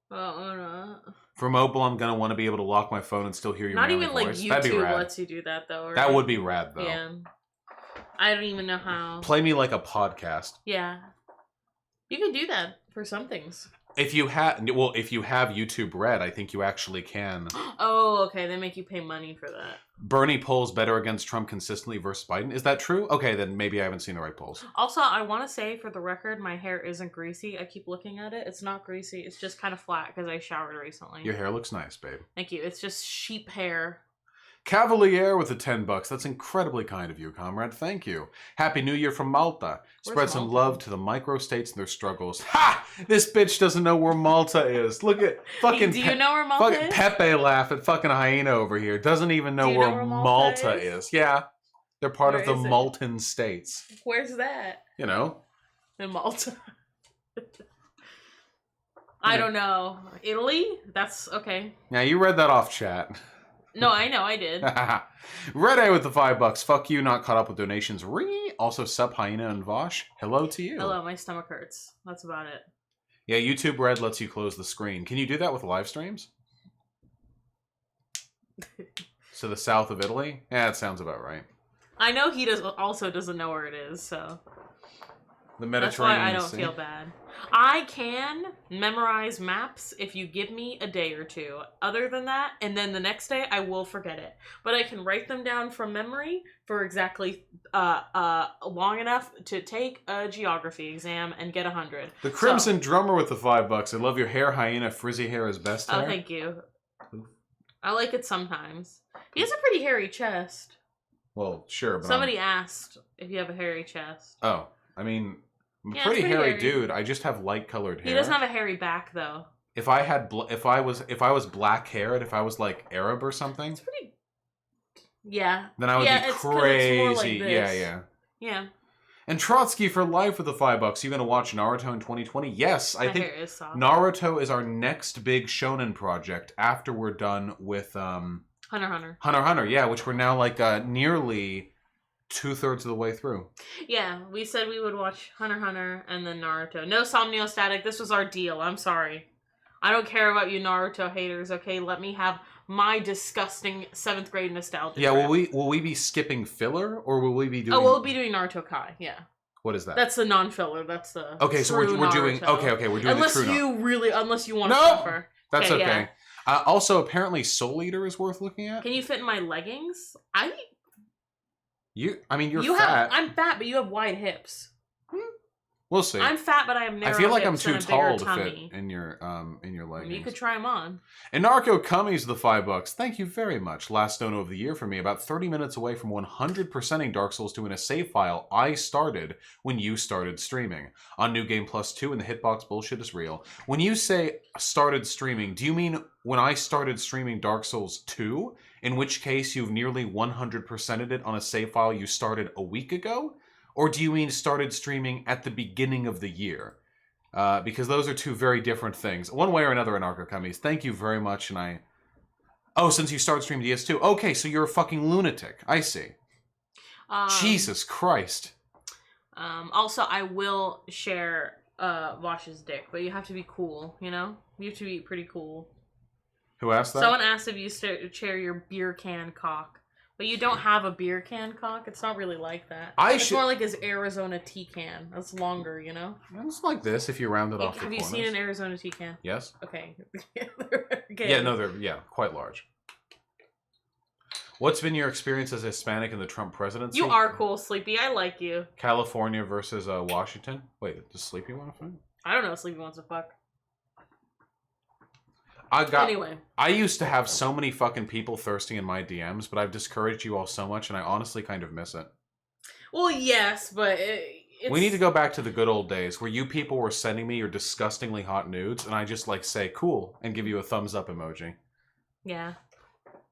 For mobile, I'm going to want to be able to lock my phone and still hear your Not manly even like voice. YouTube lets you do that, though. Right? That would be rad, though. Yeah. I don't even know how. Play me like a podcast. Yeah. You can do that for some things. If you have YouTube Red, I think you actually can. Oh, okay. They make you pay money for that. Bernie polls better against Trump consistently versus Biden. Is that true? Okay, then maybe I haven't seen the right polls. Also, I want to say for the record, my hair isn't greasy. I keep looking at it. It's not greasy. It's just kind of flat because I showered recently. Your hair looks nice, babe. Thank you. It's just sheep hair. Cavalier with the $10. That's incredibly kind of you, comrade. Thank you. Happy New Year from Malta. Spread some love to the microstates and their struggles. Ha! This bitch doesn't know where Malta is. Look at fucking. Do you know where Malta is? Pepe laugh at fucking Hyena over here. Doesn't even know where Malta is. Yeah, they're part of the Maltan states. Where's that? You know, in Malta. I don't know. Italy? That's okay. Now you read that off chat. No, I know, I did. Red A with the $5. Fuck you, not caught up with donations. Also, sup, Hyena and Vosh. Hello to you. Hello, my stomach hurts. That's about it. Yeah, YouTube Red lets you close the screen. Can you do that with live streams? So the south of Italy? Yeah, that sounds about right. I know he doesn't know where it is, so... The Mediterranean That's why I don't feel bad. I can memorize maps if you give me a day or two. Other than that, and then the next day I will forget it. But I can write them down from memory for exactly long enough to take a geography exam and get 100. The Crimson Drummer with the $5. I love your hair, Hyena. Frizzy hair is best hair. Oh, thank you. I like it sometimes. He has a pretty hairy chest. Well, sure, but somebody asked if you have a hairy chest. Oh, I mean, I'm a pretty hairy dude. I just have light colored hair. He doesn't have a hairy back though. If I was black haired, if I was like Arab or something, it's pretty. Yeah. Then I would be crazy. It's more like this. Yeah. And Trotsky for life with the $5. You gonna watch Naruto in 2020? Yes, I think hair is soft. Naruto is our next big shonen project after we're done with Hunter x Hunter. Yeah, which we're now like nearly 2/3 of the way through. Yeah, we said we would watch Hunter x Hunter and then Naruto. No Somniostatic. This was our deal. I'm sorry. I don't care about you Naruto haters, okay? Let me have my disgusting 7th grade nostalgia. Yeah, will we be skipping filler or will we be doing... Oh, we'll be doing Naruto Kai, yeah. What is that? That's the non-filler. That's the okay, so we're doing... Okay, we're doing unless the true Unless you want to suffer. That's okay. Yeah. Also, apparently Soul Eater is worth looking at. Can you fit in my leggings? You're fat. I'm fat, but you have wide hips. We'll see. I'm fat, but I have narrow I feel like I'm hips too and a tall bigger to tummy. fit in your leggings. You could try them on. Anarcho Cummies the $5. Thank you very much. Last dono of the year for me. About 30 minutes away from 100%ing Dark Souls 2 in a save file I started when you started streaming. On New Game Plus 2 and the hitbox bullshit is real. When you say started streaming, do you mean when I started streaming Dark Souls 2? In which case you've nearly 100%ed it on a save file you started a week ago? Or do you mean started streaming at the beginning of the year? Because those are two very different things. One way or another, Anarcho Cummies. Thank you very much, and I... Oh, since you started streaming DS2. Okay, so you're a fucking lunatic. I see. Jesus Christ. Also, I will share Vosh's dick, but you have to be cool, you know? You have to be pretty cool. Who asked that? Someone asked if you share your beer can cock. But you don't have a beer can cock. It's not really like that. It's more like his Arizona tea can. That's longer, you know? It's like this if you round it off the corners. Have you seen an Arizona tea can? Yes. Okay. Okay. Yeah, no, they're quite large. What's been your experience as Hispanic in the Trump presidency? You are cool, Sleepy. I like you. California versus Washington. Wait, does Sleepy want to fight? I don't know if Sleepy wants to fuck. Anyway. I used to have so many fucking people thirsting in my DMs, but I've discouraged you all so much, and I honestly kind of miss it. Well, yes, but we need to go back to the good old days where you people were sending me your disgustingly hot nudes, and I just like say cool and give you a thumbs up emoji. Yeah.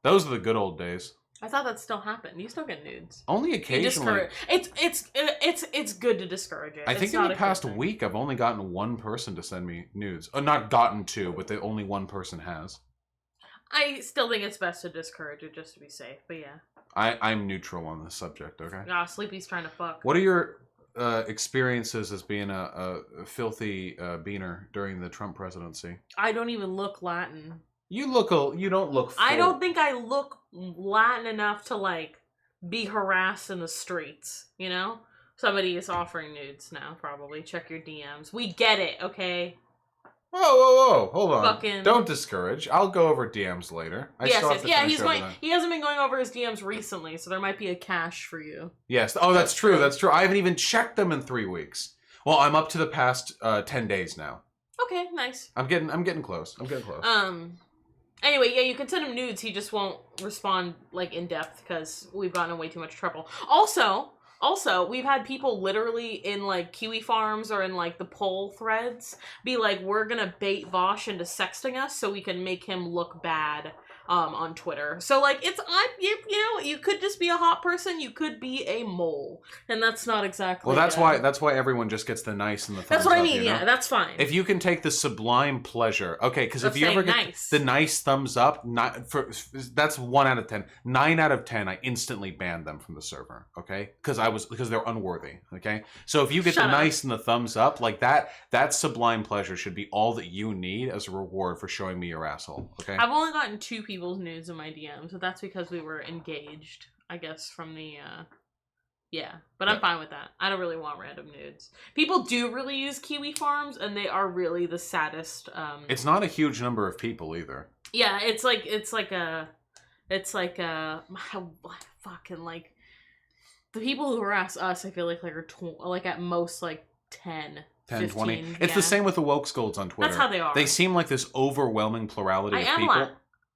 Those are the good old days. I thought that still happened. You still get nudes. Only occasionally. It's good to discourage it. I think in the past week I've only gotten one person to send me nudes. Not gotten two, but only one person has. I still think it's best to discourage it just to be safe, but yeah. I'm neutral on this subject, okay? Sleepy's trying to fuck. What are your experiences as being a filthy beaner during the Trump presidency? I don't even look Latin. You don't look full. I don't think I look Latin enough to, like, be harassed in the streets, you know? Somebody is offering nudes now, probably. Check your DMs. We get it, okay? Whoa. Hold on. Don't discourage. I'll go over DMs later. He hasn't been going over his DMs recently, so there might be a cache for you. Yes. Oh, that's true. That's true. I haven't even checked them in 3 weeks. Well, I'm up to the past 10 days now. Okay, nice. I'm getting close. Anyway, yeah, you can send him nudes. He just won't respond, like, in depth because we've gotten in way too much trouble. Also, we've had people literally in, like, Kiwi Farms or in, like, the poll threads be like, we're gonna bait Vosh into sexting us so we can make him look bad on Twitter. So, like, you know, you could just be a hot person, you could be a mole. And that's not exactly... Well, that's why everyone just gets the nice and the thumbs That's what up, I mean, yeah, that's fine. If you can take the sublime pleasure... Okay, because if you ever get the nice thumbs up, that's 1 out of 10. 9 out of 10, I instantly banned them from the server, okay? Because they're unworthy, okay? So if you get the nice and the thumbs up, like that sublime pleasure should be all that you need as a reward for showing me your asshole, okay? I've only gotten 2 people's nudes in my DM, so that's because we were engaged, I guess, from the but I'm fine with that. I don't really want random nudes. People do really use Kiwi Farms, and they are really the saddest. It's not a huge number of people either. Yeah, it's like fucking, like, the people who harass us, I feel like are at most like 10 15, 20. It's the same with the woke scolds on Twitter. That's how they are. They seem like this overwhelming plurality of people.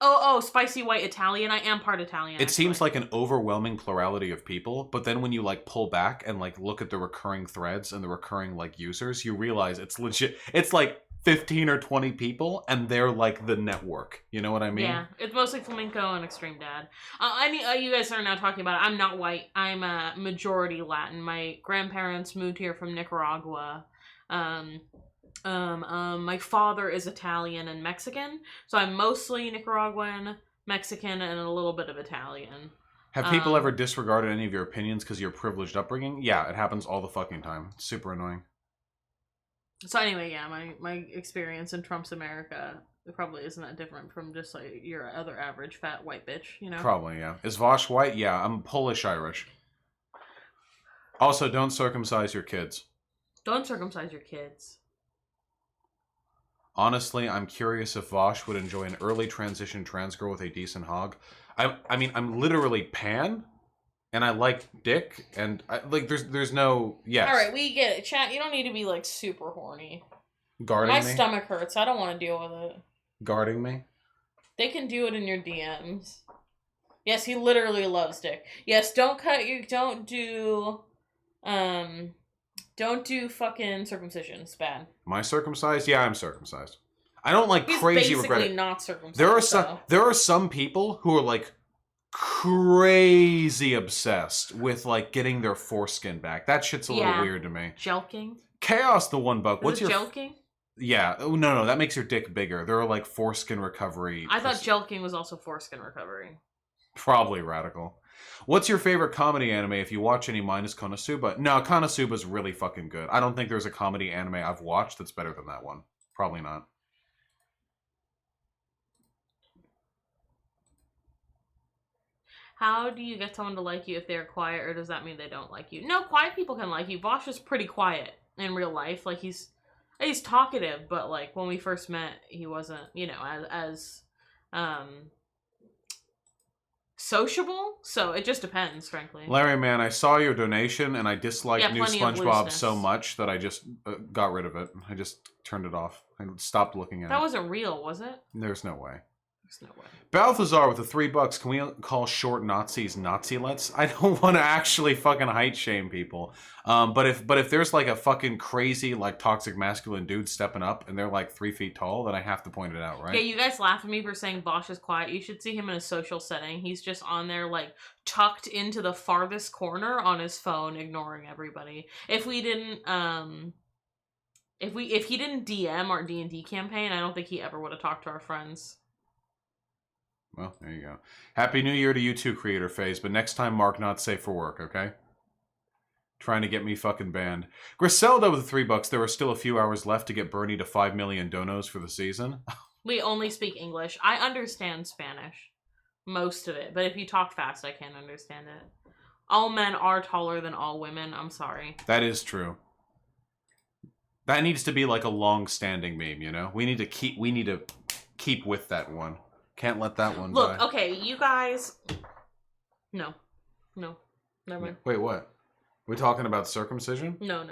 Oh, spicy white Italian. I am part Italian. It seems like an overwhelming plurality of people, but then when you, like, pull back and, like, look at the recurring threads and the recurring, like, users, you realize it's legit. It's like 15 or 20 people, and they're like the network. You know what I mean? Yeah, it's mostly Flamenco and Extreme Dad. You guys are now talking about it. I'm not white. I'm a majority Latin. My grandparents moved here from Nicaragua. My father is Italian and Mexican, so I'm mostly Nicaraguan, Mexican, and a little bit of Italian. Have people ever disregarded any of your opinions because of your privileged upbringing? Yeah, it happens all the fucking time. It's super annoying. So anyway, yeah, my experience in Trump's America probably isn't that different from just like your other average fat white bitch, you know? Probably, yeah. Is Vosh white? Yeah, I'm Polish-Irish. Also, don't circumcise your kids. Don't circumcise your kids. Honestly, I'm curious if Vosh would enjoy an early transition trans girl with a decent hog. I mean, I'm literally pan, and I like dick, and there's no yes. All right, we get it, chat. You don't need to be like super horny. Guarding My me. stomach hurts. I don't want to deal with it. Guarding me. They can do it in your DMs. Yes, he literally loves dick. Yes, don't do fucking circumcision. It's bad. Am I circumcised? Yeah, I'm circumcised. I don't like He's crazy regret basically it. not circumcised. There are some people who are like crazy obsessed with like getting their foreskin back. That shit's a little weird to me. Jelking? Chaos the $1. What's your jelking? Yeah. Oh, no, that makes your dick bigger. There are like foreskin recovery. I thought jelking was also foreskin recovery. Probably radical. What's your favorite comedy anime if you watch any minus Konosuba? No, Konosuba's really fucking good. I don't think there's a comedy anime I've watched that's better than that one. Probably not. How do you get someone to like you if they're quiet, or does that mean they don't like you? No, quiet people can like you. Bosch is pretty quiet in real life. Like, he's talkative, but like when we first met, he wasn't, as sociable. So it just depends, frankly. Larry, man, I saw your donation and I disliked new plenty of SpongeBob looseness. so much that I just got rid of it. I just turned it off. I stopped looking at That it. wasn't real, was it? There's no way. There's no way. Balthazar with the $3. Can we call short Nazis Nazi-lets? I don't want to actually fucking height shame people. But if there's like a fucking crazy like toxic masculine dude stepping up and they're like 3 feet tall, then I have to point it out, right? Yeah, you guys laugh at me for saying Bosch is quiet. You should see him in a social setting. He's just on there like tucked into the farthest corner on his phone, ignoring everybody. If we didn't if he didn't DM our D&D campaign, I don't think he ever would have talked to our friends. Well, there you go. Happy New Year to you too, Creator Phase. But next time, mark not safe for work, okay? Trying to get me fucking banned. Griselda with the $3. There are still a few hours left to get Bernie to 5 million donos for the season. We only speak English. I understand Spanish. Most of it. But if you talk fast, I can't understand it. All men are taller than all women. I'm sorry. That is true. That needs to be like a long-standing meme, you know? We need to keep with that one. Can't let that one Look, die. okay, you guys... No. Never mind. Wait, what? We're talking about circumcision? No.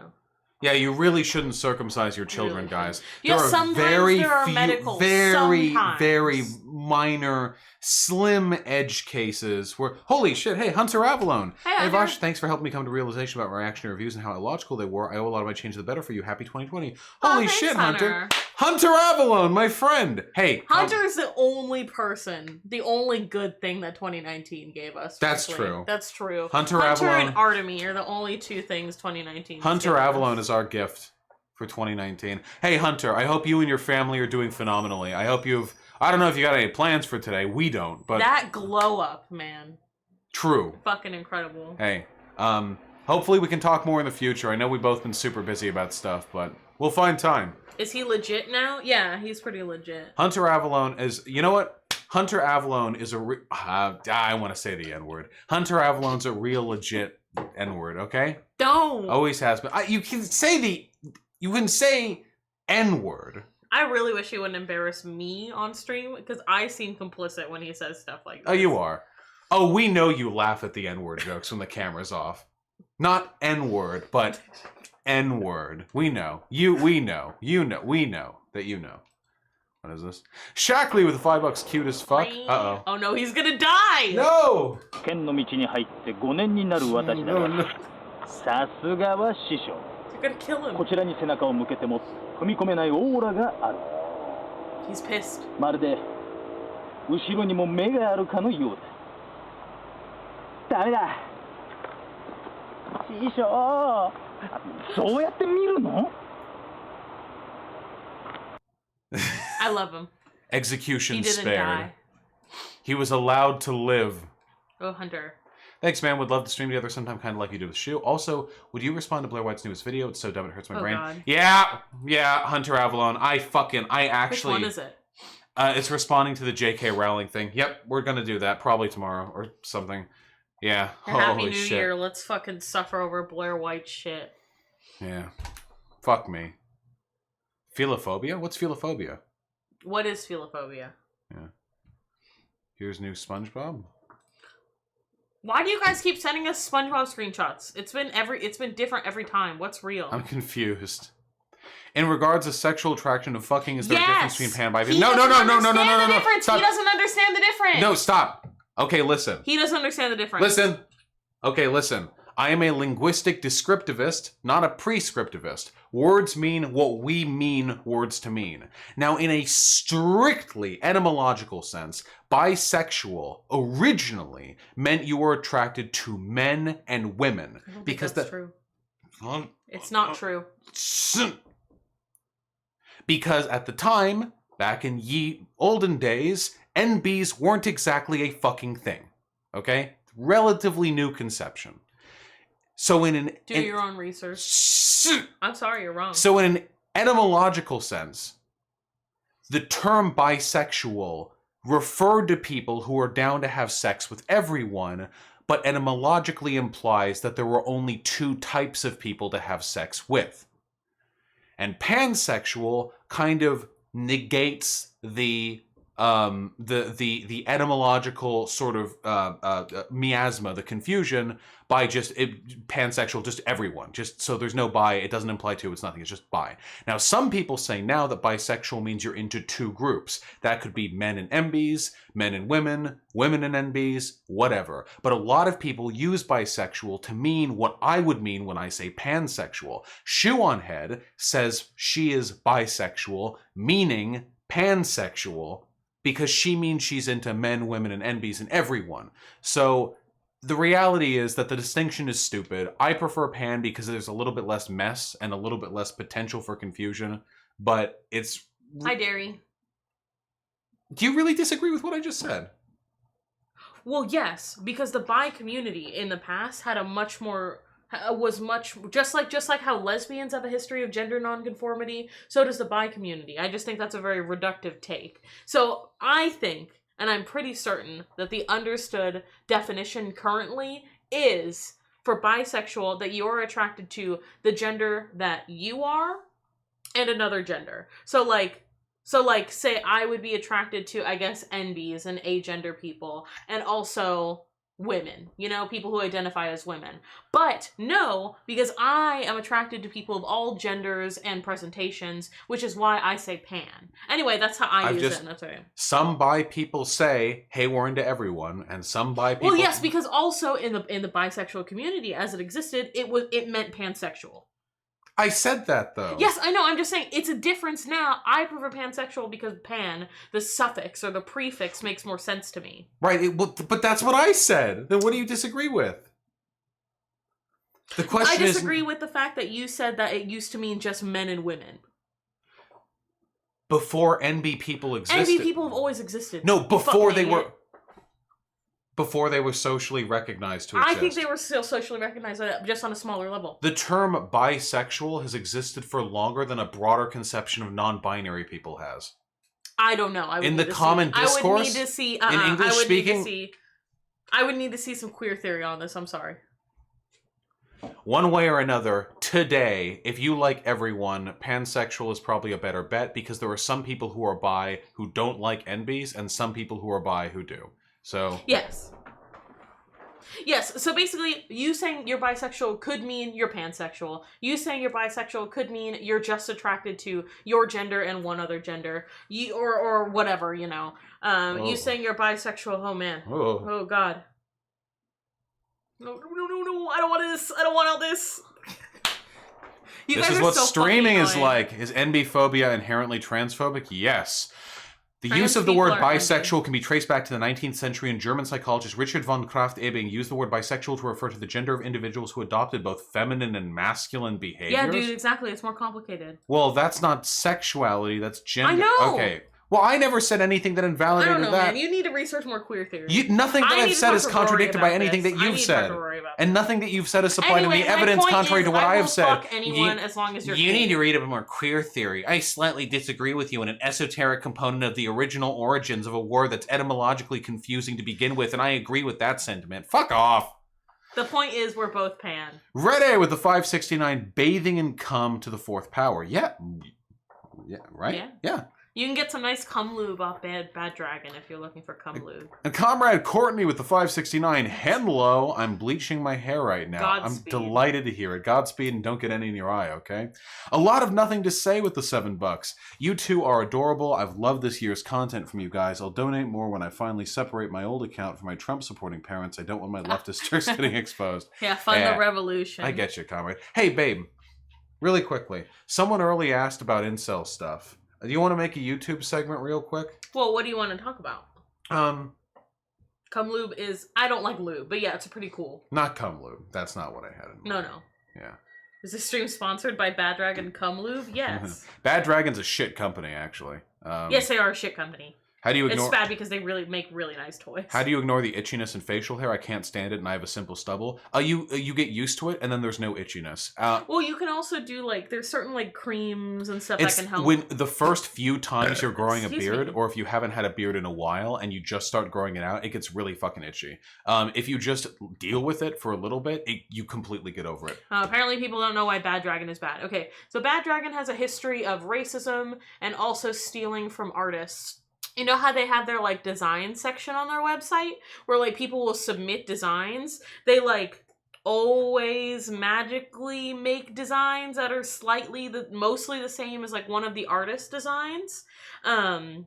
Yeah, you really shouldn't circumcise your children, Really guys. Yeah, There are sometimes very there are few, medical- very sometimes. minor, slim edge cases where, holy shit, hey, Hunter Avalon. Hey, Hey, Hunter. Vosh, thanks for helping me come to realization about my reactionary reviews and how illogical they were. I owe a lot of my change to the better for you. Happy 2020. Oh, Holy thanks, shit, Hunter. Hunter. Hunter Avalon, my friend. Hey. Hunter is the only person, the only good thing that 2019 gave us. That's frankly. true. That's true. Hunter and Avalon. Artemy are the only two things 2019. Hunter Avalon is our gift for 2019. Hey, Hunter, I hope you and your family are doing phenomenally. I hope I don't know if you got any plans for today. We don't, but that glow up, man. true. Fucking incredible. Hey, hopefully we can talk more in the future. I know we've both been super busy about stuff, but we'll find time. Is he legit now? Yeah, he's pretty legit. Hunter Avalon is, you know what? Hunter Avalon is I want to say the N-word. Hunter Avalon's a real legit N-word, okay? Don't. Always has been. You can say N-word. I really wish he wouldn't embarrass me on stream because I seem complicit when he says stuff like this. Oh, you are. Oh, we know you laugh at the N-word jokes when the camera's off. Not N-word, but N-word. We know. We know. We know that you know. What is this? Shackley with the $5, cute as fuck. Uh-oh. Oh no, he's gonna die! No! 剣の道に入って5年になる私だ No, が no. さすがは師匠 You're gonna kill こ him. ちらに背中を向けても踏み込めないオーラがある He's pissed. まるで後ろにも目があるかのようだダメだ師匠そうやって見るの I love him. Execution He didn't spared. die. He was allowed to live. Oh, Hunter. Thanks, man. Would love to stream together sometime, kind of like you do with Shu. Also, would you respond to Blair White's newest video? It's so dumb it hurts my Oh, brain. God. Yeah, Hunter Avalon. I actually... Which one is it? It's responding to the J.K. Rowling thing. Yep, we're gonna do that probably tomorrow or something. Yeah. Happy Holy New shit. Year. Let's fucking suffer over Blair White shit. Yeah. Fuck me. Philophobia? What's philophobia? What is philophobia? Here's new SpongeBob. Why do you guys keep sending us SpongeBob screenshots? It's been different every time. What's real? I'm confused. In regards to sexual attraction to fucking, is there a difference between pan and bi? He No. doesn't understand the difference. Stop. He doesn't understand the difference. No, stop. Okay, listen. He doesn't understand the difference. Listen. Okay, listen. I am a linguistic descriptivist, not a prescriptivist. Words mean what we mean words to mean. Now, in a strictly etymological sense, bisexual originally meant you were attracted to men and women. I don't think Because that's true. It's not true. Because at the time, back in ye olden days, NBs weren't exactly a fucking thing. Okay? Relatively new conception. So in an... Do your own research. I'm sorry, you're wrong. So in an etymological sense, the term bisexual referred to people who are down to have sex with everyone, but etymologically implies that there were only two types of people to have sex with. And pansexual kind of negates the etymological sort of miasma, the confusion, by just pansexual, just everyone. Just so there's no bi, it doesn't imply to, it's nothing, it's just bi. Now, some people say now that bisexual means you're into two groups. That could be men and MBs, men and women, women and NBs, whatever. But a lot of people use bisexual to mean what I would mean when I say pansexual. Shoe on Head says she is bisexual, meaning pansexual, because she means she's into men, women, and NBs and everyone. So the reality is that the distinction is stupid. I prefer pan because there's a little bit less mess and a little bit less potential for confusion, but it's... Hi, Derry. Do you really disagree with what I just said? Well, yes, because the bi community in the past had a much more... was much just like how lesbians have a history of gender nonconformity, so does the bi community. I just think that's a very reductive take. So I think, and I'm pretty certain, that the understood definition currently is for bisexual that you're attracted to the gender that you are and another gender. So say I would be attracted to, I guess, NBs and agender people, and also women, people who identify as women. But no, because I am attracted to people of all genders and presentations, which is why I say pan. Anyway, that's how I use it. And that's okay. Some bi people say, hey, we're into everyone, and some bi people... Well, yes, because also in the bisexual community as it existed, it meant pansexual. I said that, though. Yes, I know. I'm just saying, it's a difference now. I prefer pansexual because pan, the suffix or the prefix, makes more sense to me. Right, but that's what I said. Then what do you disagree with? The question is... I disagree with the fact that you said that it used to mean just men and women. Before NB people existed. NB people have always existed. No, before they were... Before they were socially recognized to exist. I think they were still socially recognized, just on a smaller level. The term bisexual has existed for longer than a broader conception of non-binary people has. I don't know. In the common discourse? I would need to see... in English speaking? I would need to see some queer theory on this. I'm sorry. One way or another, today, if you like everyone, pansexual is probably a better bet, because there are some people who are bi who don't like NBs, and some people who are bi who do. So... Yes. Yes, so basically, you saying you're bisexual could mean you're pansexual. You saying you're bisexual could mean you're just attracted to your gender and one other gender. Or whatever, You saying you're bisexual, oh man. Oh god. No, I don't want this. I don't want all this. This is what streaming is like. Is NB phobia inherently transphobic? Yes. The use of the word bisexual can be traced back to the 19th century, and German psychologist Richard von Krafft-Ebing used the word bisexual to refer to the gender of individuals who adopted both feminine and masculine behaviors. Yeah, dude, exactly. It's more complicated. Well, that's not sexuality, that's gender. I know! Okay. Well, I never said anything that invalidated that. I don't know, that. man. You need to research more queer theory. Nothing that I've said is contradicted by anything that you've said. And nothing that you've said is supplied to me evidence contrary to what I have said. Fuck anyone as long as you're You need to read a bit more queer theory. I slightly disagree with you in an esoteric component of the original origins of a word that's etymologically confusing to begin with, and I agree with that sentiment. Fuck off. The point is, we're both pan. Red A with the 569, bathing in cum to the fourth power. Yeah. Yeah, right? Yeah. You can get some nice cum lube off Bad Dragon if you're looking for cum lube. And Comrade Courtney with the 569. Hello, I'm bleaching my hair right now. Godspeed. I'm delighted to hear it. Godspeed, and don't get any in your eye, okay? A lot of nothing to say with the $7. You two are adorable. I've loved this year's content from you guys. I'll donate more when I finally separate my old account from my Trump-supporting parents. I don't want my leftist tricks getting exposed. Yeah, fund the revolution. I get you, Comrade. Hey, babe, really quickly. Someone early asked about incel stuff. Do you want to make a YouTube segment real quick? Well, what do you want to talk about? Cum lube is... I don't like lube, but yeah, it's pretty cool. Not cum lube. That's not what I had in mind. No. Yeah. Is this stream sponsored by Bad Dragon Cum Lube? Yes. Bad Dragon's a shit company, actually. Yes, they are a shit company. How do you ignore? It's bad because they really make really nice toys. How do you ignore the itchiness and facial hair? I can't stand it, and I have a simple stubble. You get used to it, and then there's no itchiness. Well, you can also do like there's certain like creams and stuff that can help. When the first few times you're growing a Excuse beard, me. or if you haven't had a beard in a while and you just start growing it out, it gets really fucking itchy. If you just deal with it for a little bit, you completely get over it. Apparently, people don't know why Bad Dragon is bad. Okay, so Bad Dragon has a history of racism and also stealing from artists. You know how they have their like design section on their website where like people will submit designs? They like always magically make designs that are mostly the same as like one of the artist designs. And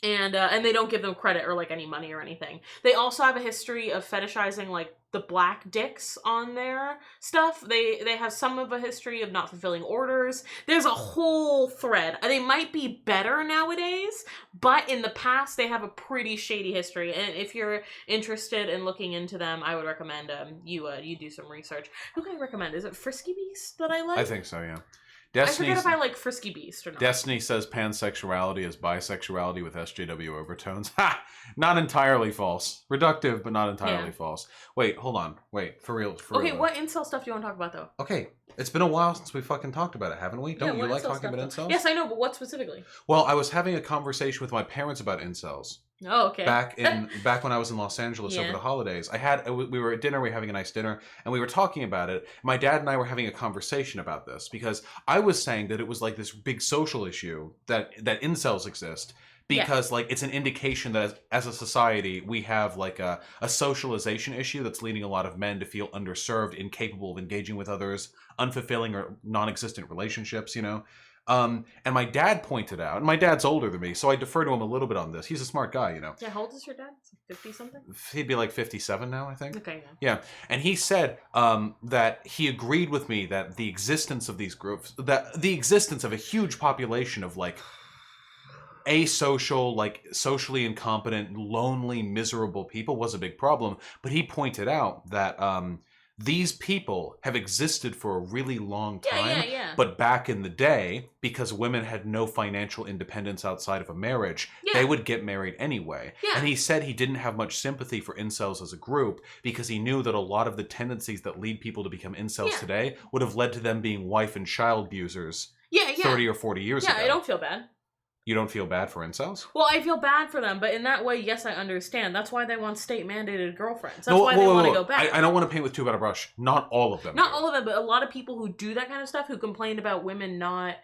they don't give them credit or like any money or anything. They also have a history of fetishizing like the black dicks on their stuff. They have some of a history of not fulfilling orders. There's a whole thread. They might be better nowadays, but in the past they have a pretty shady history. And if you're interested in looking into them, I would recommend you do some research. Who can I recommend? Is it Frisky Beast that I like? I think so, yeah. I forget if I like Frisky Beast or not. Destiny says pansexuality is bisexuality with SJW overtones. Ha! Not entirely false. Reductive, but not entirely false. Wait, hold on. Wait, for real. Okay, what incel stuff do you want to talk about, though? Okay, it's been a while since we fucking talked about it, haven't we? Don't you like talking about incels? Yes, I know, but what specifically? Well, I was having a conversation with my parents about incels. Oh, okay. Back when I was in Los Angeles over the holidays, we were at dinner, we were having a nice dinner, and we were talking about it. My dad and I were having a conversation about this because I was saying that it was like this big social issue that incels exist because like it's an indication that as a society we have like a socialization issue that's leading a lot of men to feel underserved, incapable of engaging with others, unfulfilling or non-existent relationships, you know. And my dad pointed out, and my dad's older than me, so I defer to him a little bit on this. He's a smart guy, you know. Yeah, how old is your dad? 50-something? He'd be like 57 now, I think. Okay, yeah. And he said that he agreed with me that the existence of these groups, that the existence of a huge population of like asocial, like socially incompetent, lonely, miserable people was a big problem. But he pointed out that these people have existed for a really long time, but back in the day, because women had no financial independence outside of a marriage, they would get married anyway. And he said he didn't have much sympathy for incels as a group because he knew that a lot of the tendencies that lead people to become incels today would have led to them being wife and child abusers 30 or 40 years ago. Yeah, I don't feel bad. You don't feel bad for incels? Well, I feel bad for them, but in that way, yes, I understand. That's why they want state-mandated girlfriends. That's why they want to go back. I don't want to paint with too bad a brush. Not all of them. Not all of them, but a lot of people who do that kind of stuff, who complain about women not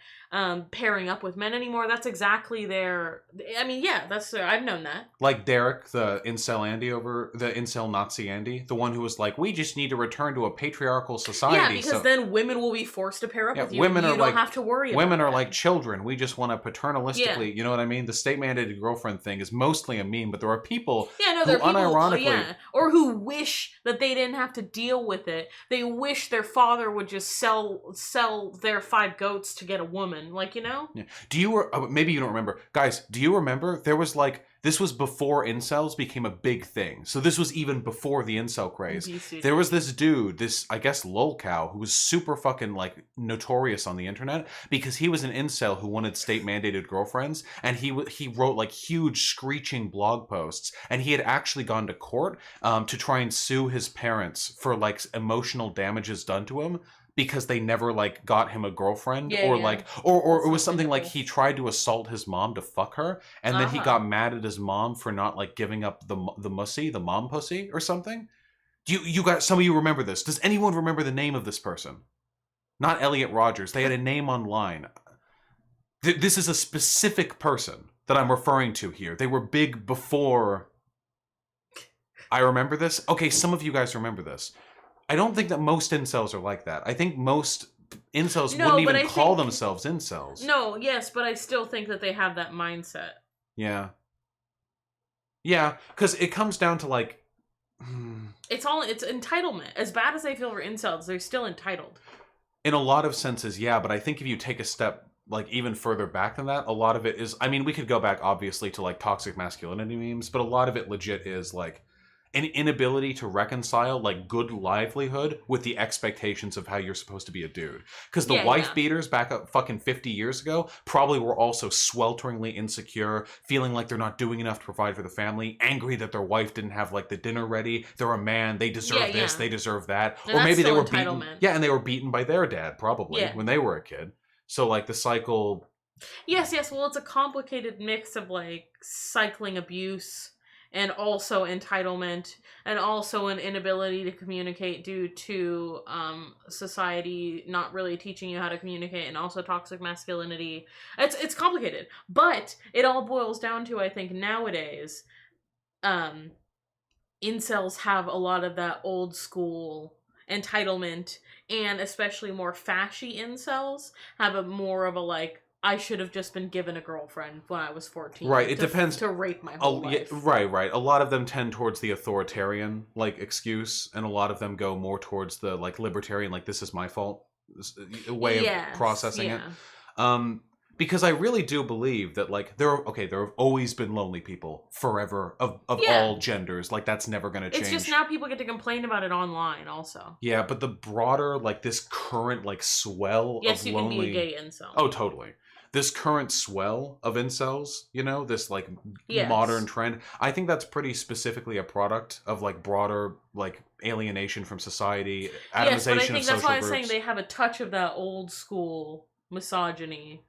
pairing up with men anymore, that's exactly their... I mean, yeah, that's... I've known that. Like Derek, the incel Nazi Andy, the one who was like, we just need to return to a patriarchal society. Yeah, because then women will be forced to pair up with you. Women you are don't have to worry about women are that. like children. We just want to paternalistically, you know what I mean? The state-mandated girlfriend thing is mostly a meme, but there are people there who are people, unironically... or who wish that they didn't have to deal with it. They wish their father would just sell their 5 goats to get a woman. Like, you know? Yeah. Do you... maybe you don't remember. Guys, do you remember? There was like... This was before incels became a big thing. So this was even before the incel craze. There was this dude, this, I guess, lolcow, who was super fucking, like, notorious on the internet because he was an incel who wanted state-mandated girlfriends, and he wrote, like, huge screeching blog posts, and he had actually gone to court to try and sue his parents for, like, emotional damages done to him, because they never like got him a girlfriend or it was something like he tried to assault his mom to fuck her and then he got mad at his mom for not like giving up the mom pussy or something. You got some of you remember this. Does anyone remember the name of this person? Not Elliot Rogers. They had a name online. This is a specific person that I'm referring to here. They were big before I remember this. Okay, some of you guys remember this. I don't think that most incels are like that. I think most incels wouldn't even call themselves incels. No, yes, but I still think that they have that mindset. Yeah. Yeah, because it comes down to like... It's entitlement. As bad as they feel for incels, they're still entitled. In a lot of senses, yeah, but I think if you take a step like even further back than that, a lot of it is... I mean, we could go back obviously to like toxic masculinity memes, but a lot of it legit is like an inability to reconcile like good livelihood with the expectations of how you're supposed to be a dude. Because the wife beaters back up fucking 50 years ago probably were also swelteringly insecure, feeling like they're not doing enough to provide for the family, angry that their wife didn't have like the dinner ready. They're a man, they deserve this, they deserve that. And or maybe they were beaten. Yeah, and they were beaten by their dad probably when they were a kid. So like the cycle. Yes. Well, it's a complicated mix of like cycling abuse and also entitlement, and also an inability to communicate due to society not really teaching you how to communicate, and also toxic masculinity. It's complicated, but it all boils down to, I think nowadays, incels have a lot of that old school entitlement, and especially more fashy incels have a more of a like, I should have just been given a girlfriend when I was 14. Right, it depends. To rape my whole life. Yeah, right. A lot of them tend towards the authoritarian, like, excuse, and a lot it them go more towards the, like, libertarian, like, this is my fault way of processing it. Because I really do believe that, like, there have always been lonely people forever of all genders. Like, that's never going to change. It's just now people get to complain about it online also. Yeah, but the broader, like, this current, like, swell of lonely... Yes, you can be a gay incel. Oh, totally. This current swell of incels, you know, this like modern trend, I think that's pretty specifically a product of like broader like alienation from society, atomization of social groups. Yes, but I think that's why I'm saying they have a touch of that old school misogyny,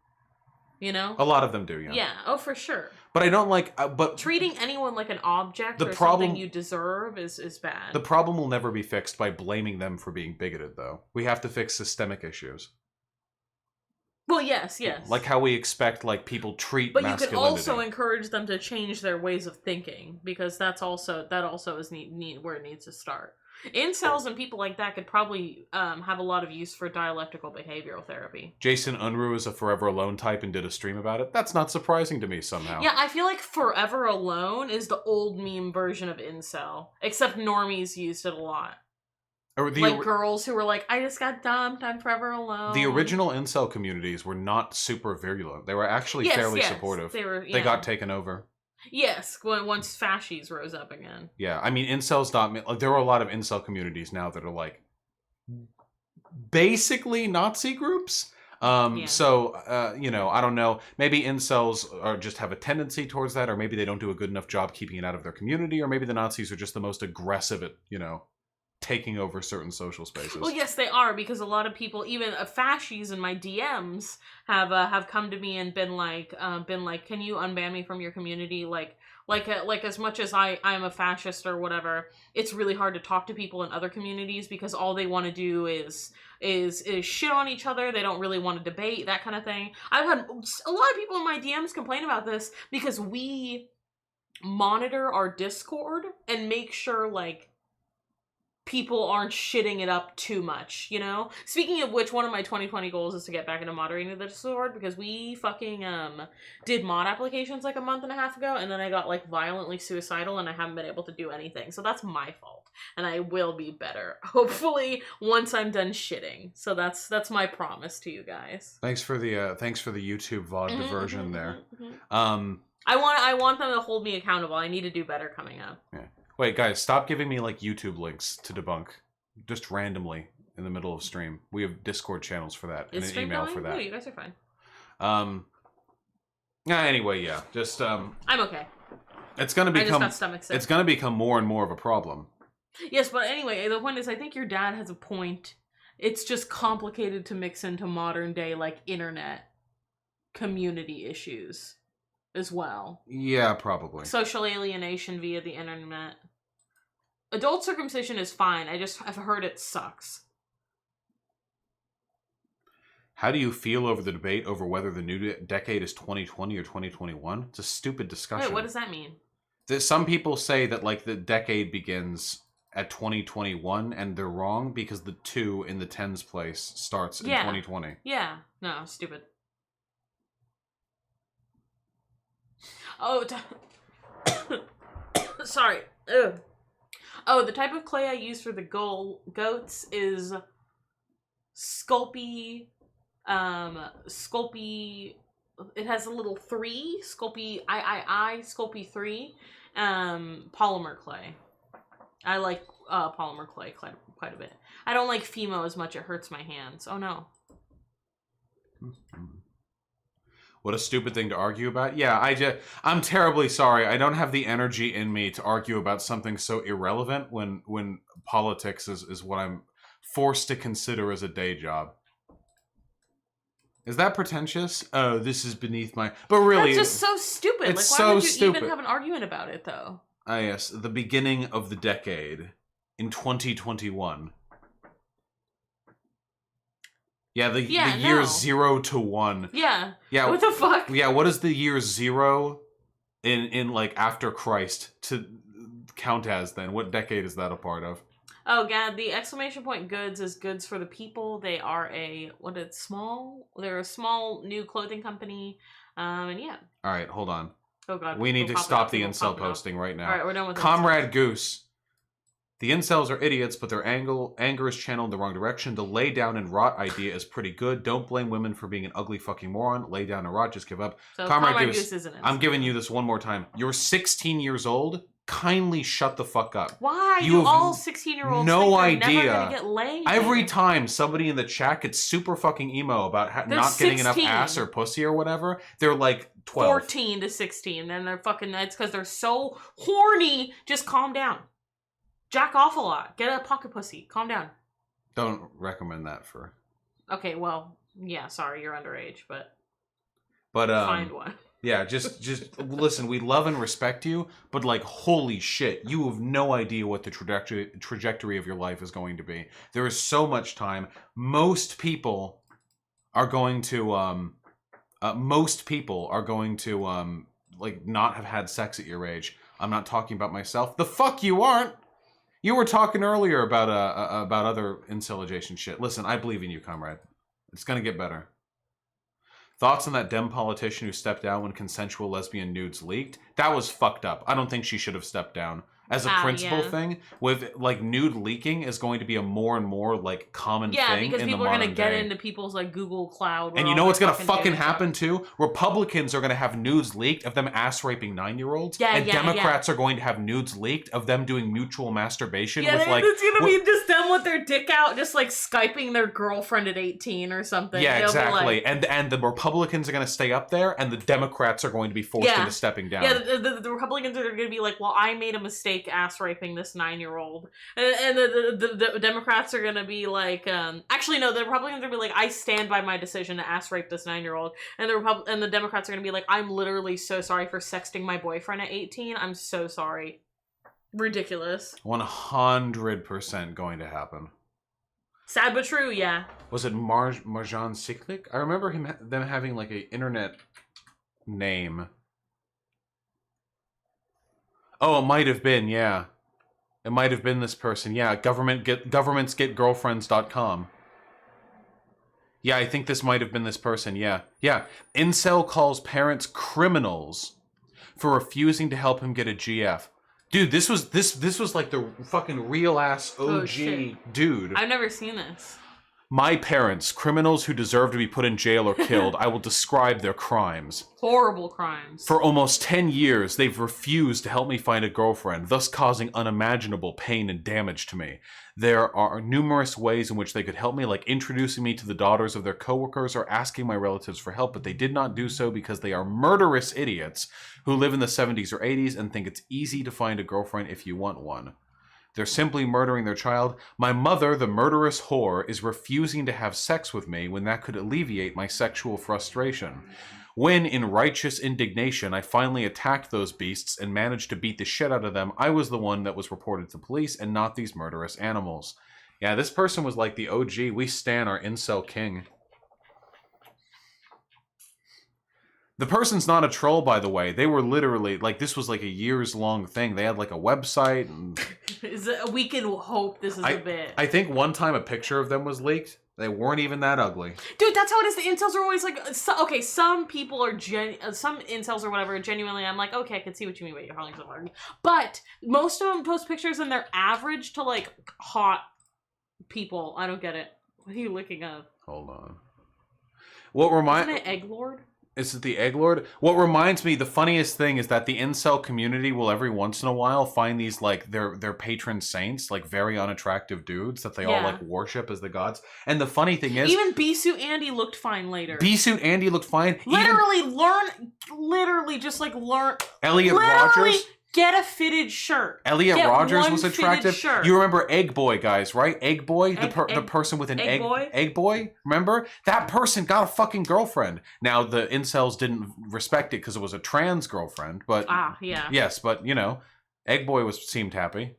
you know? A lot of them do, yeah. Yeah, oh for sure. But I don't like, but treating anyone like an object or something you deserve is bad. The problem will never be fixed by blaming them for being bigoted, though. We have to fix systemic issues. Well, yes. Like how we expect like people treat masculinity. But you can also encourage them to change their ways of thinking, because that also is where it needs to start. Incels and people like that could probably have a lot of use for dialectical behavioral therapy. Jason Unruh is a Forever Alone type and did a stream about it. That's not surprising to me somehow. Yeah, I feel like Forever Alone is the old meme version of incel, except normies used it a lot. Or like girls who were like, I just got dumped, I'm forever alone. The original incel communities were not super virulent. They were actually fairly supportive. They got taken over. Yes, once fascies rose up again. Yeah, I mean, incels like there are a lot of incel communities now that are like basically Nazi groups. So, you know, I don't know. Maybe incels are just have a tendency towards that, or maybe they don't do a good enough job keeping it out of their community, or maybe the Nazis are just the most aggressive at, you know, taking over certain social spaces. Well, yes, they are, because a lot of people, even fascies in my DMs, have come to me and been like, can you unban me from your community? Like as much as I'm a fascist or whatever, it's really hard to talk to people in other communities because all they want to do is shit on each other. They don't really want to debate, that kind of thing. I've had a lot of people in my DMs complain about this because we monitor our Discord and make sure like people aren't shitting it up too much, you know? Speaking of which, one of my 2020 goals is to get back into moderating the Discord, because we fucking did mod applications like a month and a half ago, and then I got like violently suicidal and I haven't been able to do anything. So that's my fault. And I will be better, hopefully, once I'm done shitting. So that's my promise to you guys. Thanks for the YouTube VOD diversion there. I want them to hold me accountable. I need to do better coming up. Yeah. Wait, guys, stop giving me, like, YouTube links to debunk. Just randomly in the middle of stream. We have Discord channels for that. And an email for that. No, you guys are fine. Anyway, yeah. Just, I'm okay. It's gonna become... I just got stomach sick. It's gonna become more and more of a problem. Yes, but anyway, the point is, I think your dad has a point. It's just complicated to mix into modern day, like, internet community issues as well. Yeah, probably. Social alienation via the internet. Adult circumcision is fine. I've heard it sucks. How do you feel over the debate over whether the new decade is 2020 or 2021? It's a stupid discussion. Wait, what does that mean? Some people say that like the decade begins at 2021, and they're wrong because the 2 in the tens place starts in 2020. Yeah. No, stupid. Oh, sorry. Ugh. Oh, the type of clay I use for the goats is Sculpey. Sculpey. It has a little 3. Sculpey Sculpey 3. Polymer clay. I like polymer clay quite a bit. I don't like Fimo as much. It hurts my hands. Oh no. What a stupid thing to argue about. Yeah, I'm terribly sorry. I don't have the energy in me to argue about something so irrelevant when politics is what I'm forced to consider as a day job. Is that pretentious? Oh, this is beneath my... But really... That's just so stupid. It's why so would you stupid. even have an argument about it, though? Ah, yes. The beginning of the decade in 2021. Yeah, the year 0 to 1. Yeah. Yeah. What the fuck? Yeah, what is the year 0 in like after Christ to count as then? What decade is that a part of? Oh god, the exclamation point goods is goods for the people. They are they're a small new clothing company. And yeah. Alright, hold on. Oh god. We need to stop the incel posting right now. Alright, we're done with Comrade Goose. The incels are idiots, but their anger is channeled in the wrong direction. The lay down and rot idea is pretty good. Don't blame women for being an ugly fucking moron. Lay down and rot, just give up. So Comrade Goose isn't it. I'm giving you this one more time. You're 16 years old. Kindly shut the fuck up. Why? You all 16-year-olds no think they're idea. Never gonna get laid. Every time somebody in the chat gets super fucking emo about not getting enough ass or pussy or whatever, they're like 12. 14 to 16, and they're fucking... It's because they're so horny. Just calm down. Jack off a lot. Get a pocket pussy. Calm down. Don't recommend that for... Okay, well, yeah, sorry, you're underage, but find one. Yeah, just listen, we love and respect you, but like, holy shit, you have no idea what the trajectory of your life is going to be. There is so much time. Most people are going to like not have had sex at your age. I'm not talking about myself. The fuck you aren't. You were talking earlier about other incelligation shit. Listen, I believe in you, comrade. It's gonna get better. Thoughts on that Dem politician who stepped down when consensual lesbian nudes leaked? That was fucked up. I don't think she should have stepped down. As a principle thing, with like nude leaking is going to be a more and more like common thing in the modern day. Yeah, because people are going to get into people's like Google Cloud. And you know what's going to fucking happen too? Republicans are going to have nudes leaked of them ass raping 9-year-olds. Yeah, and Democrats are going to have nudes leaked of them doing mutual masturbation with like... it's going to be just them with their dick out, just like Skyping their girlfriend at 18 or something. Yeah, exactly. Like... And the Republicans are going to stay up there, and the Democrats are going to be forced into stepping down. Yeah, the Republicans are going to be like, well, I made a mistake ass raping this 9-year-old, and the Democrats are gonna be like, actually no, the Republicans are gonna be like, I stand by my decision to ass rape this 9-year-old, and the Democrats are gonna be like, I'm literally so sorry for sexting my boyfriend at 18. I'm so sorry. Ridiculous. 100% going to happen. Sad but true, yeah. Was it Marjan Siklik? I remember them having like an internet name. Oh, it might have been, yeah. It might have been this person. Yeah, governmentsgetgirlfriends.com. Yeah, I think this might have been this person, yeah. Yeah, incel calls parents criminals for refusing to help him get a GF. Dude, this was like the fucking real-ass OG dude. I've never seen this. My parents, criminals who deserve to be put in jail or killed. I will describe their crimes. Horrible crimes. For almost 10 years, they've refused to help me find a girlfriend, thus causing unimaginable pain and damage to me. There are numerous ways in which they could help me, like introducing me to the daughters of their coworkers or asking my relatives for help, but they did not do so because they are murderous idiots who live in the 70s or 80s and think it's easy to find a girlfriend if you want one. They're simply murdering their child. My mother, the murderous whore, is refusing to have sex with me when that could alleviate my sexual frustration. When, in righteous indignation, I finally attacked those beasts and managed to beat the shit out of them, I was the one that was reported to police and not these murderous animals. Yeah, this person was like the OG. We stan our incel king. The person's not a troll, by the way. They were literally, like, this was like a years-long thing. They had like a website. And we can hope this is a bit. I think one time a picture of them was leaked. They weren't even that ugly. Dude, that's how it is. The incels are always like, okay, some people are some incels or whatever, genuinely, I'm like, okay, I can see what you mean by you're calling someone ugly. But most of them post pictures and they're average to like hot people. I don't get it. What are you looking up? Hold on. Isn't it Egg Lord? Is it the Egg Lord? What reminds me, the funniest thing is that the incel community will every once in a while find these like their patron saints, like very unattractive dudes that they all like worship as the gods. And the funny thing is, even B-Suit Andy looked fine later. B-Suit Andy looked fine. Literally even learn. Elliot Rogers. Get a fitted shirt. Elliot Rogers was attractive. Shirt. You remember Egg Boy, guys, right? Egg Boy, the person with an egg. Egg Boy, remember? That person got a fucking girlfriend. Now, the incels didn't respect it because it was a trans girlfriend, but... yeah. Yes, but, you know, Egg Boy seemed happy.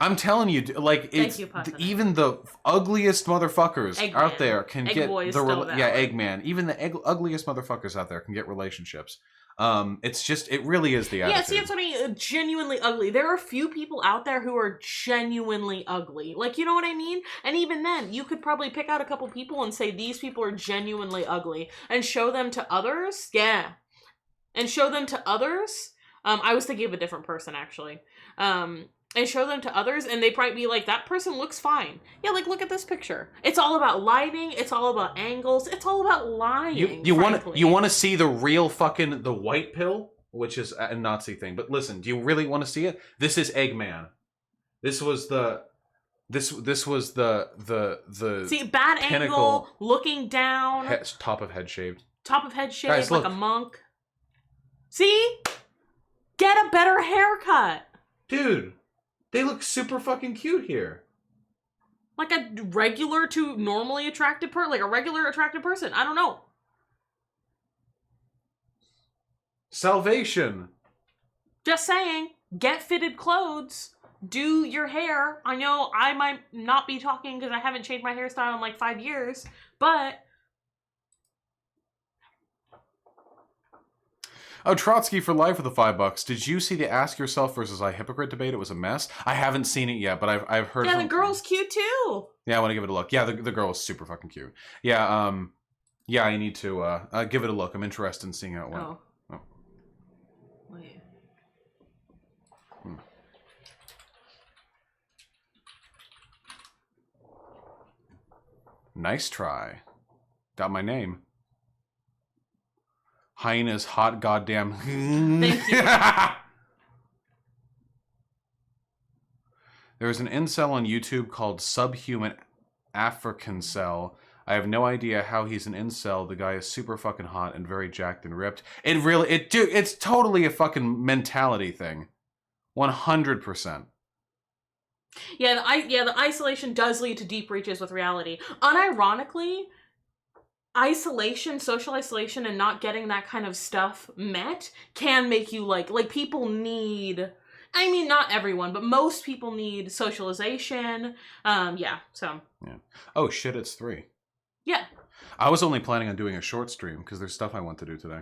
I'm telling you, like, it's even the ugliest motherfuckers out there can get Eggman. Even the ugliest motherfuckers out there can get relationships. It's just, it really is the attitude. Yeah, see, that's what I mean. Genuinely ugly. There are a few people out there who are genuinely ugly. Like, you know what I mean? And even then, you could probably pick out a couple people and say these people are genuinely ugly and show them to others. Yeah, and show them to others. I was thinking of a different person actually. And show them to others, and they probably be like, that person looks fine. Yeah, like, look at this picture. It's all about lighting, it's all about angles, it's all about lying, You want to see the real fucking, the white pill? Which is a Nazi thing. But listen, do you really want to see it? This is Eggman. This was the... This was the see, bad angle, looking down. Top of head shaved. Top of head shaved, guys, like a monk. See? Get a better haircut. Dude. They look super fucking cute here. Like a regular to normally attractive person. Like a regular attractive person. I don't know. Salvation. Just saying. Get fitted clothes. Do your hair. I know I might not be talking because I haven't changed my hairstyle in like 5 years. But... Oh, Trotsky for life with the $5. Did you see the Ask Yourself versus I Hypocrite debate? It was a mess. I haven't seen it yet, but I've heard. Yeah, the girl's cute too. Yeah, I want to give it a look. Yeah, the girl is super fucking cute. Yeah, yeah, I need to give it a look. I'm interested in seeing how it went. Oh. Wait. Nice try. Got my name. Hyena's hot goddamn. Thank you. There's an incel on YouTube called Subhuman African Cell. I have no idea how he's an incel. The guy is super fucking hot and very jacked and ripped. It's totally a fucking mentality thing. 100%. Yeah, the isolation does lead to deep reaches with reality. Unironically, social isolation, and not getting that kind of stuff met can make you like people need, I mean, not everyone, but most people need socialization. Yeah, so. Yeah. Oh shit, it's 3. Yeah. I was only planning on doing a short stream because there's stuff I want to do today.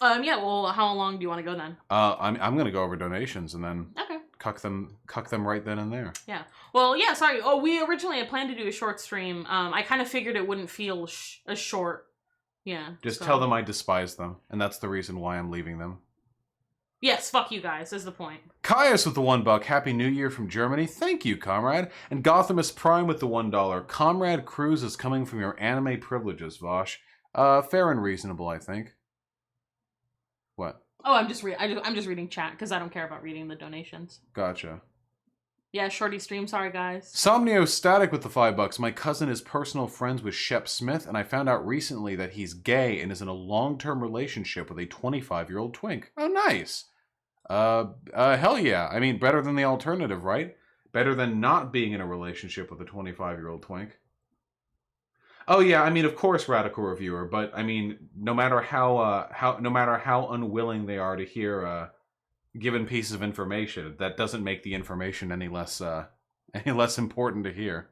Yeah, well, how long do you want to go then? I'm gonna go over donations and then okay. Cuck them right then and there. Yeah. Well, yeah, sorry. Oh, we originally had planned to do a short stream. I kind of figured it wouldn't feel as short. Yeah. Just tell them I despise them, and that's the reason why I'm leaving them. Yes, fuck you guys, is the point. Caius with the $1. Happy New Year from Germany. Thank you, comrade. And Gothamus Prime with the $1. Comrade Cruz is coming from your anime privileges, Vosh. Fair and reasonable, I think. What? Oh, I'm just reading chat because I don't care about reading the donations. Gotcha. Yeah, shorty stream. Sorry, guys. Somnio Static with the $5. My cousin is personal friends with Shep Smith, and I found out recently that he's gay and is in a long-term relationship with a 25-year-old twink. Oh, nice. Hell yeah. I mean, better than the alternative, right? Better than not being in a relationship with a 25-year-old twink. Oh yeah, I mean, of course, Radical Reviewer, but I mean, no matter how unwilling they are to hear given pieces of information, that doesn't make the information any less important to hear.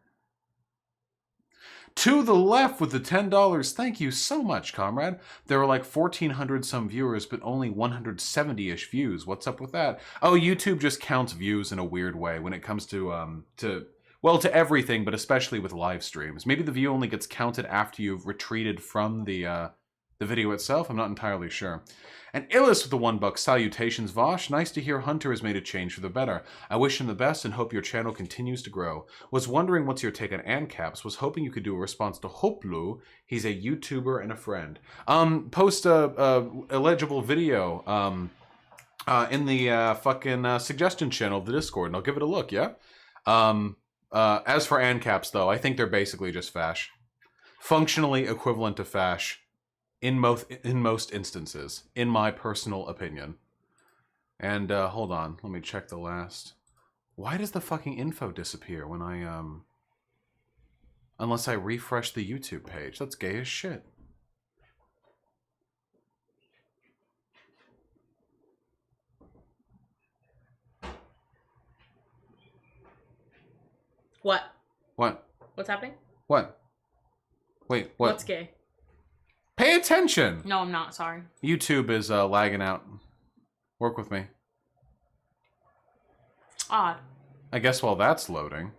To the left with the $10. Thank you so much, comrade. There were like 1,400 some viewers, but only 170-ish views. What's up with that? Oh, YouTube just counts views in a weird way when it comes to everything, but especially with live streams. Maybe the view only gets counted after you've retreated from the video itself. I'm not entirely sure. And Illis with the $1. Salutations, Vosh. Nice to hear Hunter has made a change for the better. I wish him the best and hope your channel continues to grow. Was wondering what's your take on ANCAPs. Was hoping you could do a response to Hoplu. He's a YouTuber and a friend. Post a illegible video in the fucking suggestion channel of the Discord, and I'll give it a look, yeah? As for ANCAPs, though, I think they're basically just fash. Functionally equivalent to fash. In most instances, in my personal opinion. And, hold on. Let me check the last. Why does the fucking info disappear when I, unless I refresh the YouTube page? That's gay as shit. What? What? What's happening? What? Wait, what? What's gay? Pay attention! No, I'm not. Sorry. YouTube is lagging out. Work with me. Odd. I guess while that's loading,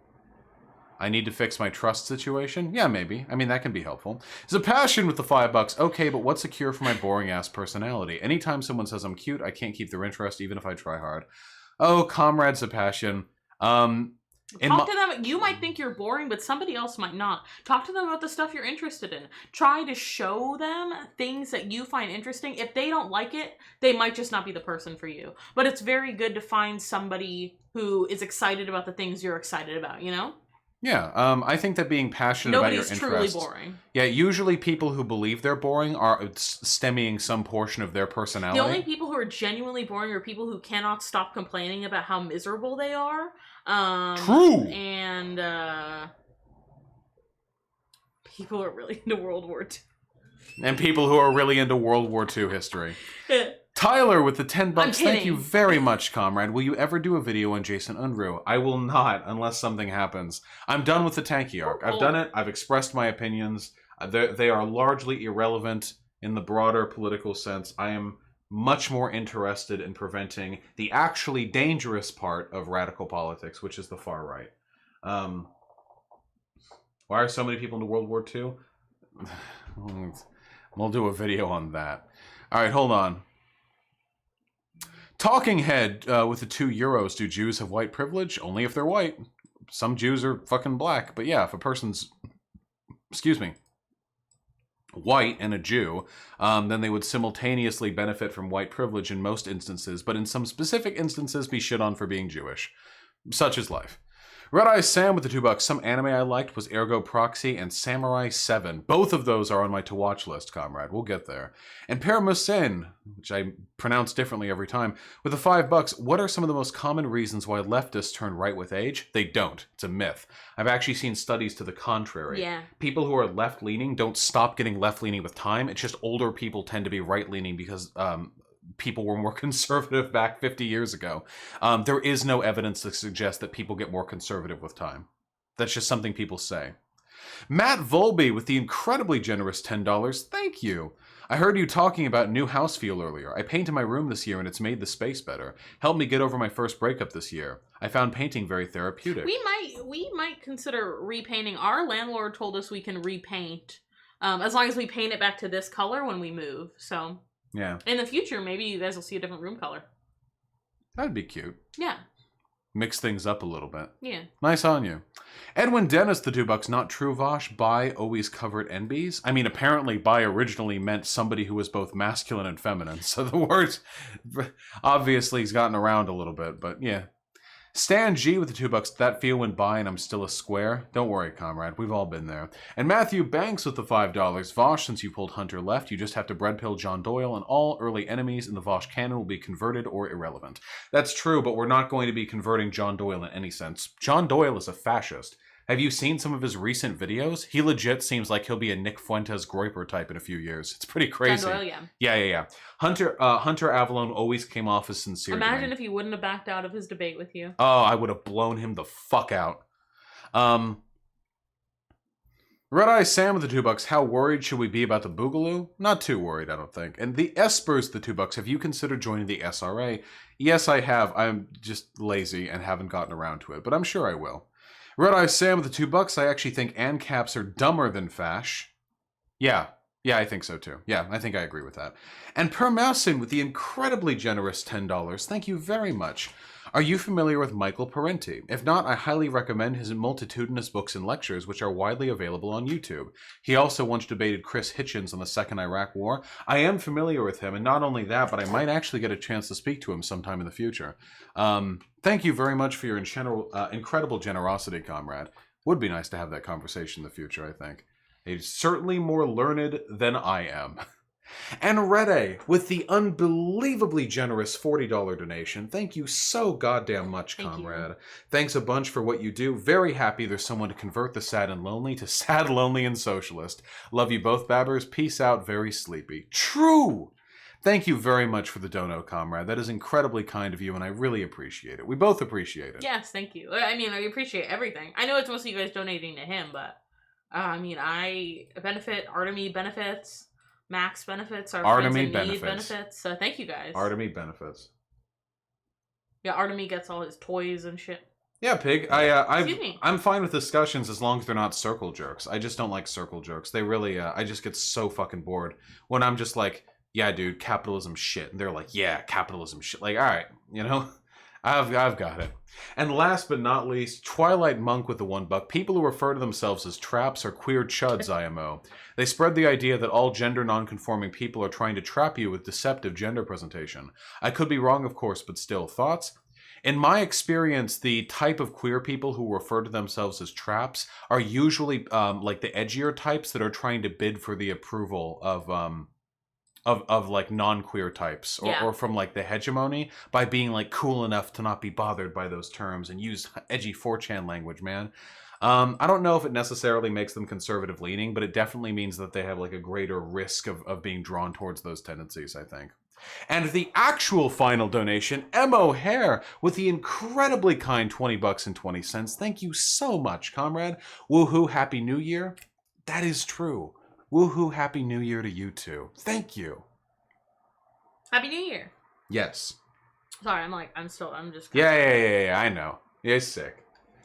I need to fix my trust situation? Yeah, maybe. I mean, that can be helpful. It's a passion with the $5. Okay, but what's a cure for my boring-ass personality? Anytime someone says I'm cute, I can't keep their interest even if I try hard. Oh, comrade Sebastian. Talk to them. You might think you're boring, but somebody else might not. Talk to them about the stuff you're interested in. Try to show them things that you find interesting. If they don't like it, they might just not be the person for you. But it's very good to find somebody who is excited about the things you're excited about, you know? Yeah, I think that being passionate about your interests... Nobody's truly boring. Yeah, usually people who believe they're boring are stemming some portion of their personality. The only people who are genuinely boring are people who cannot stop complaining about how miserable they are. True! And, people who are really into World War II. And people who are really into World War II history. Tyler with the $10. Thank you very much, comrade. Will you ever do a video on Jason Unruh? I will not, unless something happens. I'm done with the Tanky arc. I've done it. I've expressed my opinions. They are largely irrelevant in the broader political sense. I am much more interested in preventing the actually dangerous part of radical politics, which is the far right. Why are so many people into World War II? We'll do a video on that. All right, hold on. Talking Head with the €2. Do Jews have white privilege? Only if they're white. Some Jews are fucking black. But yeah, if a person's, excuse me, white and a Jew, then they would simultaneously benefit from white privilege in most instances, but in some specific instances be shit on for being Jewish. Such is life. Red Eye Sam with the $2. Some anime I liked was Ergo Proxy and Samurai 7. Both of those are on my to-watch list, comrade. We'll get there. And Paramusen, which I pronounce differently every time, with the $5. What are some of the most common reasons why leftists turn right with age? They don't. It's a myth. I've actually seen studies to the contrary. Yeah. People who are left-leaning don't stop getting left-leaning with time. It's just older people tend to be right-leaning because people were more conservative back 50 years ago. There is no evidence to suggest that people get more conservative with time. That's just something people say. Matt Volby with the incredibly generous $10. Thank you. I heard you talking about new house feel earlier. I painted my room this year and it's made the space better. Helped me get over my first breakup this year. I found painting very therapeutic. We might consider repainting. Our landlord told us we can repaint as long as we paint it back to this color when we move. So yeah. In the future, maybe you guys will see a different room color. That'd be cute. Yeah. Mix things up a little bit. Yeah. Nice on you. Edwin Dennis, the $2. Not true, Vosh. Bi always covered NBs. I mean, apparently bi originally meant somebody who was both masculine and feminine. So the word obviously has gotten around a little bit, but yeah. Stan G with the $2. That feel went by and I'm still a square. Don't worry, comrade. We've all been there. And Matthew Banks with the $5. Vosh, since you pulled Hunter left, you just have to bread pill John Doyle and all early enemies in the Vosh canon will be converted or irrelevant. That's true, but we're not going to be converting John Doyle in any sense. John Doyle is a fascist. Have you seen some of his recent videos? He legit seems like he'll be a Nick Fuentes Groiper type in a few years. It's pretty crazy. John Doyle, yeah. Yeah. Hunter Avalon always came off as sincere. Imagine if he wouldn't have backed out of his debate with you. Oh, I would have blown him the fuck out. Red Eye Sam with the $2. How worried should we be about the Boogaloo? Not too worried, I don't think. And the Espers, the $2. Have you considered joining the SRA? Yes, I have. I'm just lazy and haven't gotten around to it, but I'm sure I will. Red Eye Sam with the $2. I actually think ANCAPs are dumber than Fash. Yeah, I think so too. Yeah, I think I agree with that. And Per Mousin with the incredibly generous $10. Thank you very much. Are you familiar with Michael Parenti? If not, I highly recommend his multitudinous books and lectures, which are widely available on YouTube. He also once debated Chris Hitchens on the Second Iraq War. I am familiar with him, and not only that, but I might actually get a chance to speak to him sometime in the future. Thank you very much for your incredible generosity, comrade. Would be nice to have that conversation in the future, I think. He's certainly more learned than I am. And Rede, with the unbelievably generous $40 donation. Thank you so goddamn much, comrade. Thanks a bunch for what you do. Very happy there's someone to convert the sad and lonely to sad, lonely, and socialist. Love you both, Babbers. Peace out, very sleepy. True! Thank you very much for the dono, comrade. That is incredibly kind of you, and I really appreciate it. We both appreciate it. Yes, thank you. I mean, I appreciate everything. I know it's mostly you guys donating to him, but I mean, I benefit, Artemy benefits, Max benefits, our friends in need benefits. So thank you guys. Artemy benefits. Yeah, Artemy gets all his toys and shit. Yeah, Pig. I'm fine with discussions as long as they're not circle jerks. I just don't like circle jerks. They really, I just get so fucking bored when I'm just like, yeah, dude, capitalism shit. And they're like, yeah, capitalism shit. Like, all right, you know, I've got it. And last but not least, Twilight Monk with the $1. People who refer to themselves as traps are queer chuds, IMO. They spread the idea that all gender non-conforming people are trying to trap you with deceptive gender presentation. I could be wrong, of course, but still, thoughts? In my experience, the type of queer people who refer to themselves as traps are usually like the edgier types that are trying to bid for the approval of like non-queer types or from like the hegemony by being like cool enough to not be bothered by those terms and use edgy 4chan language, man. I don't know if it necessarily makes them conservative leaning, but it definitely means that they have like a greater risk of being drawn towards those tendencies, I think. And the actual final donation, M. O'Hare, with the incredibly kind $20.20. Thank you so much, comrade. Woohoo, Happy New Year. That is true. Woohoo, Happy New Year to you too. Thank you. Happy New Year. Yes. Sorry, I'm just... Yeah, I know. You're sick.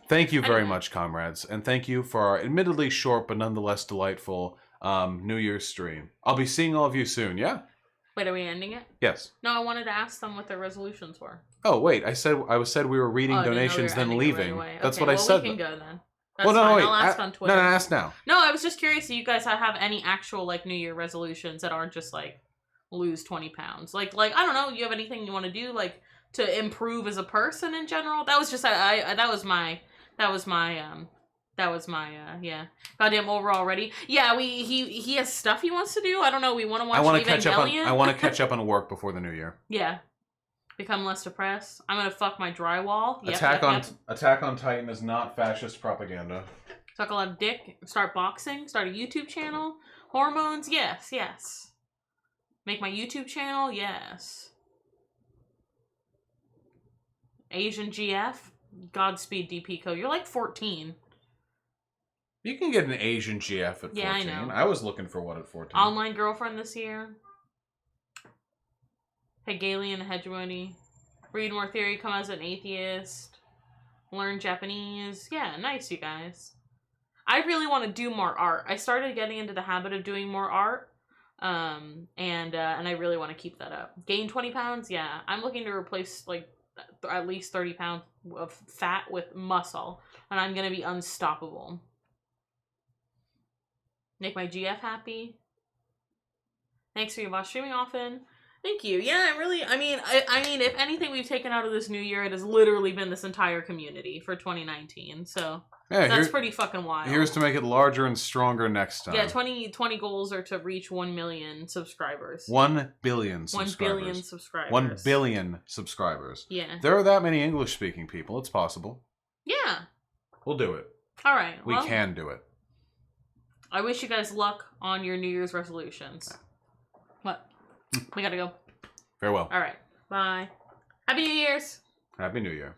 Thank you very much, comrades. And thank you for our admittedly short but nonetheless delightful New Year's stream. I'll be seeing all of you soon, yeah? Wait, are we ending it? Yes. No, I wanted to ask them what their resolutions were. Oh, wait. I said we were reading donations, then leaving. Right. That's what I said. We can go then. That's fine. Wait. I'll ask on Twitter. No, ask now. No, I was just curious if you guys have any actual like New Year resolutions that aren't just like lose 20 pounds. Like I don't know. You have anything you want to do like to improve as a person in general? That was just that was my yeah. Goddamn over already. Yeah, he has stuff he wants to do. I don't know. We want to watch Evangelion. I want to catch up on work before the new year. Yeah. Become less depressed. I'm gonna fuck my drywall. Attack on Titan is not fascist propaganda. Suck a lot of dick. Start boxing. Start a YouTube channel. Hormones. Yes. Make my YouTube channel. Yes. Asian GF. Godspeed, DPco. You're like 14. You can get an Asian GF at 14. Yeah, I know. I was looking for one at 14. Online girlfriend this year. Hegelian hegemony. Read more theory, come as an atheist. Learn Japanese. Yeah, nice, you guys. I really want to do more art. I started getting into the habit of doing more art. And I really want to keep that up. Gain 20 pounds? Yeah. I'm looking to replace, like, at least 30 pounds of fat with muscle. And I'm going to be unstoppable. Make my GF happy. Thanks for your streaming often. Thank you. Yeah, I mean, if anything we've taken out of this new year, it has literally been this entire community for 2019. So yeah, that's pretty fucking wild. Here's to make it larger and stronger next time. Yeah, 20 goals are to reach 1 million subscribers. 1 billion subscribers. 1 billion subscribers. 1 billion subscribers. Yeah. There are that many English-speaking people. It's possible. Yeah. We'll do it. All right. We can do it. I wish you guys luck on your New Year's resolutions. What? We gotta go. Farewell. All right. Bye. Happy New Year's. Happy New Year.